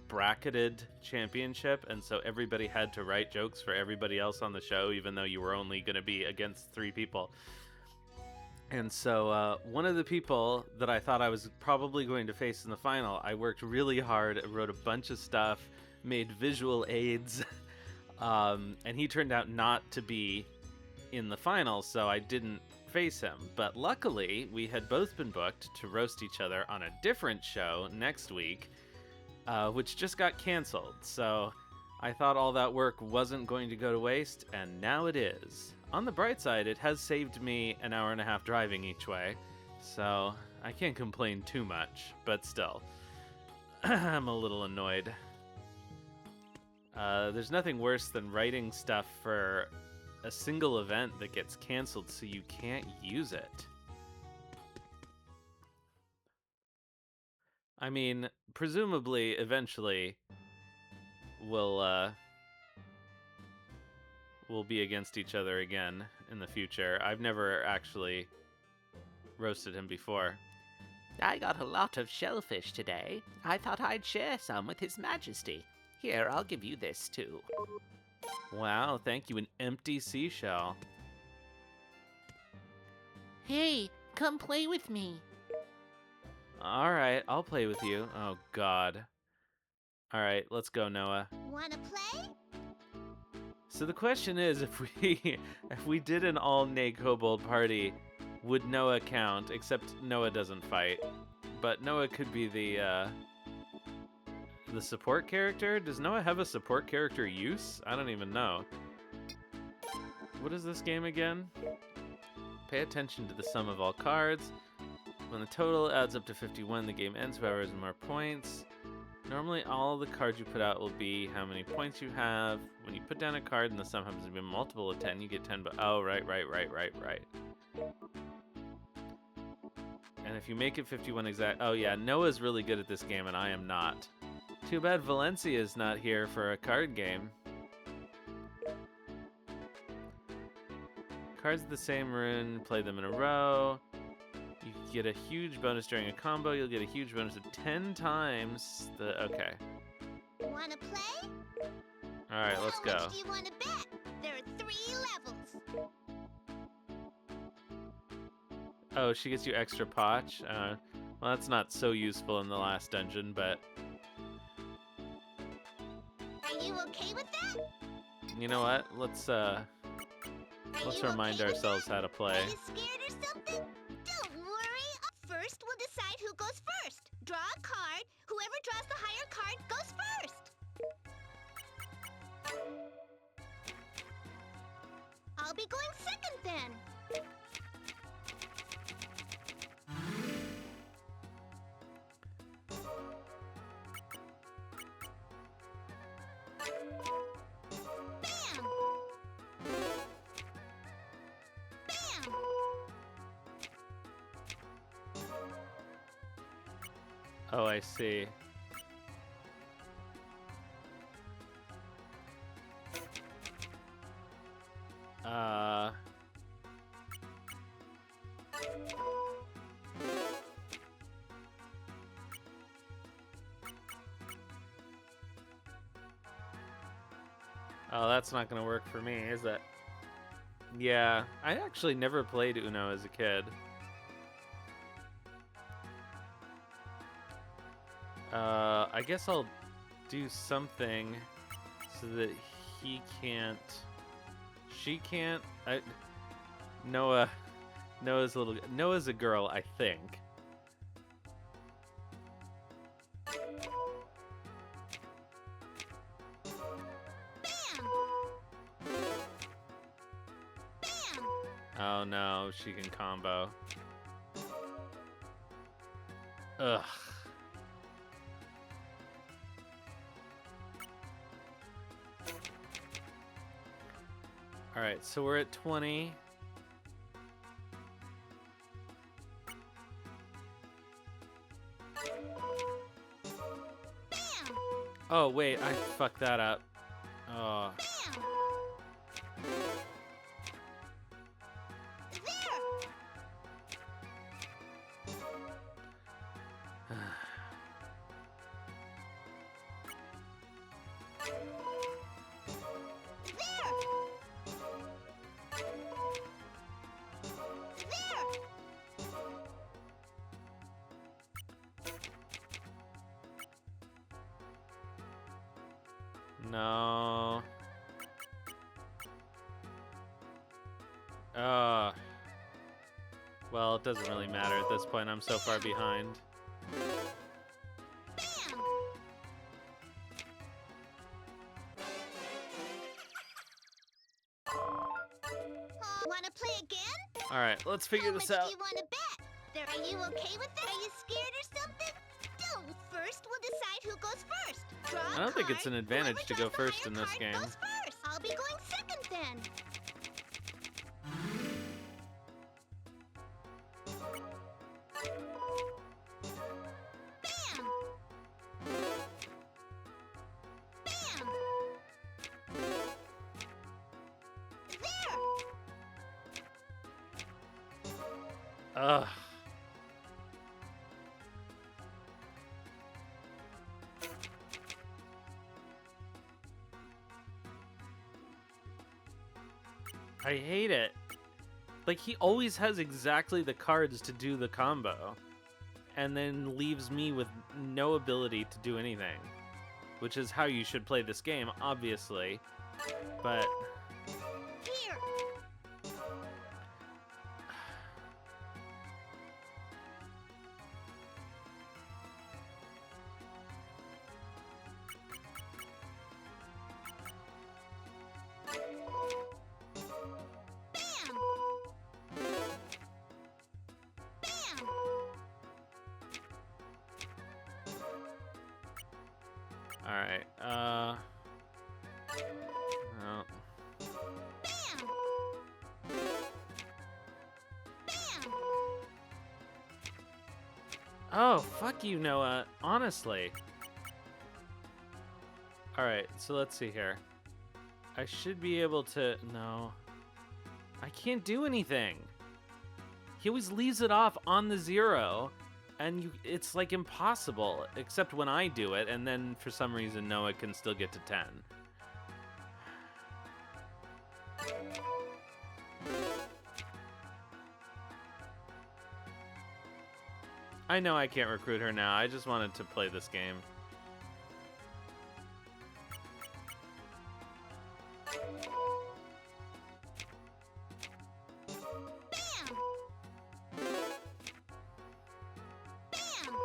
bracketed championship, and so everybody had to write jokes for everybody else on the show, even though you were only going to be against 3 people. And so one of the people that I thought I was probably going to face in the final, I worked really hard, wrote a bunch of stuff, made visual aids, and he turned out not to be in the final, so I didn't face him. But luckily, we had both been booked to roast each other on a different show next week, which just got canceled. So I thought all that work wasn't going to go to waste, and now it is. On the bright side, it has saved me an hour and a half driving each way, so I can't complain too much, but still, I'm a little annoyed. There's nothing worse than writing stuff for a single event that gets canceled so you can't use it. I mean, presumably, eventually, we'll be against each other again in the future. I've never actually roasted him before. I got a lot of shellfish today. I thought I'd share some with His Majesty. Here, I'll give you this too. Wow, thank you, an empty seashell. Hey, come play with me. Alright, I'll play with you. Oh god. Alright, let's go, Noah. Wanna play? So the question is, if we did an all-nay kobold party, would Noah count? Except Noah doesn't fight. But Noah could be the support character? Does Noah have a support character use? I don't even know. What is this game again? Pay attention to the sum of all cards. When the total adds up to 51, the game ends. Whoever has more points. Normally, all the cards you put out will be how many points you have. When you put down a card and the sum happens to be a multiple of 10, you get 10. But oh, right. And if you make it 51 exact... Oh, yeah, Noah's really good at this game, and I am not. Too bad Valencia's not here for a card game. Cards of the same rune, play them in a row. You get a huge bonus during a combo. You'll get a huge bonus of 10 times the... Okay. Wanna play? Alright, let's go. How much do you wanna bet? There are 3 levels. Oh, she gets you extra potch? Well, that's not so useful in the last dungeon, but... Are you okay with that? You know what? Let's remind ourselves how to play. Are you scared or something? Don't worry. First, we'll decide who goes first. Draw a card. Whoever draws the higher card goes first. I'll be going second then. Bam! Bam! Oh, I see. Oh, that's not gonna work for me, is it? Yeah, I actually never played Uno as a kid. I guess I'll do something so that he can't... She can't... Noah's a girl, I think. Bam! Bam! Oh no, she can combo. Ugh. All right, so we're at 20. Bam! Oh, wait, I fucked that up. Oh. Bam! There! There! There! No. Well, it doesn't really matter at this point. I'm so far behind. Bam! Wanna play again? All right, let's figure How this much out. do you wanna bet? There, are you okay with that? Are you scared or something? Don't. First, we'll decide who goes first. Draw a I don't think it's card. an advantage Whoever to go draws the first higher in this card game. goes first. I'll be going second then. Bam! Bam! There! Ugh. I hate it. Like, he always has exactly the cards to do the combo, and then leaves me with no ability to do anything. Which is how you should play this game, obviously. But Here! Bam! Bam! alright, no. Bam! Bam! Oh, fuck you, Noah. Honestly. Alright, so let's see here. I should be able to... No. I can't do anything. He always leaves it off on the 0, and it's like impossible, except when I do it, and then for some reason Noah can still get to 10. I know I can't recruit her now. I just wanted to play this game. Bam! Bam!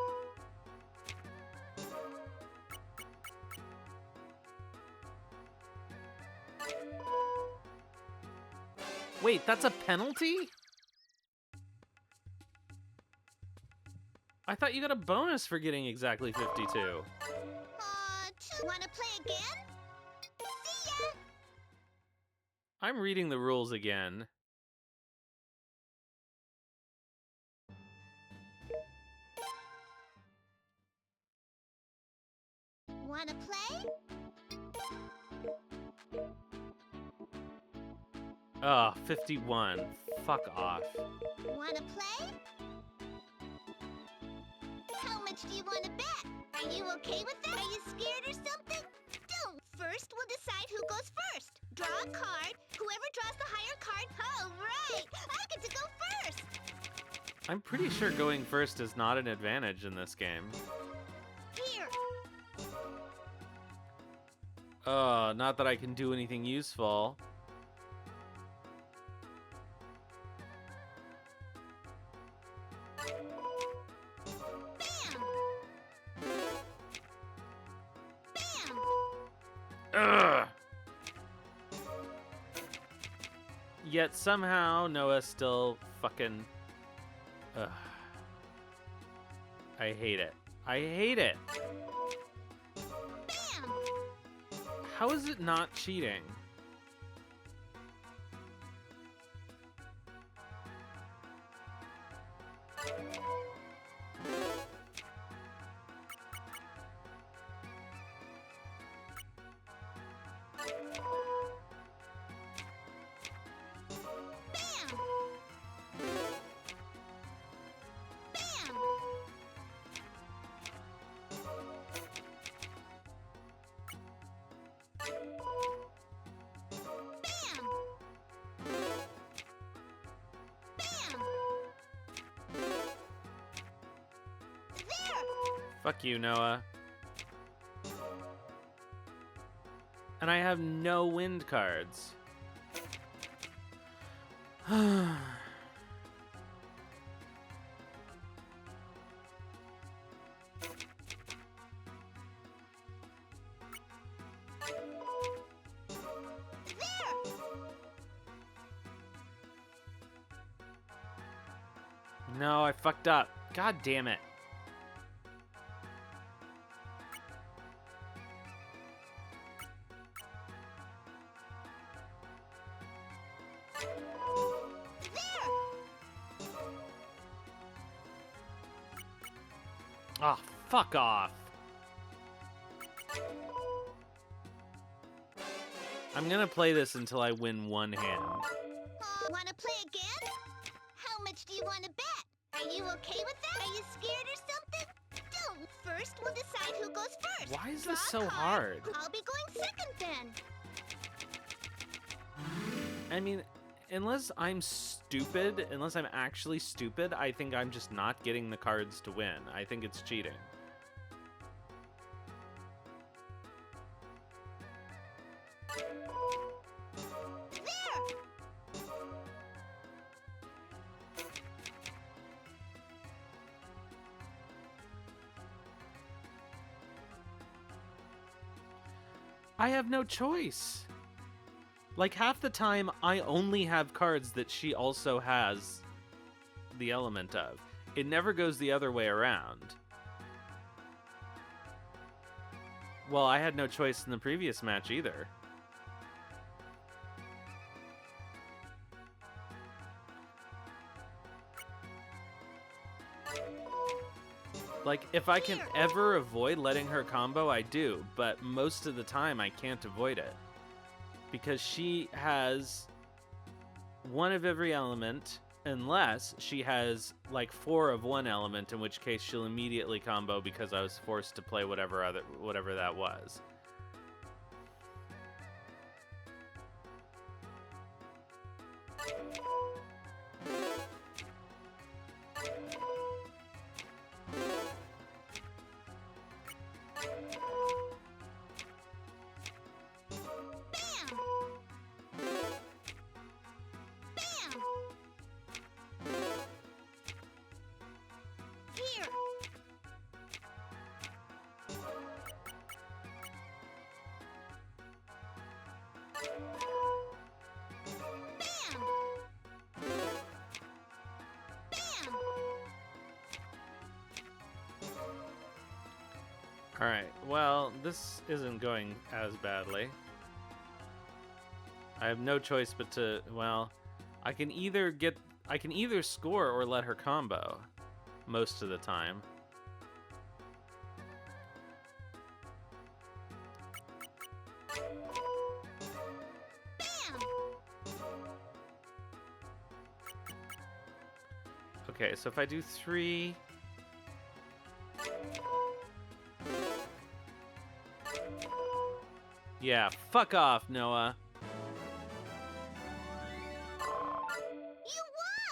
Wait, that's a penalty? I thought you got a bonus for getting exactly 52. Wanna play again? See ya! I'm reading the rules again. Wanna play? Oh, 51. Fuck off. Wanna play? How much do you wanna bet? Are you okay with that? Are you scared or something? Don't. First, we'll decide who goes first. Draw a card. Whoever draws the higher card. Oh, right! I get to go first! I'm pretty sure going first is not an advantage in this game. Here! Not that I can do anything useful. Bam! Bam! Ugh! Yet somehow Noah still fucking... Ugh. I hate it. I hate it. Bam! How is it not cheating? Bam! Bam! Bam! Bam! There! Fuck you, Noah. And I have no wind cards. There! No, I fucked up. God damn it. There! Oh, fuck off. I'm gonna play this until I win one hand. Wanna play again? How much do you want to bet? Are you okay with that? Are you scared or something? Don't. First, we'll decide who goes first. Why is Draw this a so card. hard? I'll be going second then. I mean, unless I'm stupid, unless I'm actually stupid, I think I'm just not getting the cards to win. I think it's cheating. There! I have no choice. Like, half the time, I only have cards that she also has the element of. It never goes the other way around. Well, I had no choice in the previous match either. Like, if I can ever avoid letting her combo, I do, but most of the time I can't avoid it. Because she has one of every element, unless she has, like, 4 of one element, in which case she'll immediately combo because I was forced to play whatever that was. Bam! Bam! Here! Bam! Bam! Alright, well, this isn't going as badly. I have no choice but to, well, I can either score or let her combo most of the time. Bam! Okay, so if I do 3, yeah, fuck off, Noah. You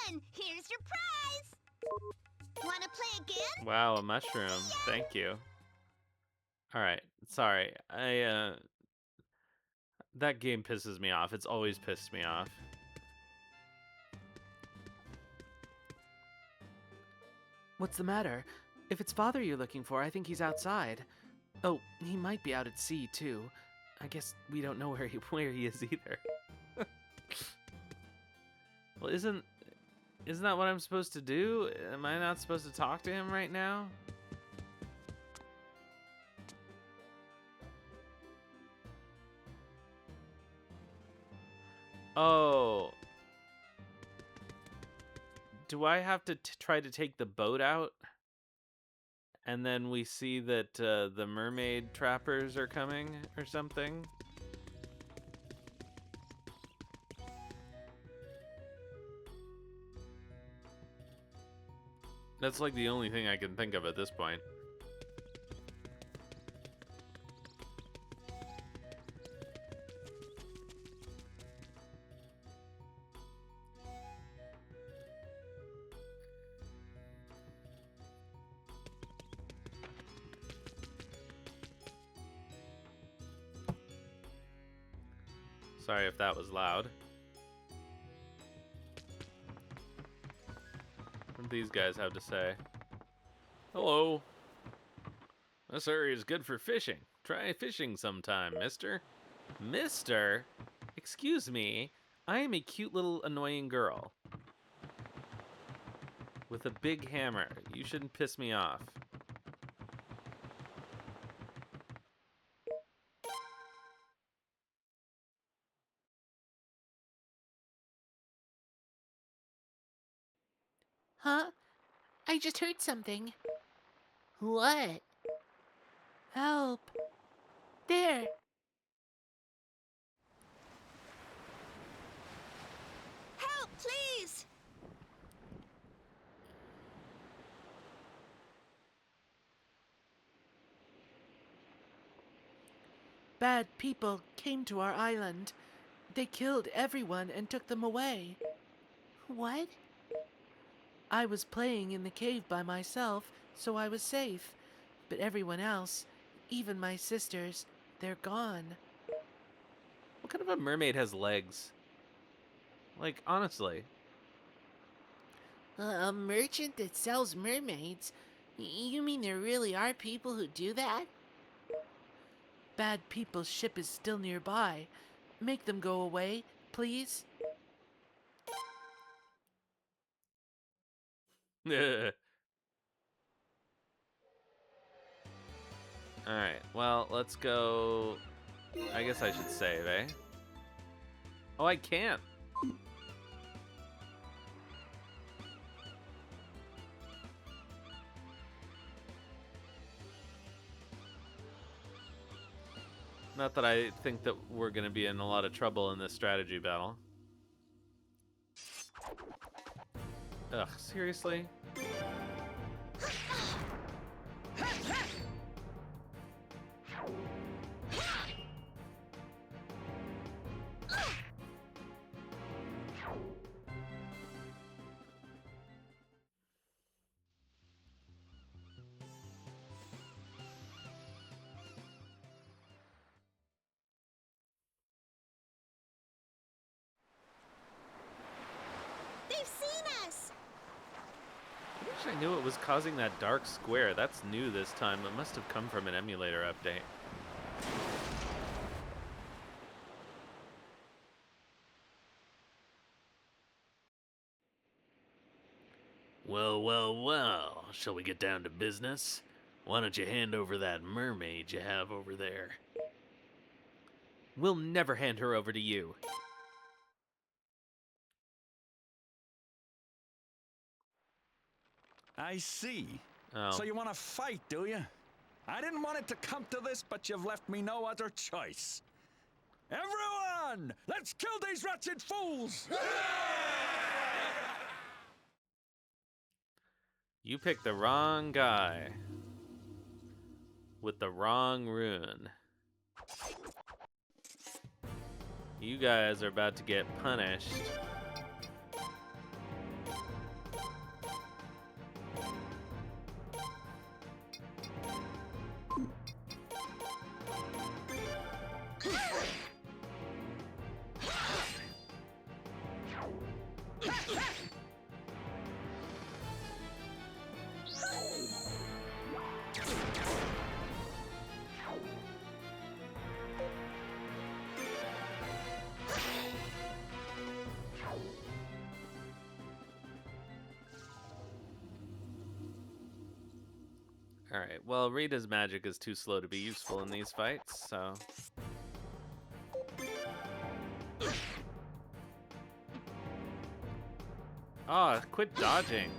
won! Here's your prize! Wanna play again? Wow, a mushroom. Thank you. Alright, sorry. That game pisses me off. It's always pissed me off. What's the matter? If it's father you're looking for, I think he's outside. Oh, he might be out at sea, too. I guess we don't know where he is either. Well, isn't that what I'm supposed to do? Am I not supposed to talk to him right now? Oh. do I have to try to take the boat out? And then we see that the mermaid trappers are coming or something? That's like the only thing I can think of at this point. Sorry if that was loud. What do these guys have to say? Hello. This area is good for fishing. Try fishing sometime, mister. Mister? Excuse me. I am a cute little annoying girl. With a big hammer. You shouldn't piss me off. Huh? I just heard something. What? Help. There. Help, please! Bad people came to our island. They killed everyone and took them away. What? I was playing in the cave by myself, so I was safe. But everyone else, even my sisters, they're gone. What kind of a mermaid has legs? Like, honestly. A merchant that sells mermaids? You mean there really are people who do that? Bad people's ship is still nearby. Make them go away, please. Alright, well, let's go... I guess I should save, eh? Oh, I can't. Not that I think that we're going to be in a lot of trouble in this strategy battle. Ugh, seriously? They've seen us! I wish I knew it was causing that dark square. That's new this time. It must have come from an emulator update. Well, well, well. Shall we get down to business? Why don't you hand over that mermaid you have over there? We'll never hand her over to you. I see. Oh. So you want to fight, do you? I didn't want it to come to this, but you've left me no other choice. Everyone, let's kill these wretched fools! You picked the wrong guy. With the wrong rune. You guys are about to get punished. Alright, well, Rita's magic is too slow to be useful in these fights, so... Oh, quit dodging.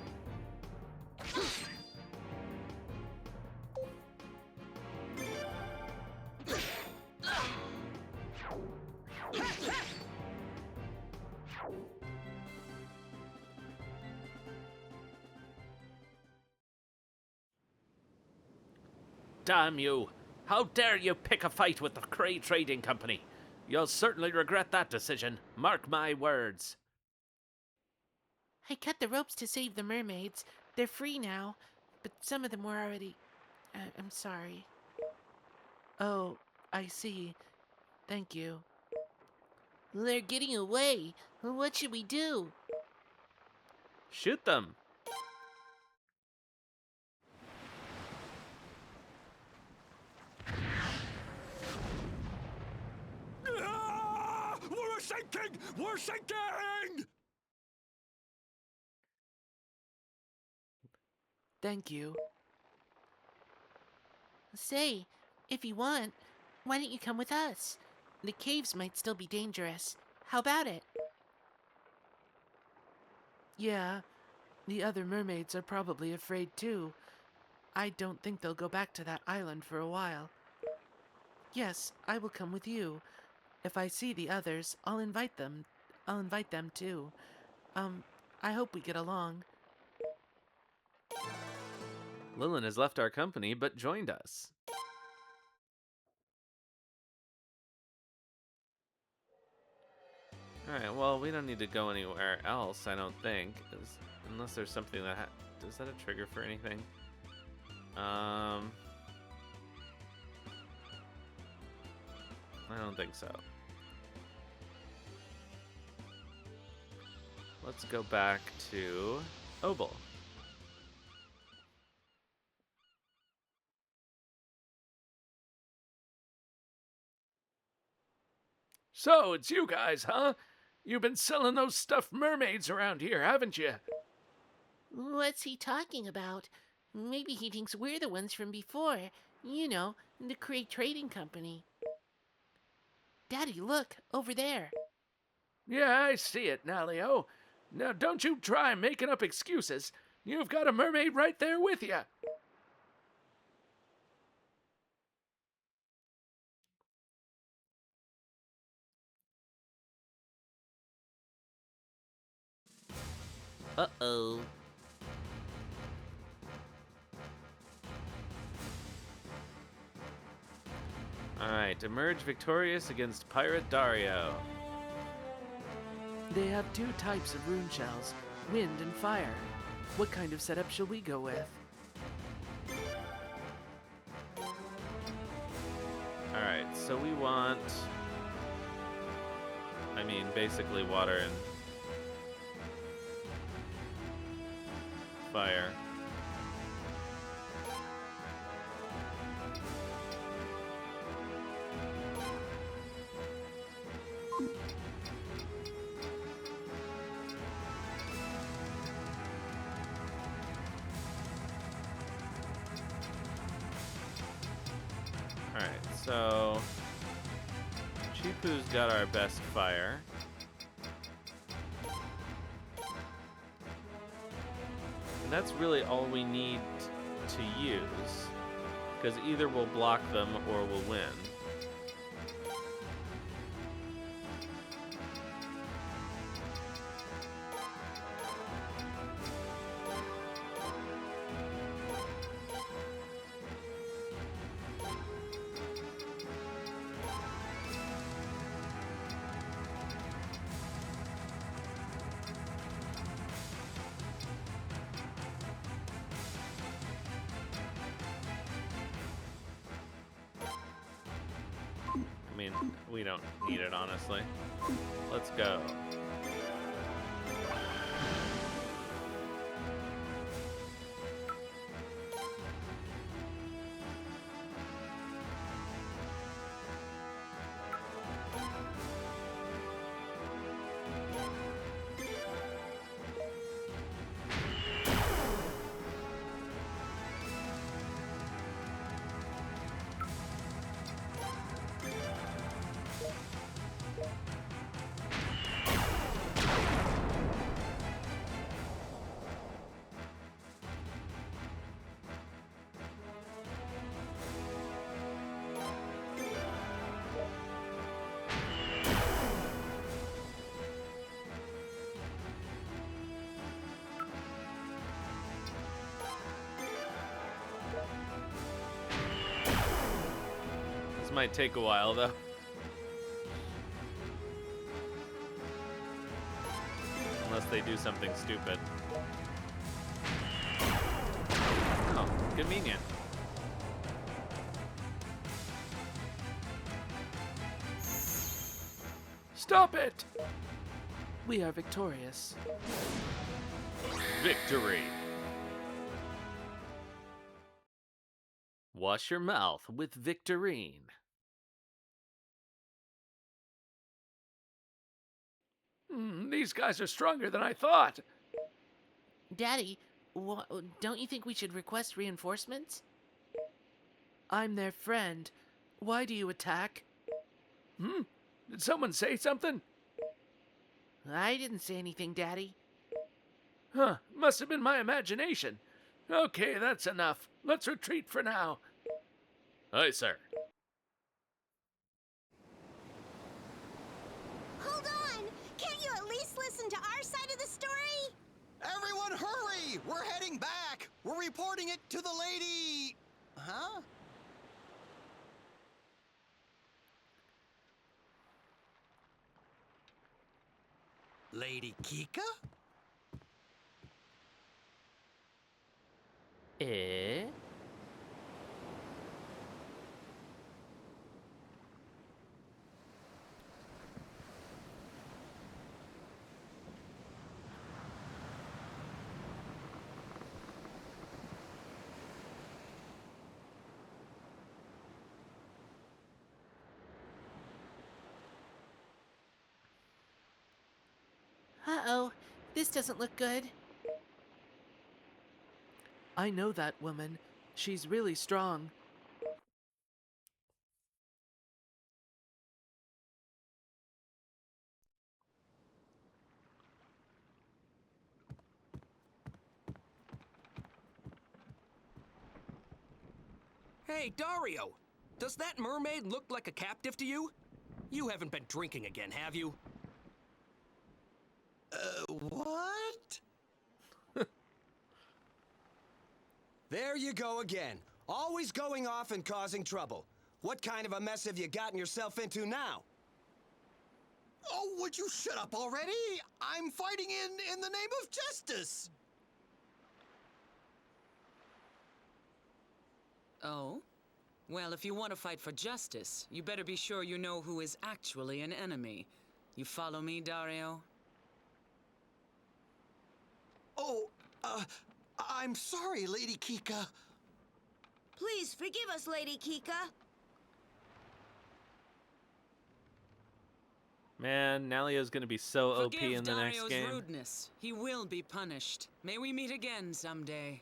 Damn you! How dare you pick a fight with the Cray Trading Company? You'll certainly regret that decision. Mark my words. I cut the ropes to save the mermaids. They're free now, but some of them were already. I'm sorry. Oh, I see. Thank you. They're getting away. What should we do? Shoot them. Ah! We're sinking! We're sinking! Thank you. Say, if you want, why don't you come with us? The caves might still be dangerous. How about it? Yeah, the other mermaids are probably afraid too. I don't think they'll go back to that island for a while. Yes, I will come with you. If I see the others, I'll invite them. I'll invite them too. I hope we get along. Lillian has left our company but joined us. Alright, well, we don't need to go anywhere else, I don't think. Unless there's something that... Is that a trigger for anything? I don't think so. Let's go back to Obel. So, it's you guys, huh? You've been selling those stuffed mermaids around here, haven't you? What's he talking about? Maybe he thinks we're the ones from before. You know, the Cray Trading Company. Daddy, look, over there. Yeah, I see it, Nalio. Now, don't you try making up excuses. You've got a mermaid right there with you. Uh-oh. Alright, emerge victorious against Pirate Dario. They have two types of rune shells, wind and fire. What kind of setup shall we go with? Alright, so we want... I mean, basically water and... fire. Alright, so... Chipu's got our best fire. And that's really all we need to use. Because either we'll block them or we'll win. I mean, we don't need it, honestly. Let's go. might take a while, though. Unless they do something stupid. Oh, convenient. Stop it! We are victorious. Victory. Wash your mouth with Victorine. These guys are stronger than I thought. Daddy, don't you think we should request reinforcements? I'm their friend. Why do you attack? Did someone say something? I didn't say anything, Daddy. Huh, must have been my imagination. Okay, that's enough. Let's retreat for now. Aye, sir. Hold on! Can't you at least listen to our side of the story? Everyone hurry! We're heading back! We're reporting it to the lady... Huh? Lady Kika? Eh? Uh-oh, this doesn't look good. I know that woman. She's really strong. Hey, Dario! Does that mermaid look like a captive to you? You haven't been drinking again, have you? What? There you go again. Always going off and causing trouble. What kind of a mess have you gotten yourself into now? Oh, would you shut up already? I'm fighting in the name of justice. Oh? Well, if you want to fight for justice, you better be sure you know who is actually an enemy. You follow me, Dario? Oh, I'm sorry, Lady Kika. Please forgive us, Lady Kika. Man, Nalio's gonna be so OP Forgive in the next Dario's game. rudeness. He will be punished. May we meet again someday.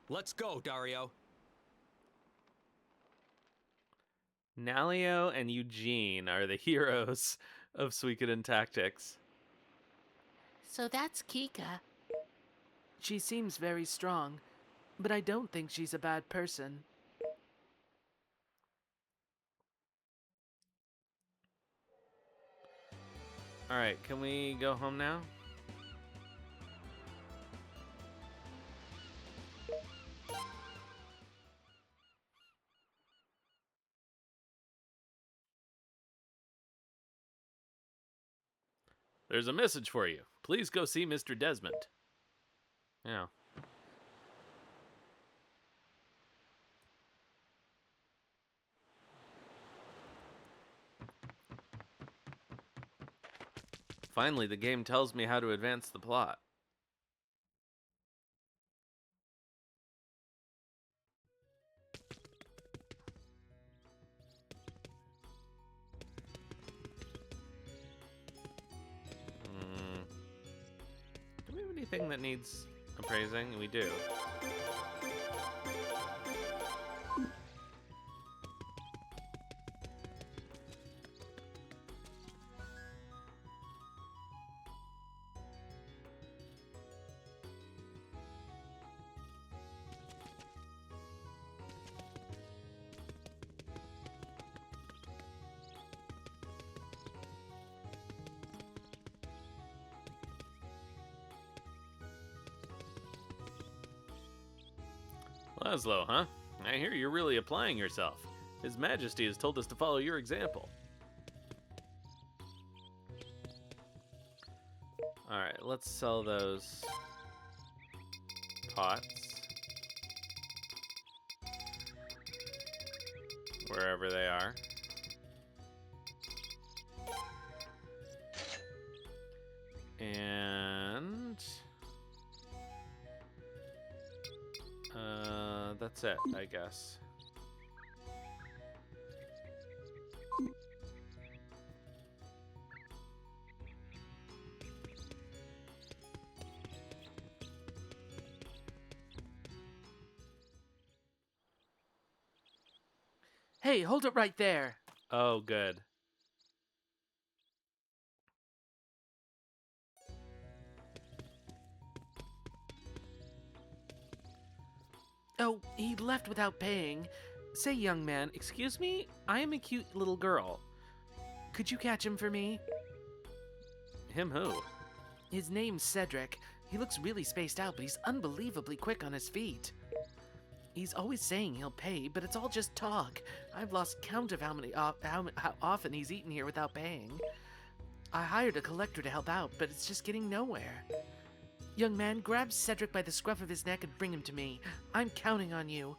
Let's go, Dario. Nalio and Eugene are the heroes of Suikoden Tactics. So that's Kika. She seems very strong, but I don't think she's a bad person. Alright, can we go home now? There's a message for you. Please go see Mr. Desmond. Yeah. Finally, the game tells me how to advance the plot. Do we have anything that needs appraising? We do. Well, that was low, huh? I hear you're really applying yourself. His Majesty has told us to follow your example. Alright, let's sell those pots. Wherever they are. And that's it, I guess. Hey, hold it right there. Oh, good. Oh, he left without paying. Say, young man, excuse me? I am a cute little girl. Could you catch him for me? Him who? His name's Cedric. He looks really spaced out, but he's unbelievably quick on his feet. He's always saying he'll pay, but it's all just talk. I've lost count of how often he's eaten here without paying. I hired a collector to help out, but it's just getting nowhere. Young man, grab Cedric by the scruff of his neck and bring him to me. I'm counting on you.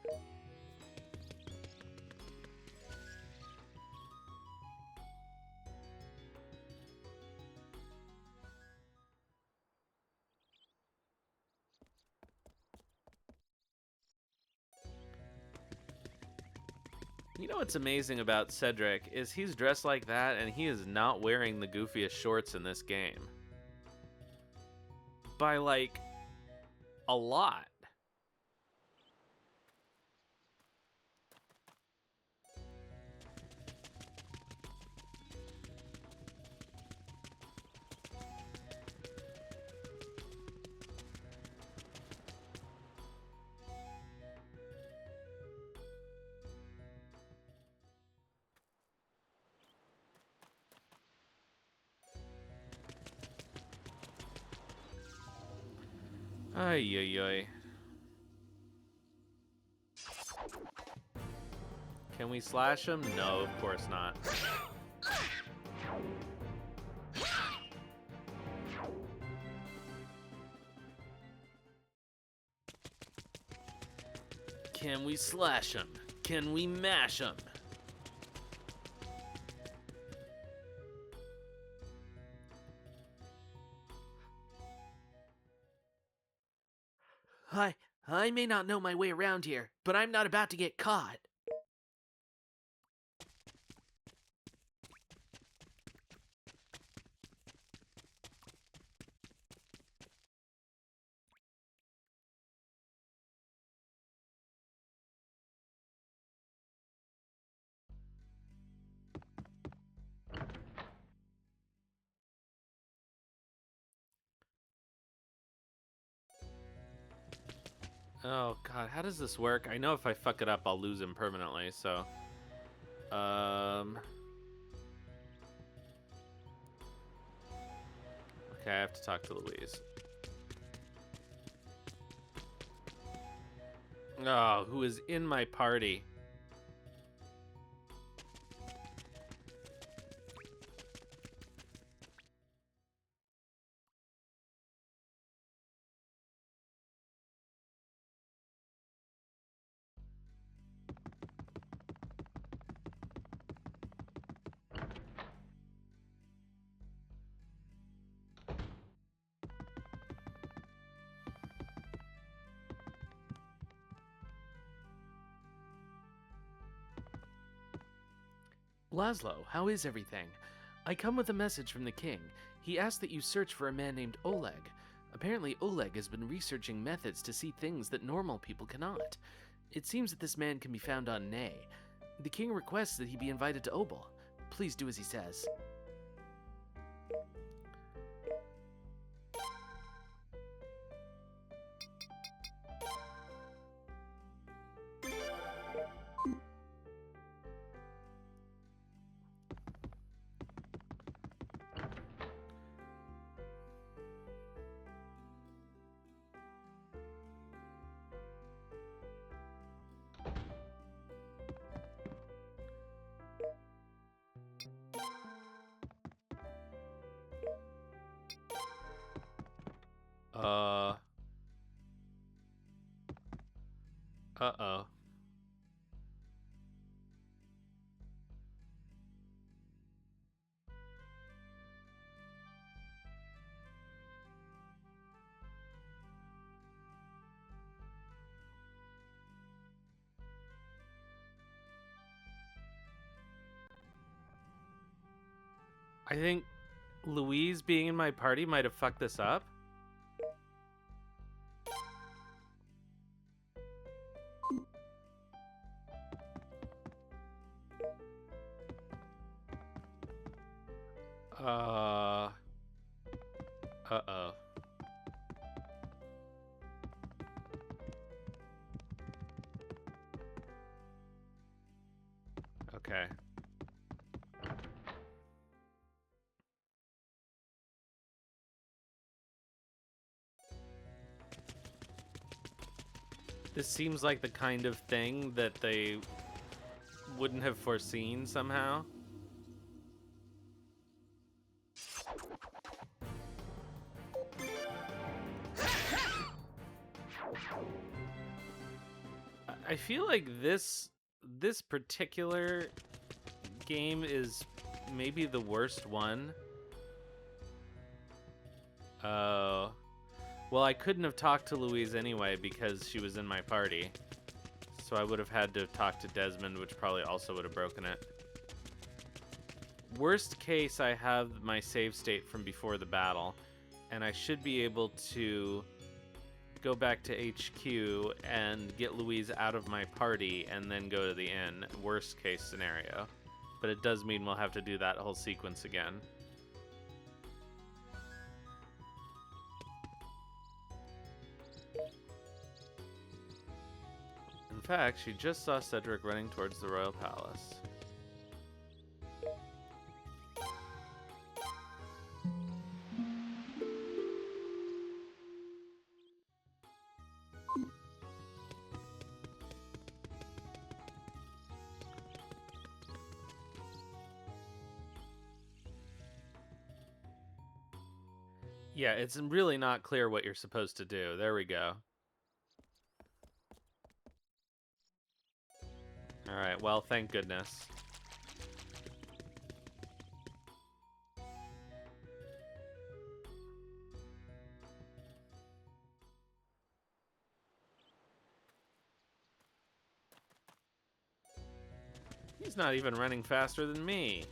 You know what's amazing about Cedric is he's dressed like that and he is not wearing the goofiest shorts in this game. By like a lot. Ay, ay, ay. Can we slash him? No, of course not. Can we slash him? Can we mash him? I may not know my way around here, but I'm not about to get caught. Oh god, how does this work? I know if I fuck it up, I'll lose him permanently, so... Okay, I have to talk to Louise. Oh, who is in my party? Laszlo, how is everything? I come with a message from the king. He asked that you search for a man named Oleg. Apparently, Oleg has been researching methods to see things that normal people cannot. It seems that this man can be found on Ney. The king requests that he be invited to Obel. Please do as he says. Uh. Uh-oh. I think Louise being in my party might have fucked this up. Uh-oh. Okay. This seems like the kind of thing that they wouldn't have foreseen somehow. I feel like this particular game is maybe the worst one. Oh. Well, I couldn't have talked to Louise anyway because she was in my party. So I would have had to talk to Desmond, which probably also would have broken it. Worst case, I have my save state from before the battle, and I should be able to go back to HQ and get Louise out of my party and then go to the inn. Worst case scenario. But it does mean we'll have to do that whole sequence again. In fact, she just saw Cedric running towards the royal palace. Yeah, it's really not clear what you're supposed to do. There we go. Alright, well, thank goodness. He's not even running faster than me.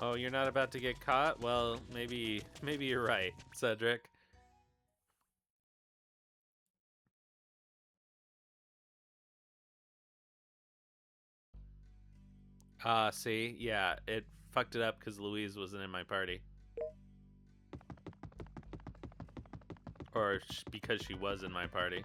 Oh, you're not about to get caught? Well, maybe you're right, Cedric. See? Yeah, it fucked it up because Louise wasn't in my party. Or because she was in my party.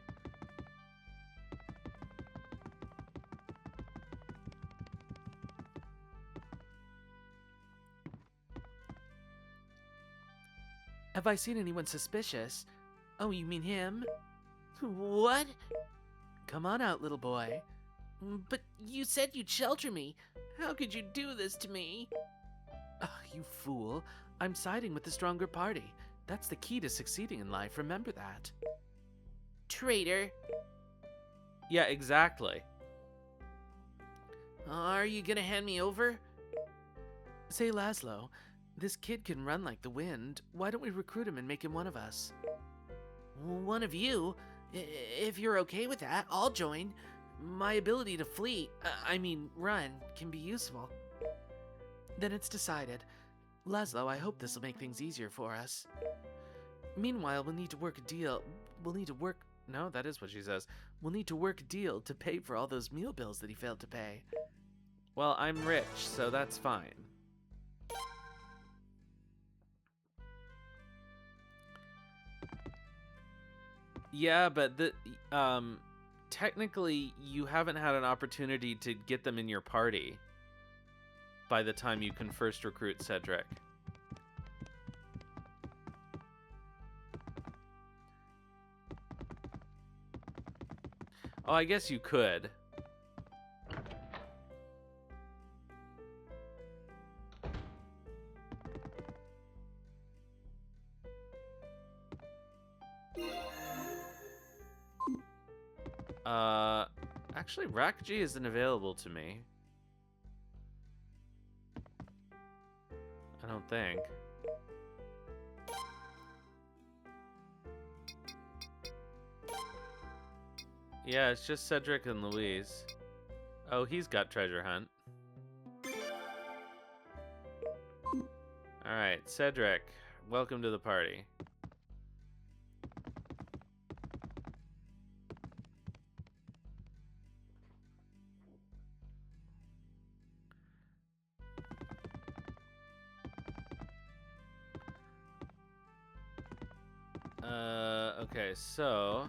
Have I seen anyone suspicious? Oh, you mean him? What? Come on out, little boy. But you said you'd shelter me. How could you do this to me? You fool. I'm siding with the stronger party. That's the key to succeeding in life, remember that. Traitor. Yeah, exactly. Are you gonna hand me over? Say, Laszlo, this kid can run like the wind. Why don't we recruit him and make him one of us? One of you? If you're okay with that, I'll join. My ability to run, can be useful. Then it's decided. Laszlo, I hope this will make things easier for us. Meanwhile, we'll need to work a deal. No, that is what she says. We'll need to work a deal to pay for all those meal bills that he failed to pay. Well, I'm rich, so that's fine. Yeah, but technically you haven't had an opportunity to get them in your party by the time you can first recruit Cedric. Oh, I guess you could. Actually, Rakji isn't available to me. I don't think. Yeah, it's just Cedric and Louise. Oh, he's got treasure hunt. Alright, Cedric, welcome to the party. Okay, so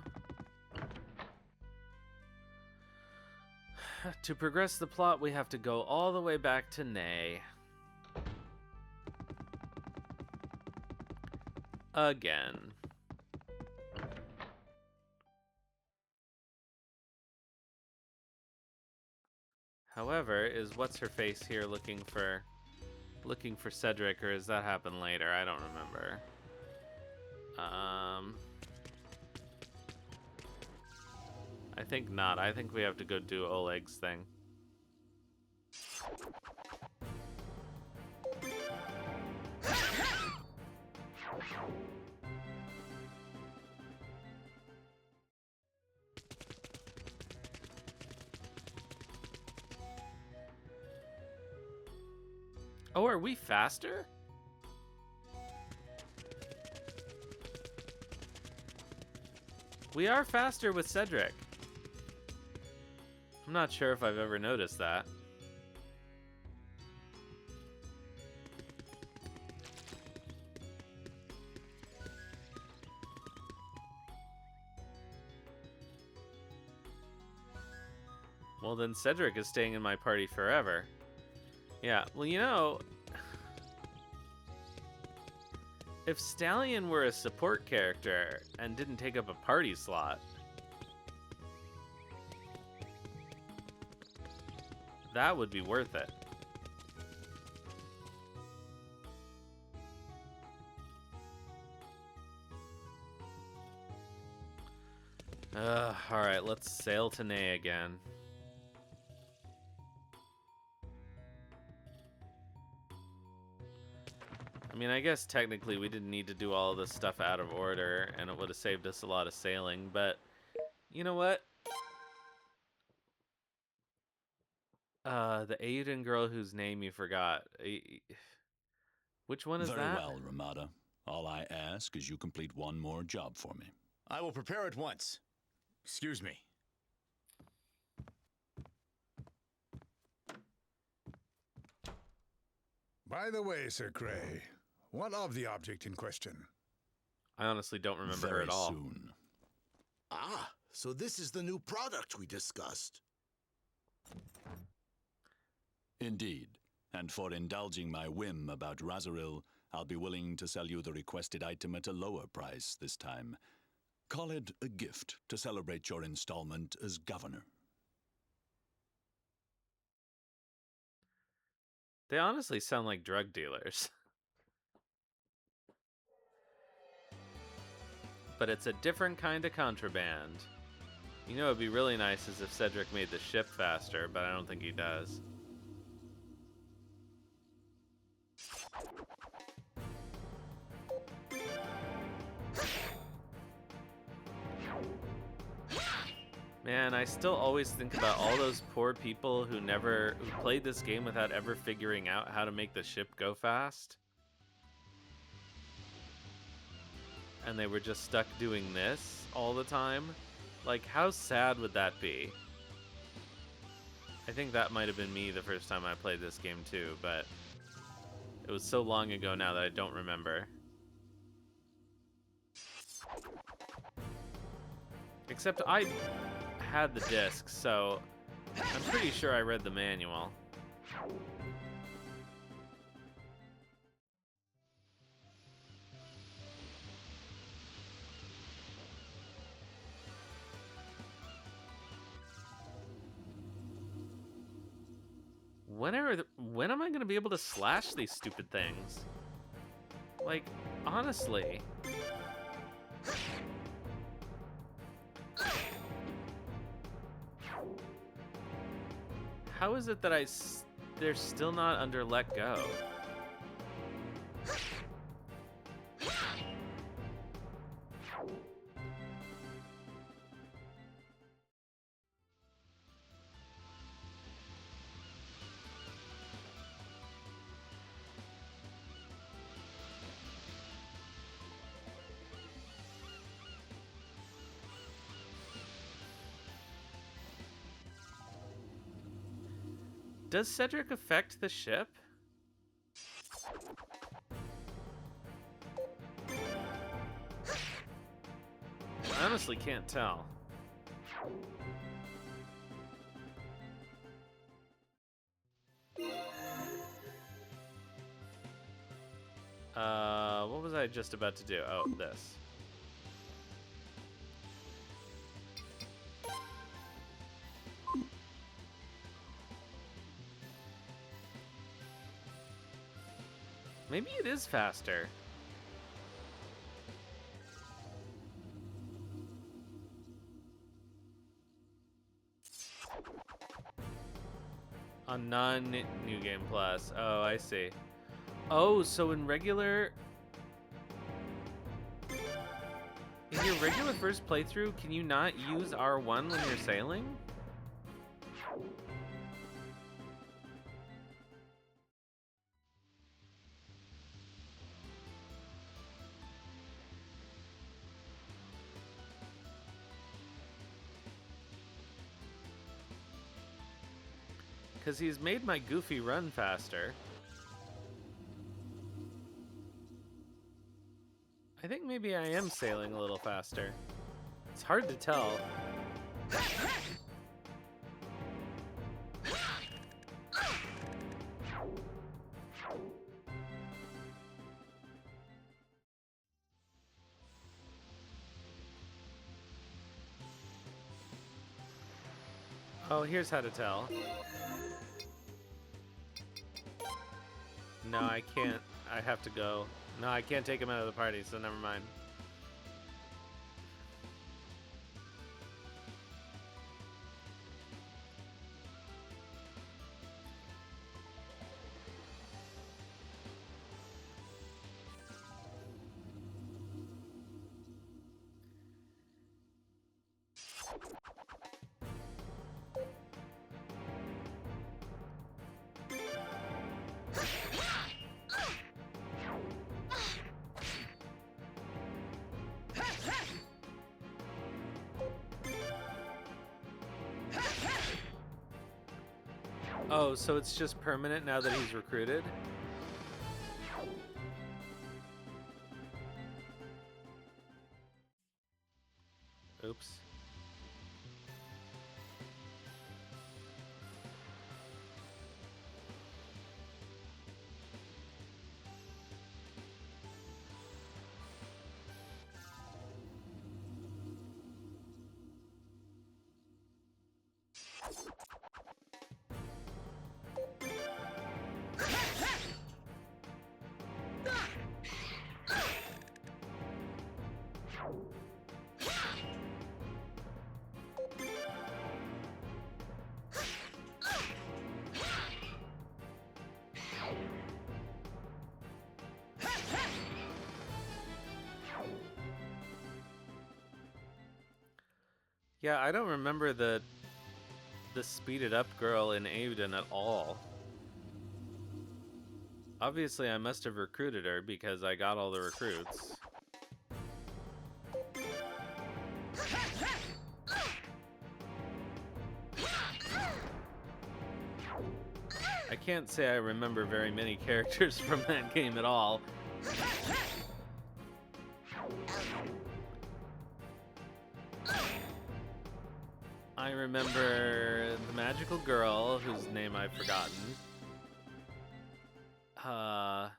to progress the plot, we have to go all the way back to Nay. Again. However, is what's-her-face here looking for Cedric, or does that happen later? I don't remember. I think not. I think we have to go do Oleg's thing. Oh, are we faster? We are faster with Cedric. I'm not sure if I've ever noticed that. Well, then Cedric is staying in my party forever. Yeah, well, you know, if Stallion were a support character and didn't take up a party slot, that would be worth it. Alright, let's sail to Nay again. I mean, I guess technically we didn't need to do all of this stuff out of order, and it would have saved us a lot of sailing, but you know what? The Aiden girl whose name you forgot. Which one is that? Very well, Ramada. All I ask is you complete one more job for me. I will prepare at once. Excuse me. By the way, Sir Cray, what of the object in question? I honestly don't remember her at all. Very soon. Ah, so this is the new product we discussed. Indeed. And for indulging my whim about Razoril, I'll be willing to sell you the requested item at a lower price this time. Call it a gift to celebrate your installment as governor. They honestly sound like drug dealers. But it's a different kind of contraband. You know, it'd be really nice is if Cedric made the ship faster, but I don't think he does. Man, I still always think about all those poor people who played this game without ever figuring out how to make the ship go fast. And they were just stuck doing this all the time. Like, how sad would that be? I think that might have been me the first time I played this game too, but it was so long ago now that I don't remember. Except I had the disc, so I'm pretty sure I read the manual. When am I going to be able to slash these stupid things? Like, honestly. How is it that they're still not under let go? Does Cedric affect the ship? I honestly can't tell. What was I just about to do? Oh, this. Maybe it is faster. On non-New Game Plus. Oh, I see. Oh, so in your regular first playthrough, can you not use R1 when you're sailing? Because he's made my Goofy run faster. I think maybe I am sailing a little faster. It's hard to tell. Oh, here's how to tell. No, I can't. I have to go. No, I can't take him out of the party, so never mind. Oh, so it's just permanent now that he's recruited? Oops. Yeah, I don't remember the speeded up girl in Aiden at all. Obviously, I must have recruited her because I got all the recruits. I can't say I remember very many characters from that game at all. I remember the magical girl, whose name I've forgotten. I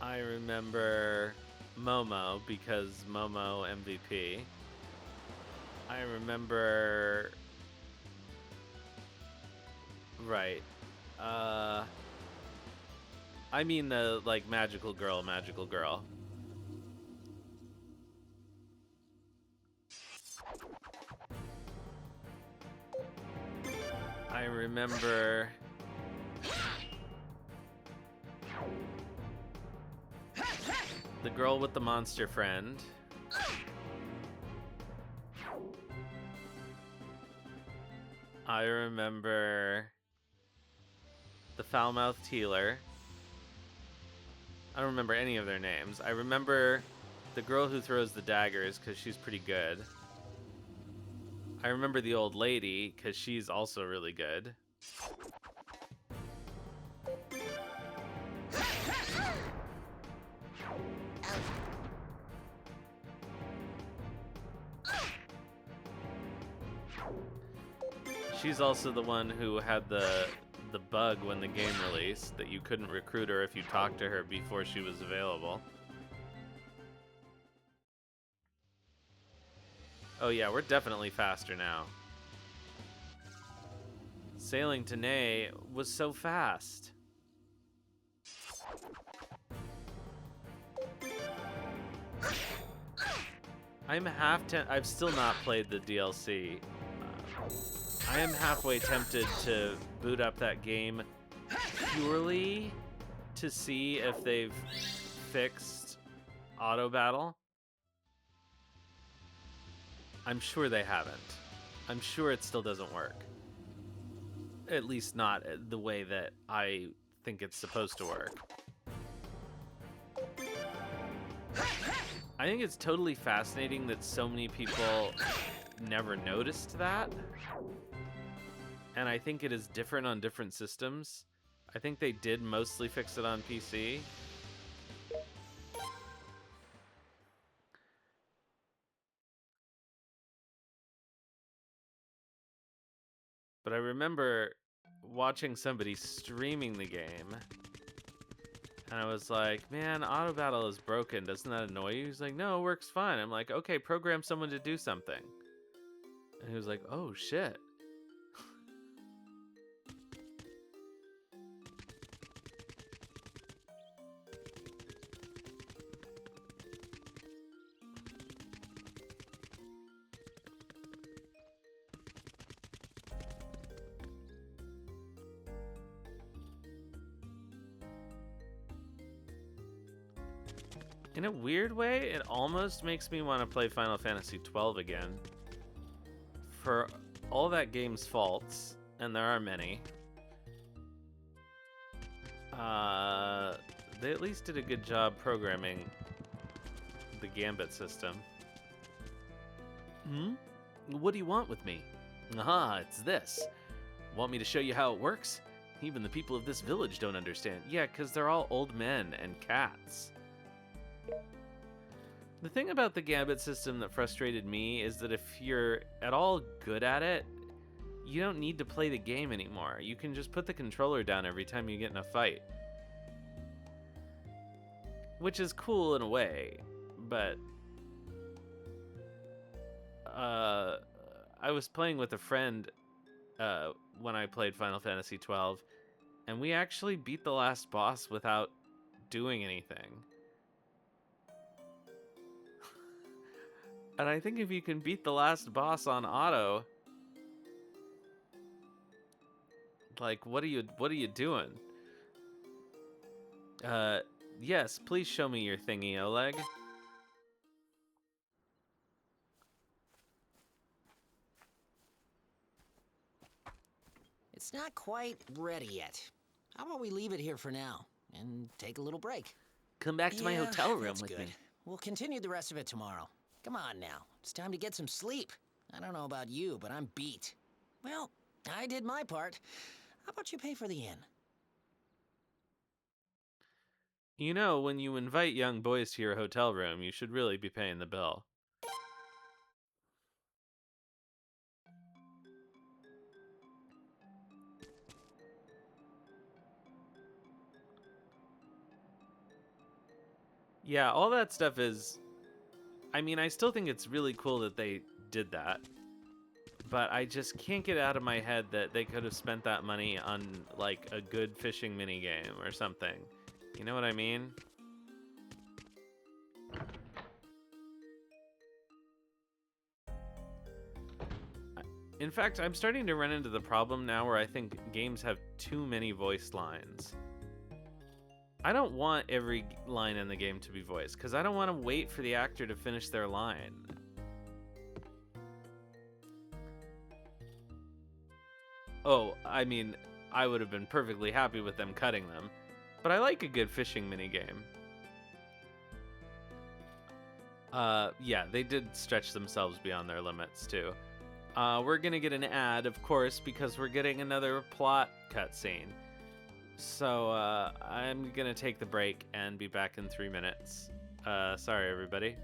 remember Momo, because Momo MVP. I remember... Right. I mean the, like, magical girl. I remember... the girl with the monster friend. I remember... the foul-mouthed healer. I don't remember any of their names. I remember the girl who throws the daggers, because she's pretty good. I remember the old lady, because she's also really good. She's also the one who had the bug when the game released, that you couldn't recruit her if you talked to her before she was available. Oh yeah, we're definitely faster now. Sailing to Ney was so fast. I've still not played the DLC. I am halfway tempted to boot up that game purely to see if they've fixed auto battle. I'm sure they haven't. I'm sure it still doesn't work. At least not the way that I think it's supposed to work. I think it's totally fascinating that so many people never noticed that. And I think it is different on different systems. I think they did mostly fix it on PC. But I remember watching somebody streaming the game, and I was like, man, auto battle is broken. Doesn't that annoy you? He's like, no, it works fine. I'm like, okay, program someone to do something. And he was like, oh, shit. In a weird way, it almost makes me want to play Final Fantasy XII again. For all that game's faults, and there are many, they at least did a good job programming the Gambit system. Hmm? What do you want with me? Aha, it's this. Want me to show you how it works? Even the people of this village don't understand. Yeah, because they're all old men and cats. The thing about the Gambit system that frustrated me is that if you're at all good at it, you don't need to play the game anymore. You can just put the controller down every time you get in a fight. Which is cool in a way, but... I was playing with a friend when I played Final Fantasy XII, and we actually beat the last boss without doing anything. And I think if you can beat the last boss on auto, like, what are you doing? Yes, please show me your thingy, Oleg. quite ready yet. How about we leave it here for now and take a little break? Come back to my Yeah, hotel room that's with good. me. We'll continue the rest of it tomorrow. Come on now. It's time to get some sleep. I don't know about you, but I'm beat. Well, I did my part. How about you pay for the inn? You know, when you invite young boys to your hotel room, you should really be paying the bill. Yeah, all that stuff is... I mean, I still think it's really cool that they did that. But I just can't get out of my head that they could have spent that money on, like, a good fishing minigame or something. You know what I mean? In fact, I'm starting to run into the problem now where I think games have too many voice lines. I don't want every line in the game to be voiced, because I don't want to wait for the actor to finish their line. Oh, I mean, I would have been perfectly happy with them cutting them, but I like a good fishing minigame. Yeah, they did stretch themselves beyond their limits, too. We're gonna get an ad, of course, because we're getting another plot cutscene. So, I'm gonna take the break and be back in 3 minutes. Sorry, everybody.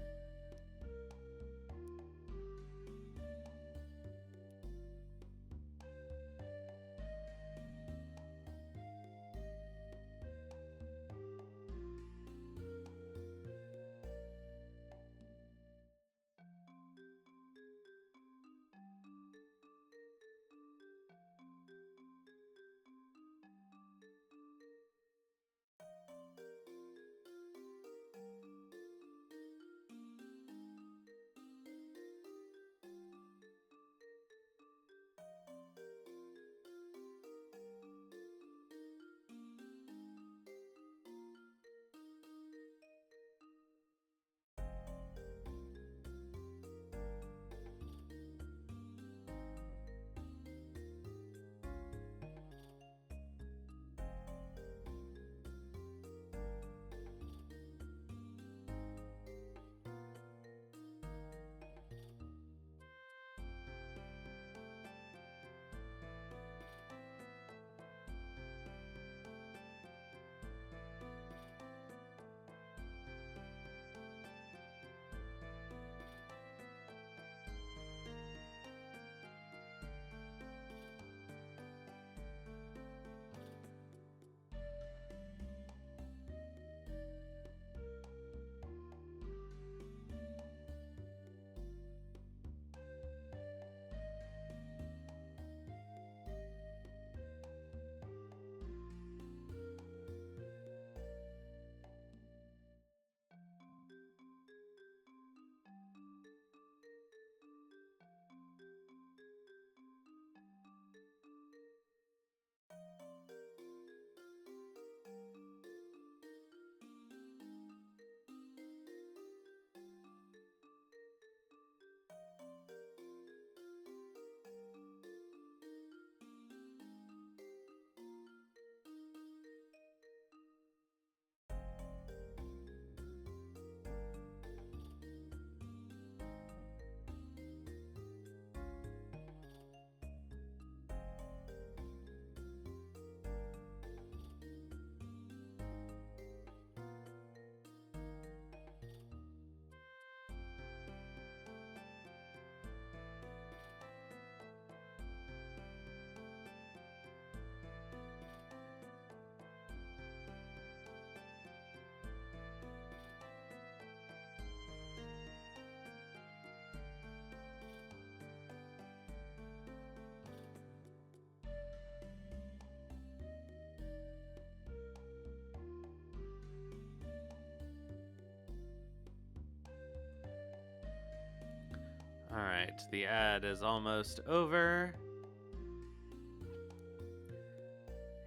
Alright, the ad is almost over.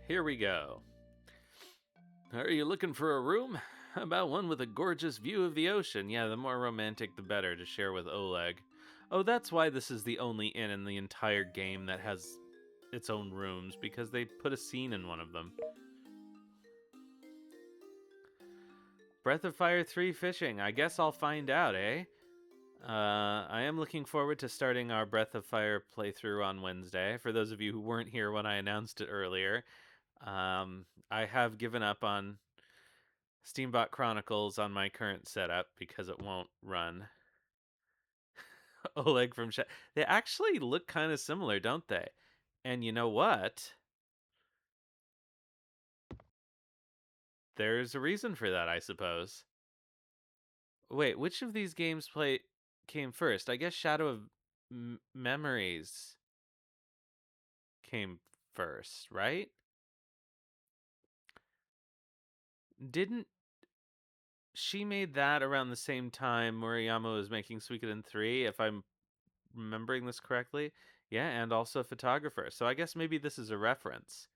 Here we go. Are you looking for a room? How about one with a gorgeous view of the ocean? Yeah, the more romantic the better to share with Oleg. Oh, that's why this is the only inn in the entire game that has its own rooms because they put a scene in one of them. Breath of Fire 3 fishing. I guess I'll find out, eh? I am looking forward to starting our Breath of Fire playthrough on Wednesday. For those of you who weren't here when I announced it earlier, I have given up on Steambot Chronicles on my current setup because it won't run. Oleg from They actually look kind of similar, don't they? And you know what? There's a reason for that, I suppose. Wait, which of these games came first? I guess Shadow of Memories came first, right? Didn't she made that around the same time Murayama was making Suikoden 3, if I'm remembering this correctly? Yeah, and also a photographer. So I guess maybe this is a reference.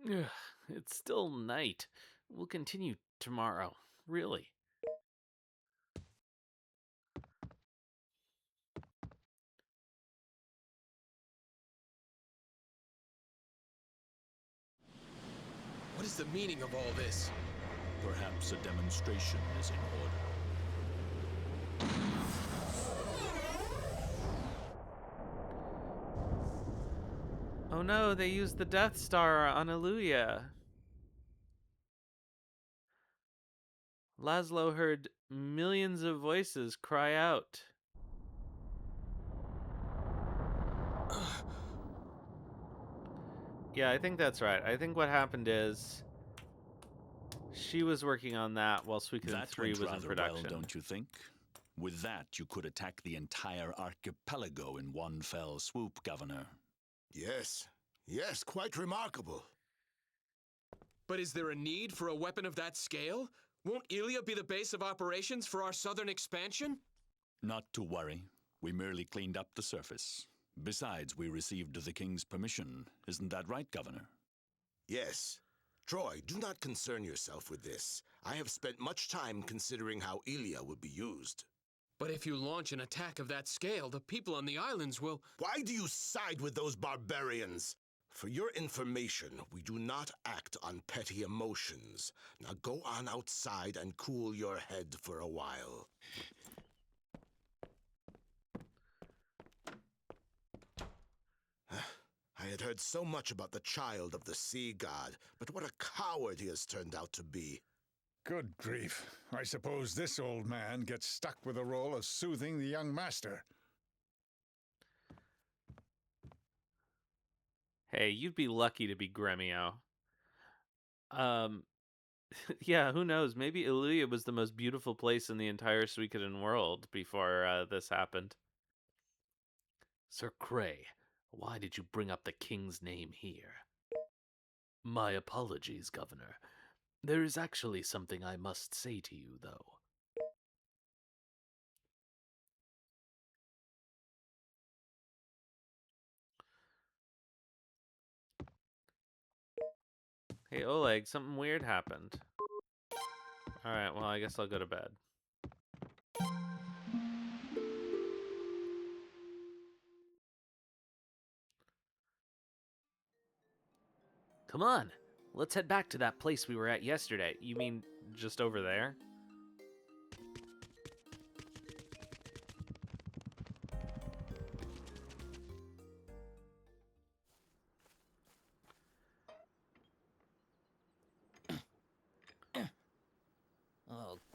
Ugh, it's still night. We'll continue tomorrow. Really. What is the meaning of all this? Perhaps a demonstration is in order. Oh no, they used the Death Star on Illuya. Laszlo heard millions of voices cry out. Yeah, I think that's right. I think what happened is she was working on that while Suikoden 3 was in production. Well, don't you think? With that, you could attack the entire archipelago in one fell swoop, Governor. Yes. Yes, quite remarkable. But is there a need for a weapon of that scale? Won't Ilya be the base of operations for our southern expansion? Not to worry. We merely cleaned up the surface. Besides, we received the King's permission. Isn't that right, Governor? Yes. Troy, do not concern yourself with this. I have spent much time considering how Ilya would be used. But if you launch an attack of that scale, the people on the islands will... Why do you side with those barbarians? For your information, we do not act on petty emotions. Now go on outside and cool your head for a while. I had heard so much about the child of the sea god, but what a coward he has turned out to be. Good grief. I suppose this old man gets stuck with the role of soothing the young master. Hey, you'd be lucky to be Gremio. Yeah, who knows? Maybe Illuya was the most beautiful place in the entire Suikoden world before this happened. Sir Cray, why did you bring up the king's name here? My apologies, Governor. There is actually something I must say to you, though. Hey, Oleg, something weird happened. Alright, well, I guess I'll go to bed. Come on, let's head back to that place we were at yesterday. You mean just over there?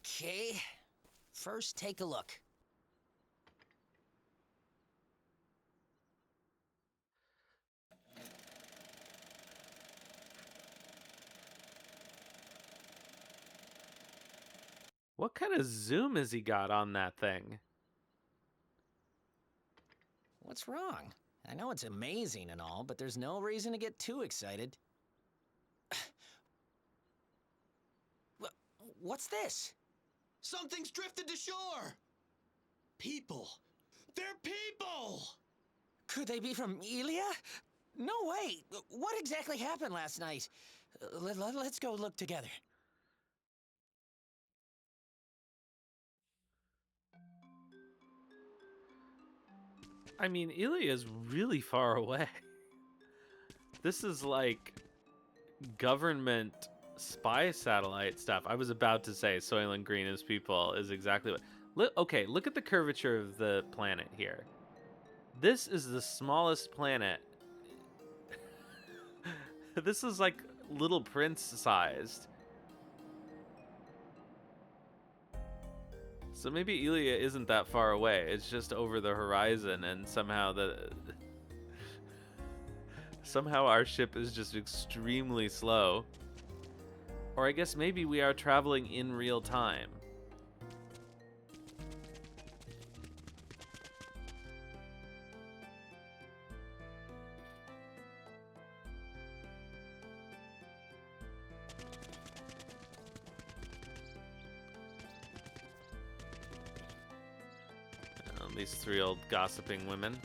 Okay. First, take a look. What kind of zoom has he got on that thing? What's wrong? I know it's amazing and all, but there's no reason to get too excited. What's this? Something's drifted to shore! People! They're people! Could they be from Ilya? No way! What exactly happened last night? Let's go look together. I mean, Ilya is really far away. This is like government spy satellite stuff. I was about to say Soylent Green is people is exactly what. Okay, look at the curvature of the planet here. This is the smallest planet. This is like Little Prince sized. So maybe Ilya isn't that far away. It's just over the horizon, and somehow our ship is just extremely slow. Or I guess maybe we are traveling in real time. These three old gossiping women.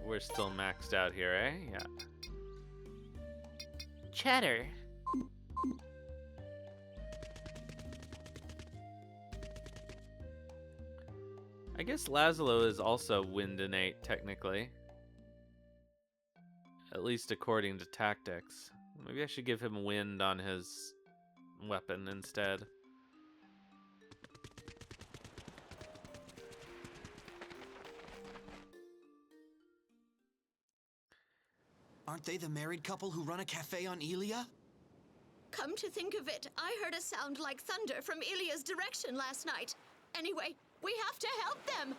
We're still maxed out here, eh? Yeah. Cheddar. I guess Laszlo is also wind innate, technically. At least according to tactics. Maybe I should give him wind on his weapon instead. Aren't they the married couple who run a cafe on Ilia? Come to think of it, I heard a sound like thunder from Ilya's direction last night. Anyway, we have to help them.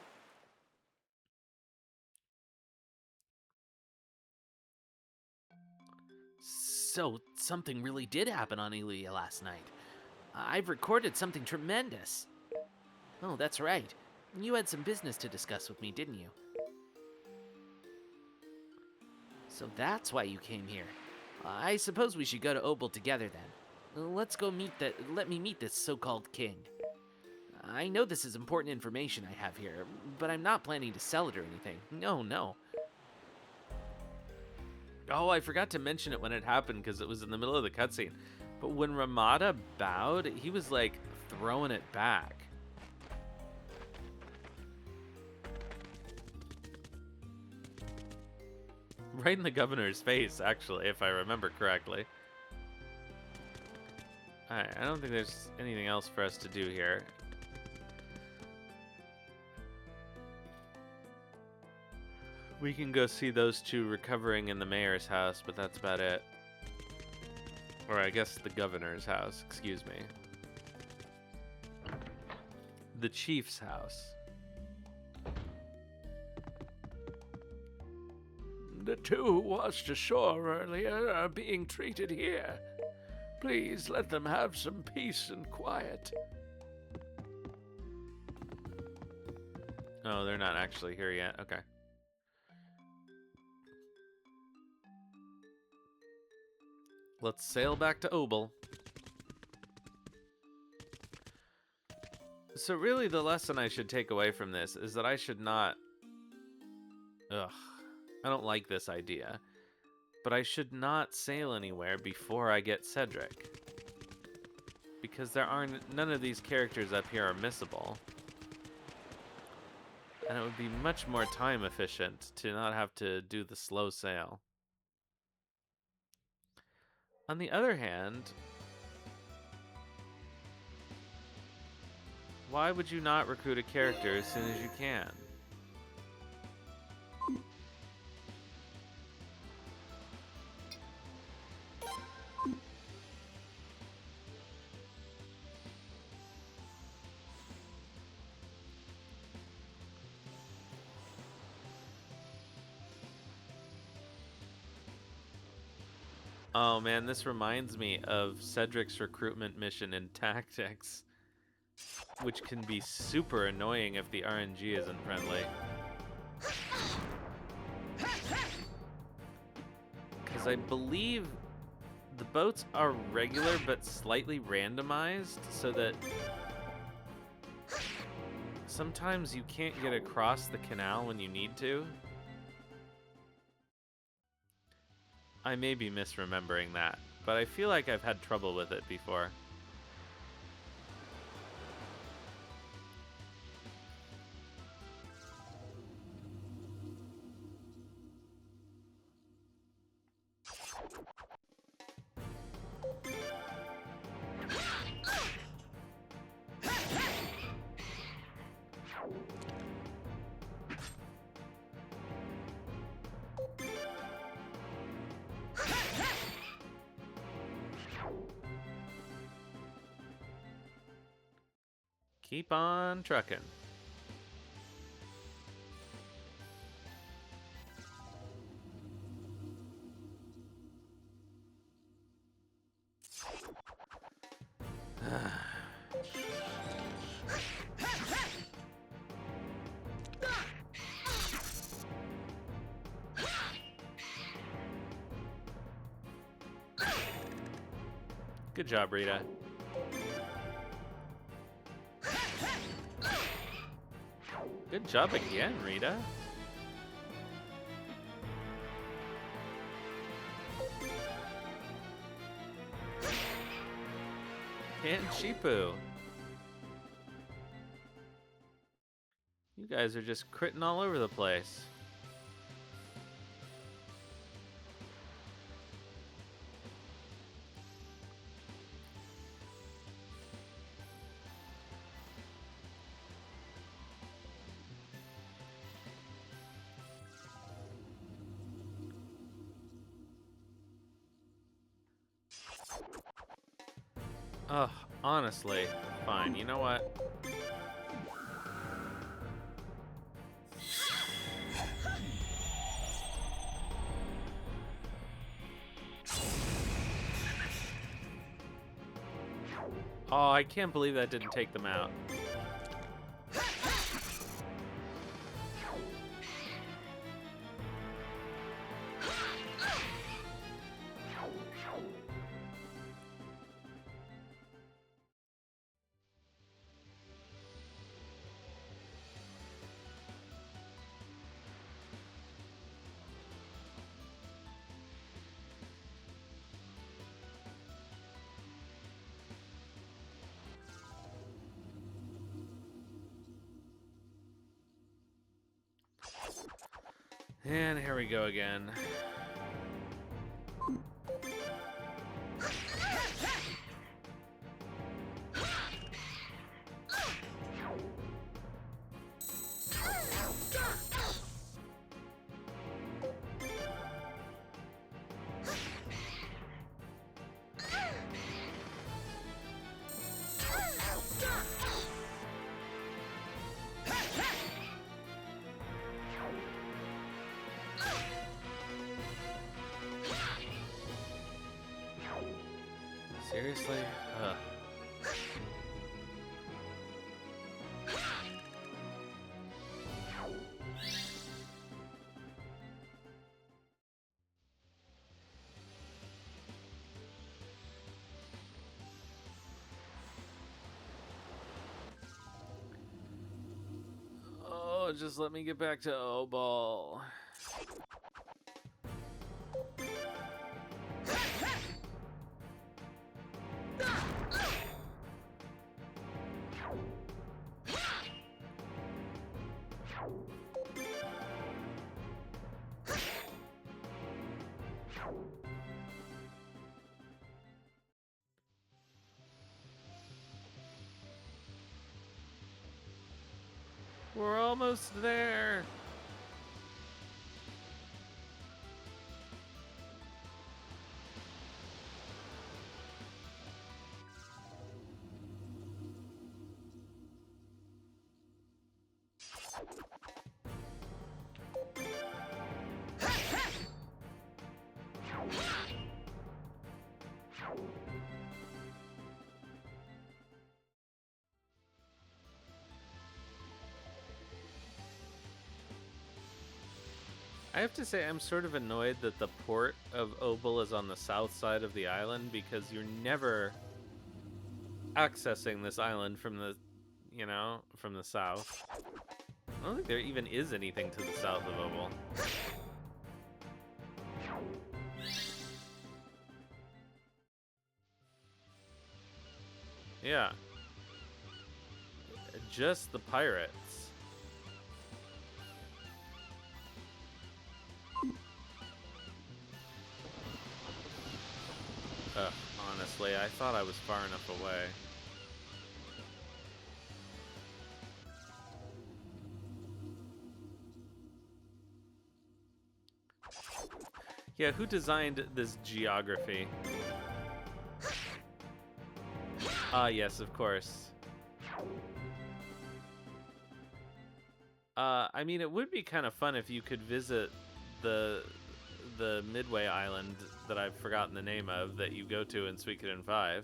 So, something really did happen on Ilya last night. I've recorded something tremendous. Oh, that's right. You had some business to discuss with me, didn't you? So that's why you came here. I suppose we should go to Obel together then. Let me meet this so-called king. I know this is important information I have here, but I'm not planning to sell it or anything. No. Oh, I forgot to mention it when it happened because it was in the middle of the cutscene. But when Ramada bowed, he was like throwing it back. Right in the governor's face, actually, if I remember correctly. Alright, I don't think there's anything else for us to do here. We can go see those two recovering in the mayor's house, but that's about it. Or I guess the governor's house, excuse me. The chief's house. The two who washed ashore earlier are being treated here. Please let them have some peace and quiet. Oh, they're not actually here yet. Okay. Let's sail back to Obel. So really the lesson I should take away from this is that I should not... Ugh. I don't like this idea. But I should not sail anywhere before I get Cedric. Because none of these characters up here are missable. And it would be much more time efficient to not have to do the slow sail. On the other hand, why would you not recruit a character as soon as you can? Oh man, this reminds me of Cedric's recruitment mission in Tactics, which can be super annoying if the RNG isn't friendly. Because I believe the boats are regular but slightly randomized, so that sometimes you can't get across the canal when you need to. I may be misremembering that, but I feel like I've had trouble with it before. Keep on trucking. Good job, Rita. Good job again, Rita. And Chipu. You guys are just critting all over the place. Ugh, honestly, fine. You know what? Oh, I can't believe that didn't take them out. And here we go again. Seriously? Ugh. Oh, just let me get back to Obel. We're almost there. I have to say, I'm sort of annoyed that the port of Obel is on the south side of the island, because you're never accessing this island from the, from the south. I don't think there even is anything to the south of Obel. Yeah. Just the pirates. Honestly, I thought I was far enough away. Yeah, who designed this geography? Ah, yes, of course. I mean, it would be kind of fun if you could visit the Midway Island that I've forgotten the name of that you go to in Suikoden 5.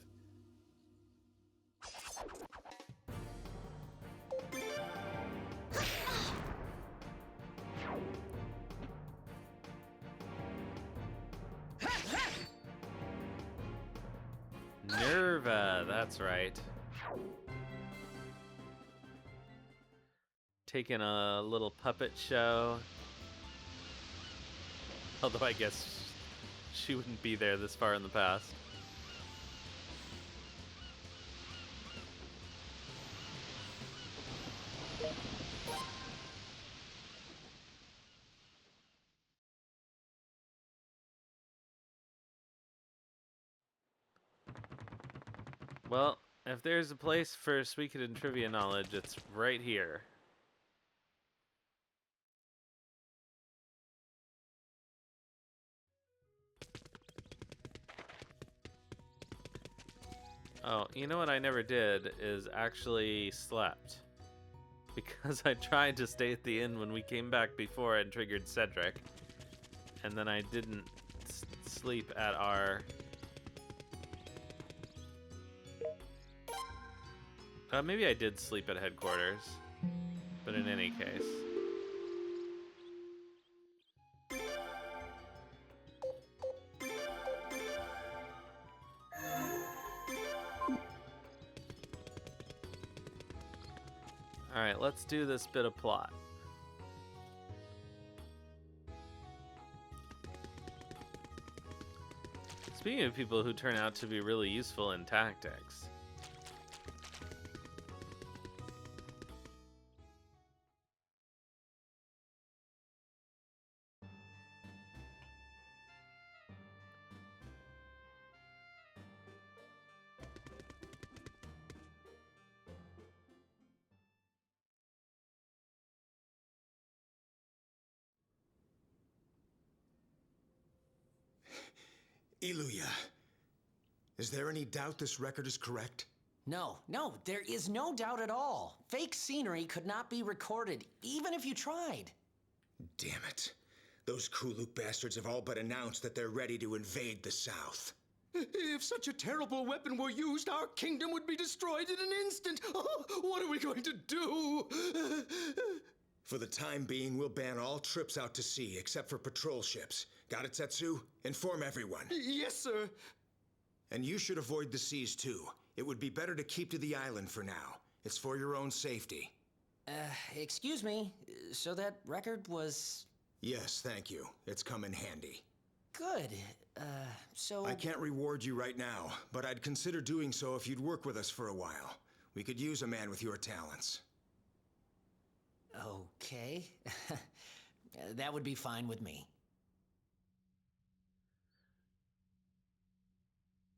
Nerva, that's right. Taking a little puppet show. Although I guess she wouldn't be there this far in the past. Well, if there's a place for Suikoden trivia knowledge, it's right here. Oh, you know what I never did is actually slept. Because I tried to stay at the inn when we came back before and triggered Cedric. And then I didn't sleep at our... maybe I did sleep at headquarters. But in any case... Alright, let's do this bit of plot. Speaking of people who turn out to be really useful in tactics. Iluya, is there any doubt this record is correct? No, there is no doubt at all. Fake scenery could not be recorded, even if you tried. Damn it. Those Kuluk bastards have all but announced that they're ready to invade the South. If such a terrible weapon were used, our kingdom would be destroyed in an instant. Oh, what are we going to do? For the time being, we'll ban all trips out to sea, except for patrol ships. Got it, Setsu? Inform everyone. Yes, sir. And you should avoid the seas, too. It would be better to keep to the island for now. It's for your own safety. Excuse me. So that record was... Yes, thank you. It's come in handy. Good. So... I can't reward you right now, but I'd consider doing so if you'd work with us for a while. We could use a man with your talents. Okay. That would be fine with me.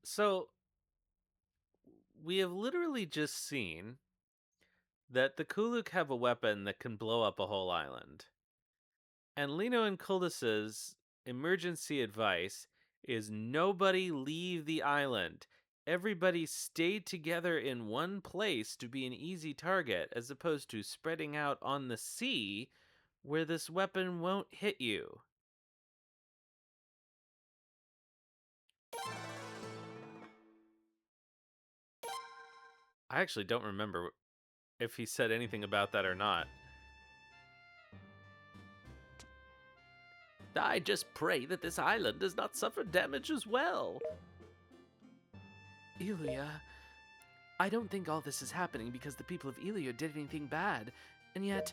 So, we have literally just seen that the Kuluk have a weapon that can blow up a whole island. And Lino and Kuldis's emergency advice is nobody leave the island. Everybody stay together in one place to be an easy target, as opposed to spreading out on the sea where this weapon won't hit you. I actually don't remember if he said anything about that or not. I just pray that this island does not suffer damage as well. Ilia, I don't think all this is happening because the people of Ilia did anything bad, and yet...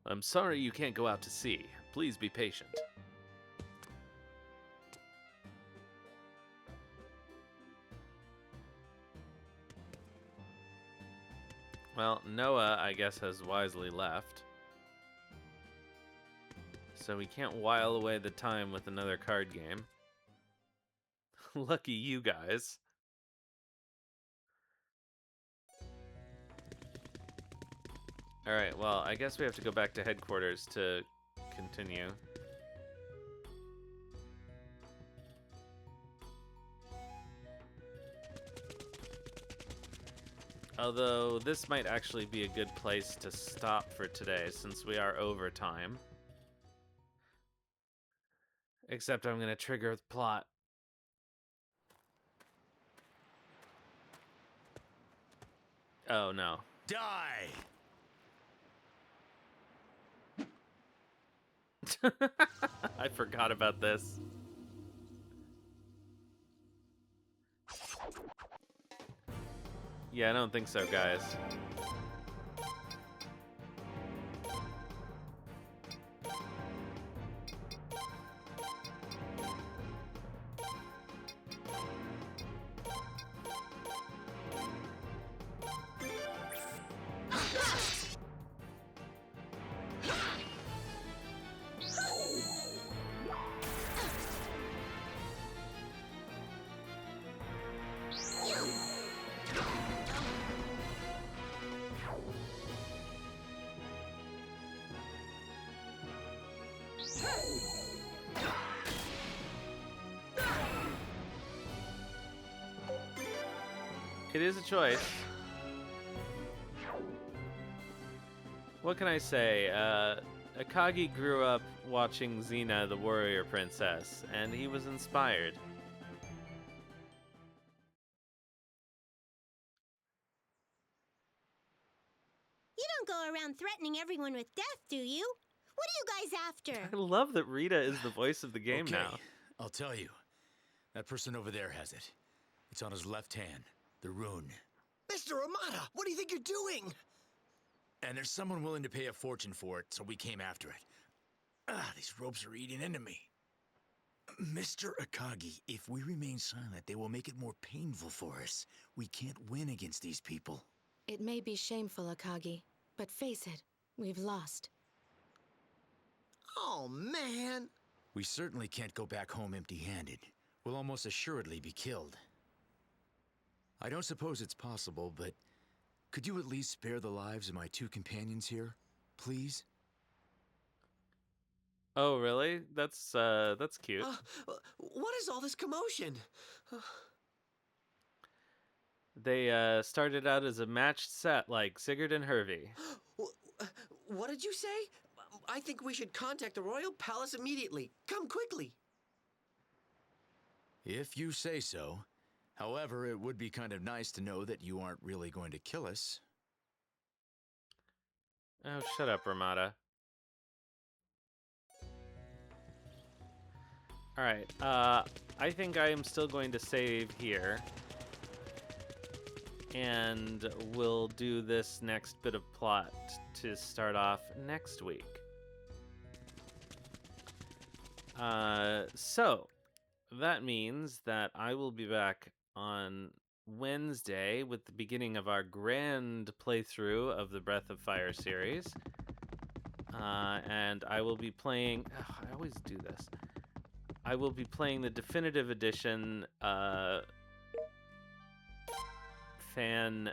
I'm sorry you can't go out to sea. Please be patient. Well, Noah, I guess, has wisely left. So we can't while away the time with another card game. Lucky you guys. Alright, well, I guess we have to go back to headquarters to continue. Although this might actually be a good place to stop for today since we are over time. Except I'm going to trigger the plot. Oh no. Die! I forgot about this. Yeah, I don't think so, guys. It is a choice. What can I say? Akagi grew up watching Xena, the warrior princess, and he was inspired. You don't go around threatening everyone with death, do you? What are you guys after? I love that Rita is the voice of the game now. I'll tell you. That person over there has it. It's on his left hand. The rune. Mr. Ramada, what do you think you're doing? And there's someone willing to pay a fortune for it, so we came after it. These ropes are eating into me. Mr. Akagi, if we remain silent, they will make it more painful for us. We can't win against these people. It may be shameful, Akagi, but face it, we've lost. Oh, man. We certainly can't go back home empty-handed. We'll almost assuredly be killed. I don't suppose it's possible, but could you at least spare the lives of my two companions here, please? Oh, really? That's cute. What is all this commotion? They started out as a matched set like Sigurd and Hervey. What did you say? I think we should contact the royal palace immediately. Come quickly. If you say so. However, it would be kind of nice to know that you aren't really going to kill us. Oh, shut up, Ramada. Alright, I think I am still going to save here. And we'll do this next bit of plot to start off next week. So, that means that I will be back on Wednesday with the beginning of our grand playthrough of the Breath of Fire series. And I will be playing... Oh, I always do this. I will be playing the definitive edition fan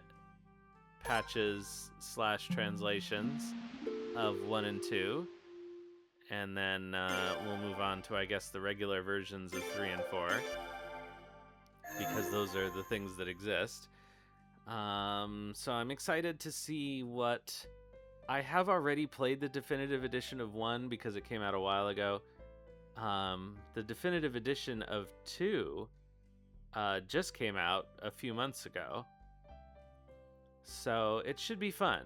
patches / translations of 1 and 2. And then we'll move on to, I guess, the regular versions of 3 and 4. Because those are the things that exist. So I'm excited to see what... I have already played the definitive edition of 1 because it came out a while ago. The definitive edition of 2 just came out a few months ago. So it should be fun.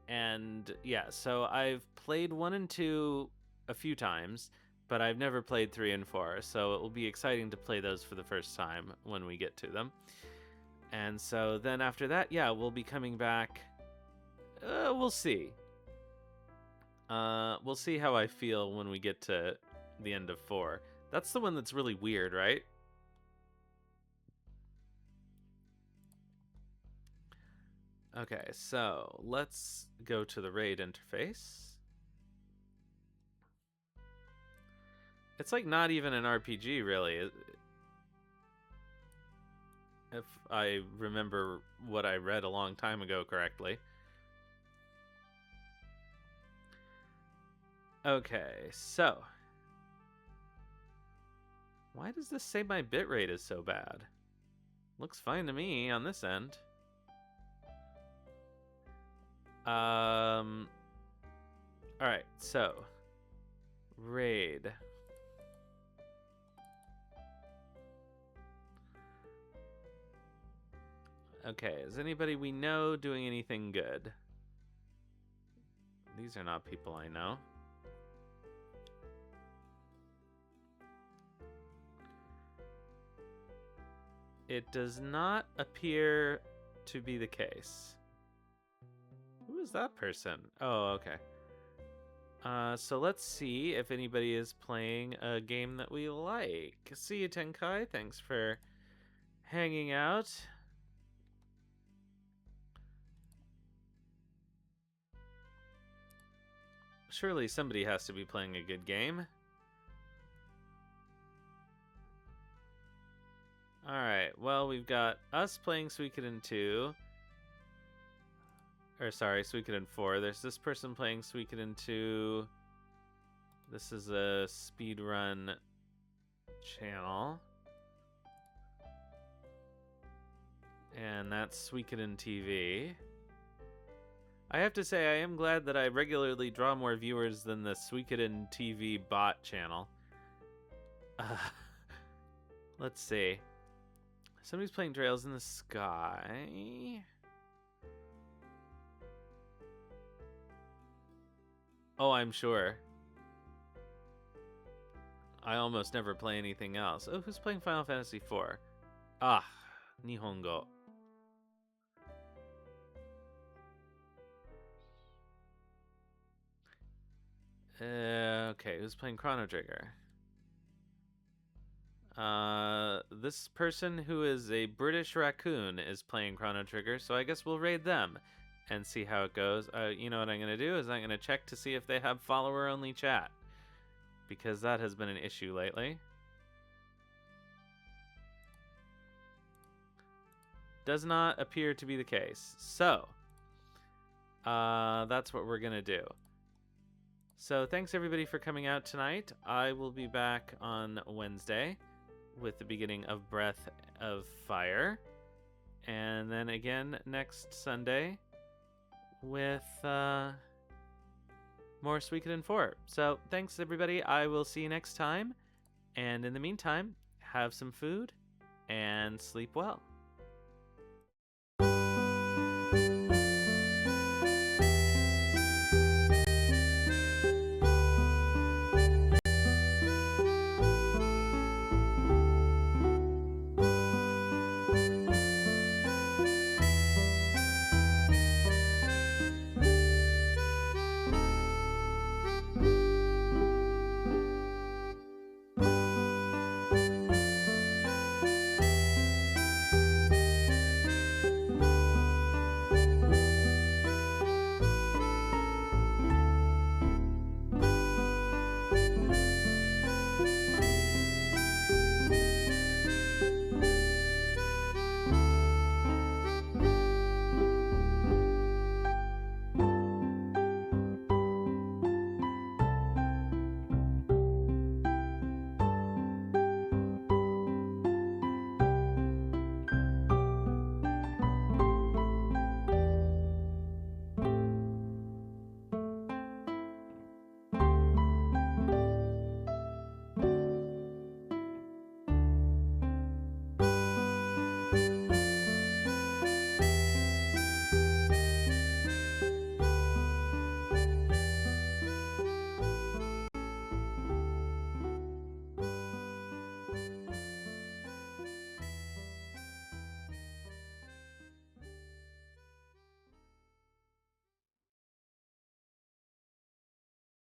And yeah, so I've played 1 and 2 a few times, but I've never played 3 and 4. So it will be exciting to play those for the first time when we get to them. And so then after that, yeah, we'll be coming back. We'll see. We'll see how I feel when we get to the end of 4. That's the one that's really weird, right? Okay, so let's go to the raid interface. It's like not even an RPG, really. If I remember what I read a long time ago correctly. Okay, so. Why does this say my bitrate is so bad? Looks fine to me on this end. All right, so raid. Okay, is anybody we know doing anything good? These are not people I know. It does not appear to be the case. Who is that person? Oh, okay. So let's see if anybody is playing a game that we like. See you, Tenkai. Thanks for hanging out. Surely somebody has to be playing a good game. Alright, well, we've got us playing Suikoden 2. Or, sorry, Suikoden 4. There's this person playing Suikoden 2. This is a speedrun channel. And that's Suikoden TV. I have to say, I am glad that I regularly draw more viewers than the Suikoden TV bot channel. Let's see. Somebody's playing Trails in the Sky. Oh, I'm sure. I almost never play anything else. Oh, who's playing Final Fantasy IV? Ah, Nihongo. Okay, who's playing Chrono Trigger? This person who is a British raccoon is playing Chrono Trigger, so I guess we'll raid them and see how it goes. You know what I'm going to do is I'm going to check to see if they have follower-only chat, because that has been an issue lately. Does not appear to be the case. So, that's what we're going to do. So thanks everybody for coming out tonight. I will be back on Wednesday with the beginning of Breath of Fire. And then again next Sunday with more Suikoden 4. So thanks everybody. I will see you next time. And in the meantime, have some food and sleep well.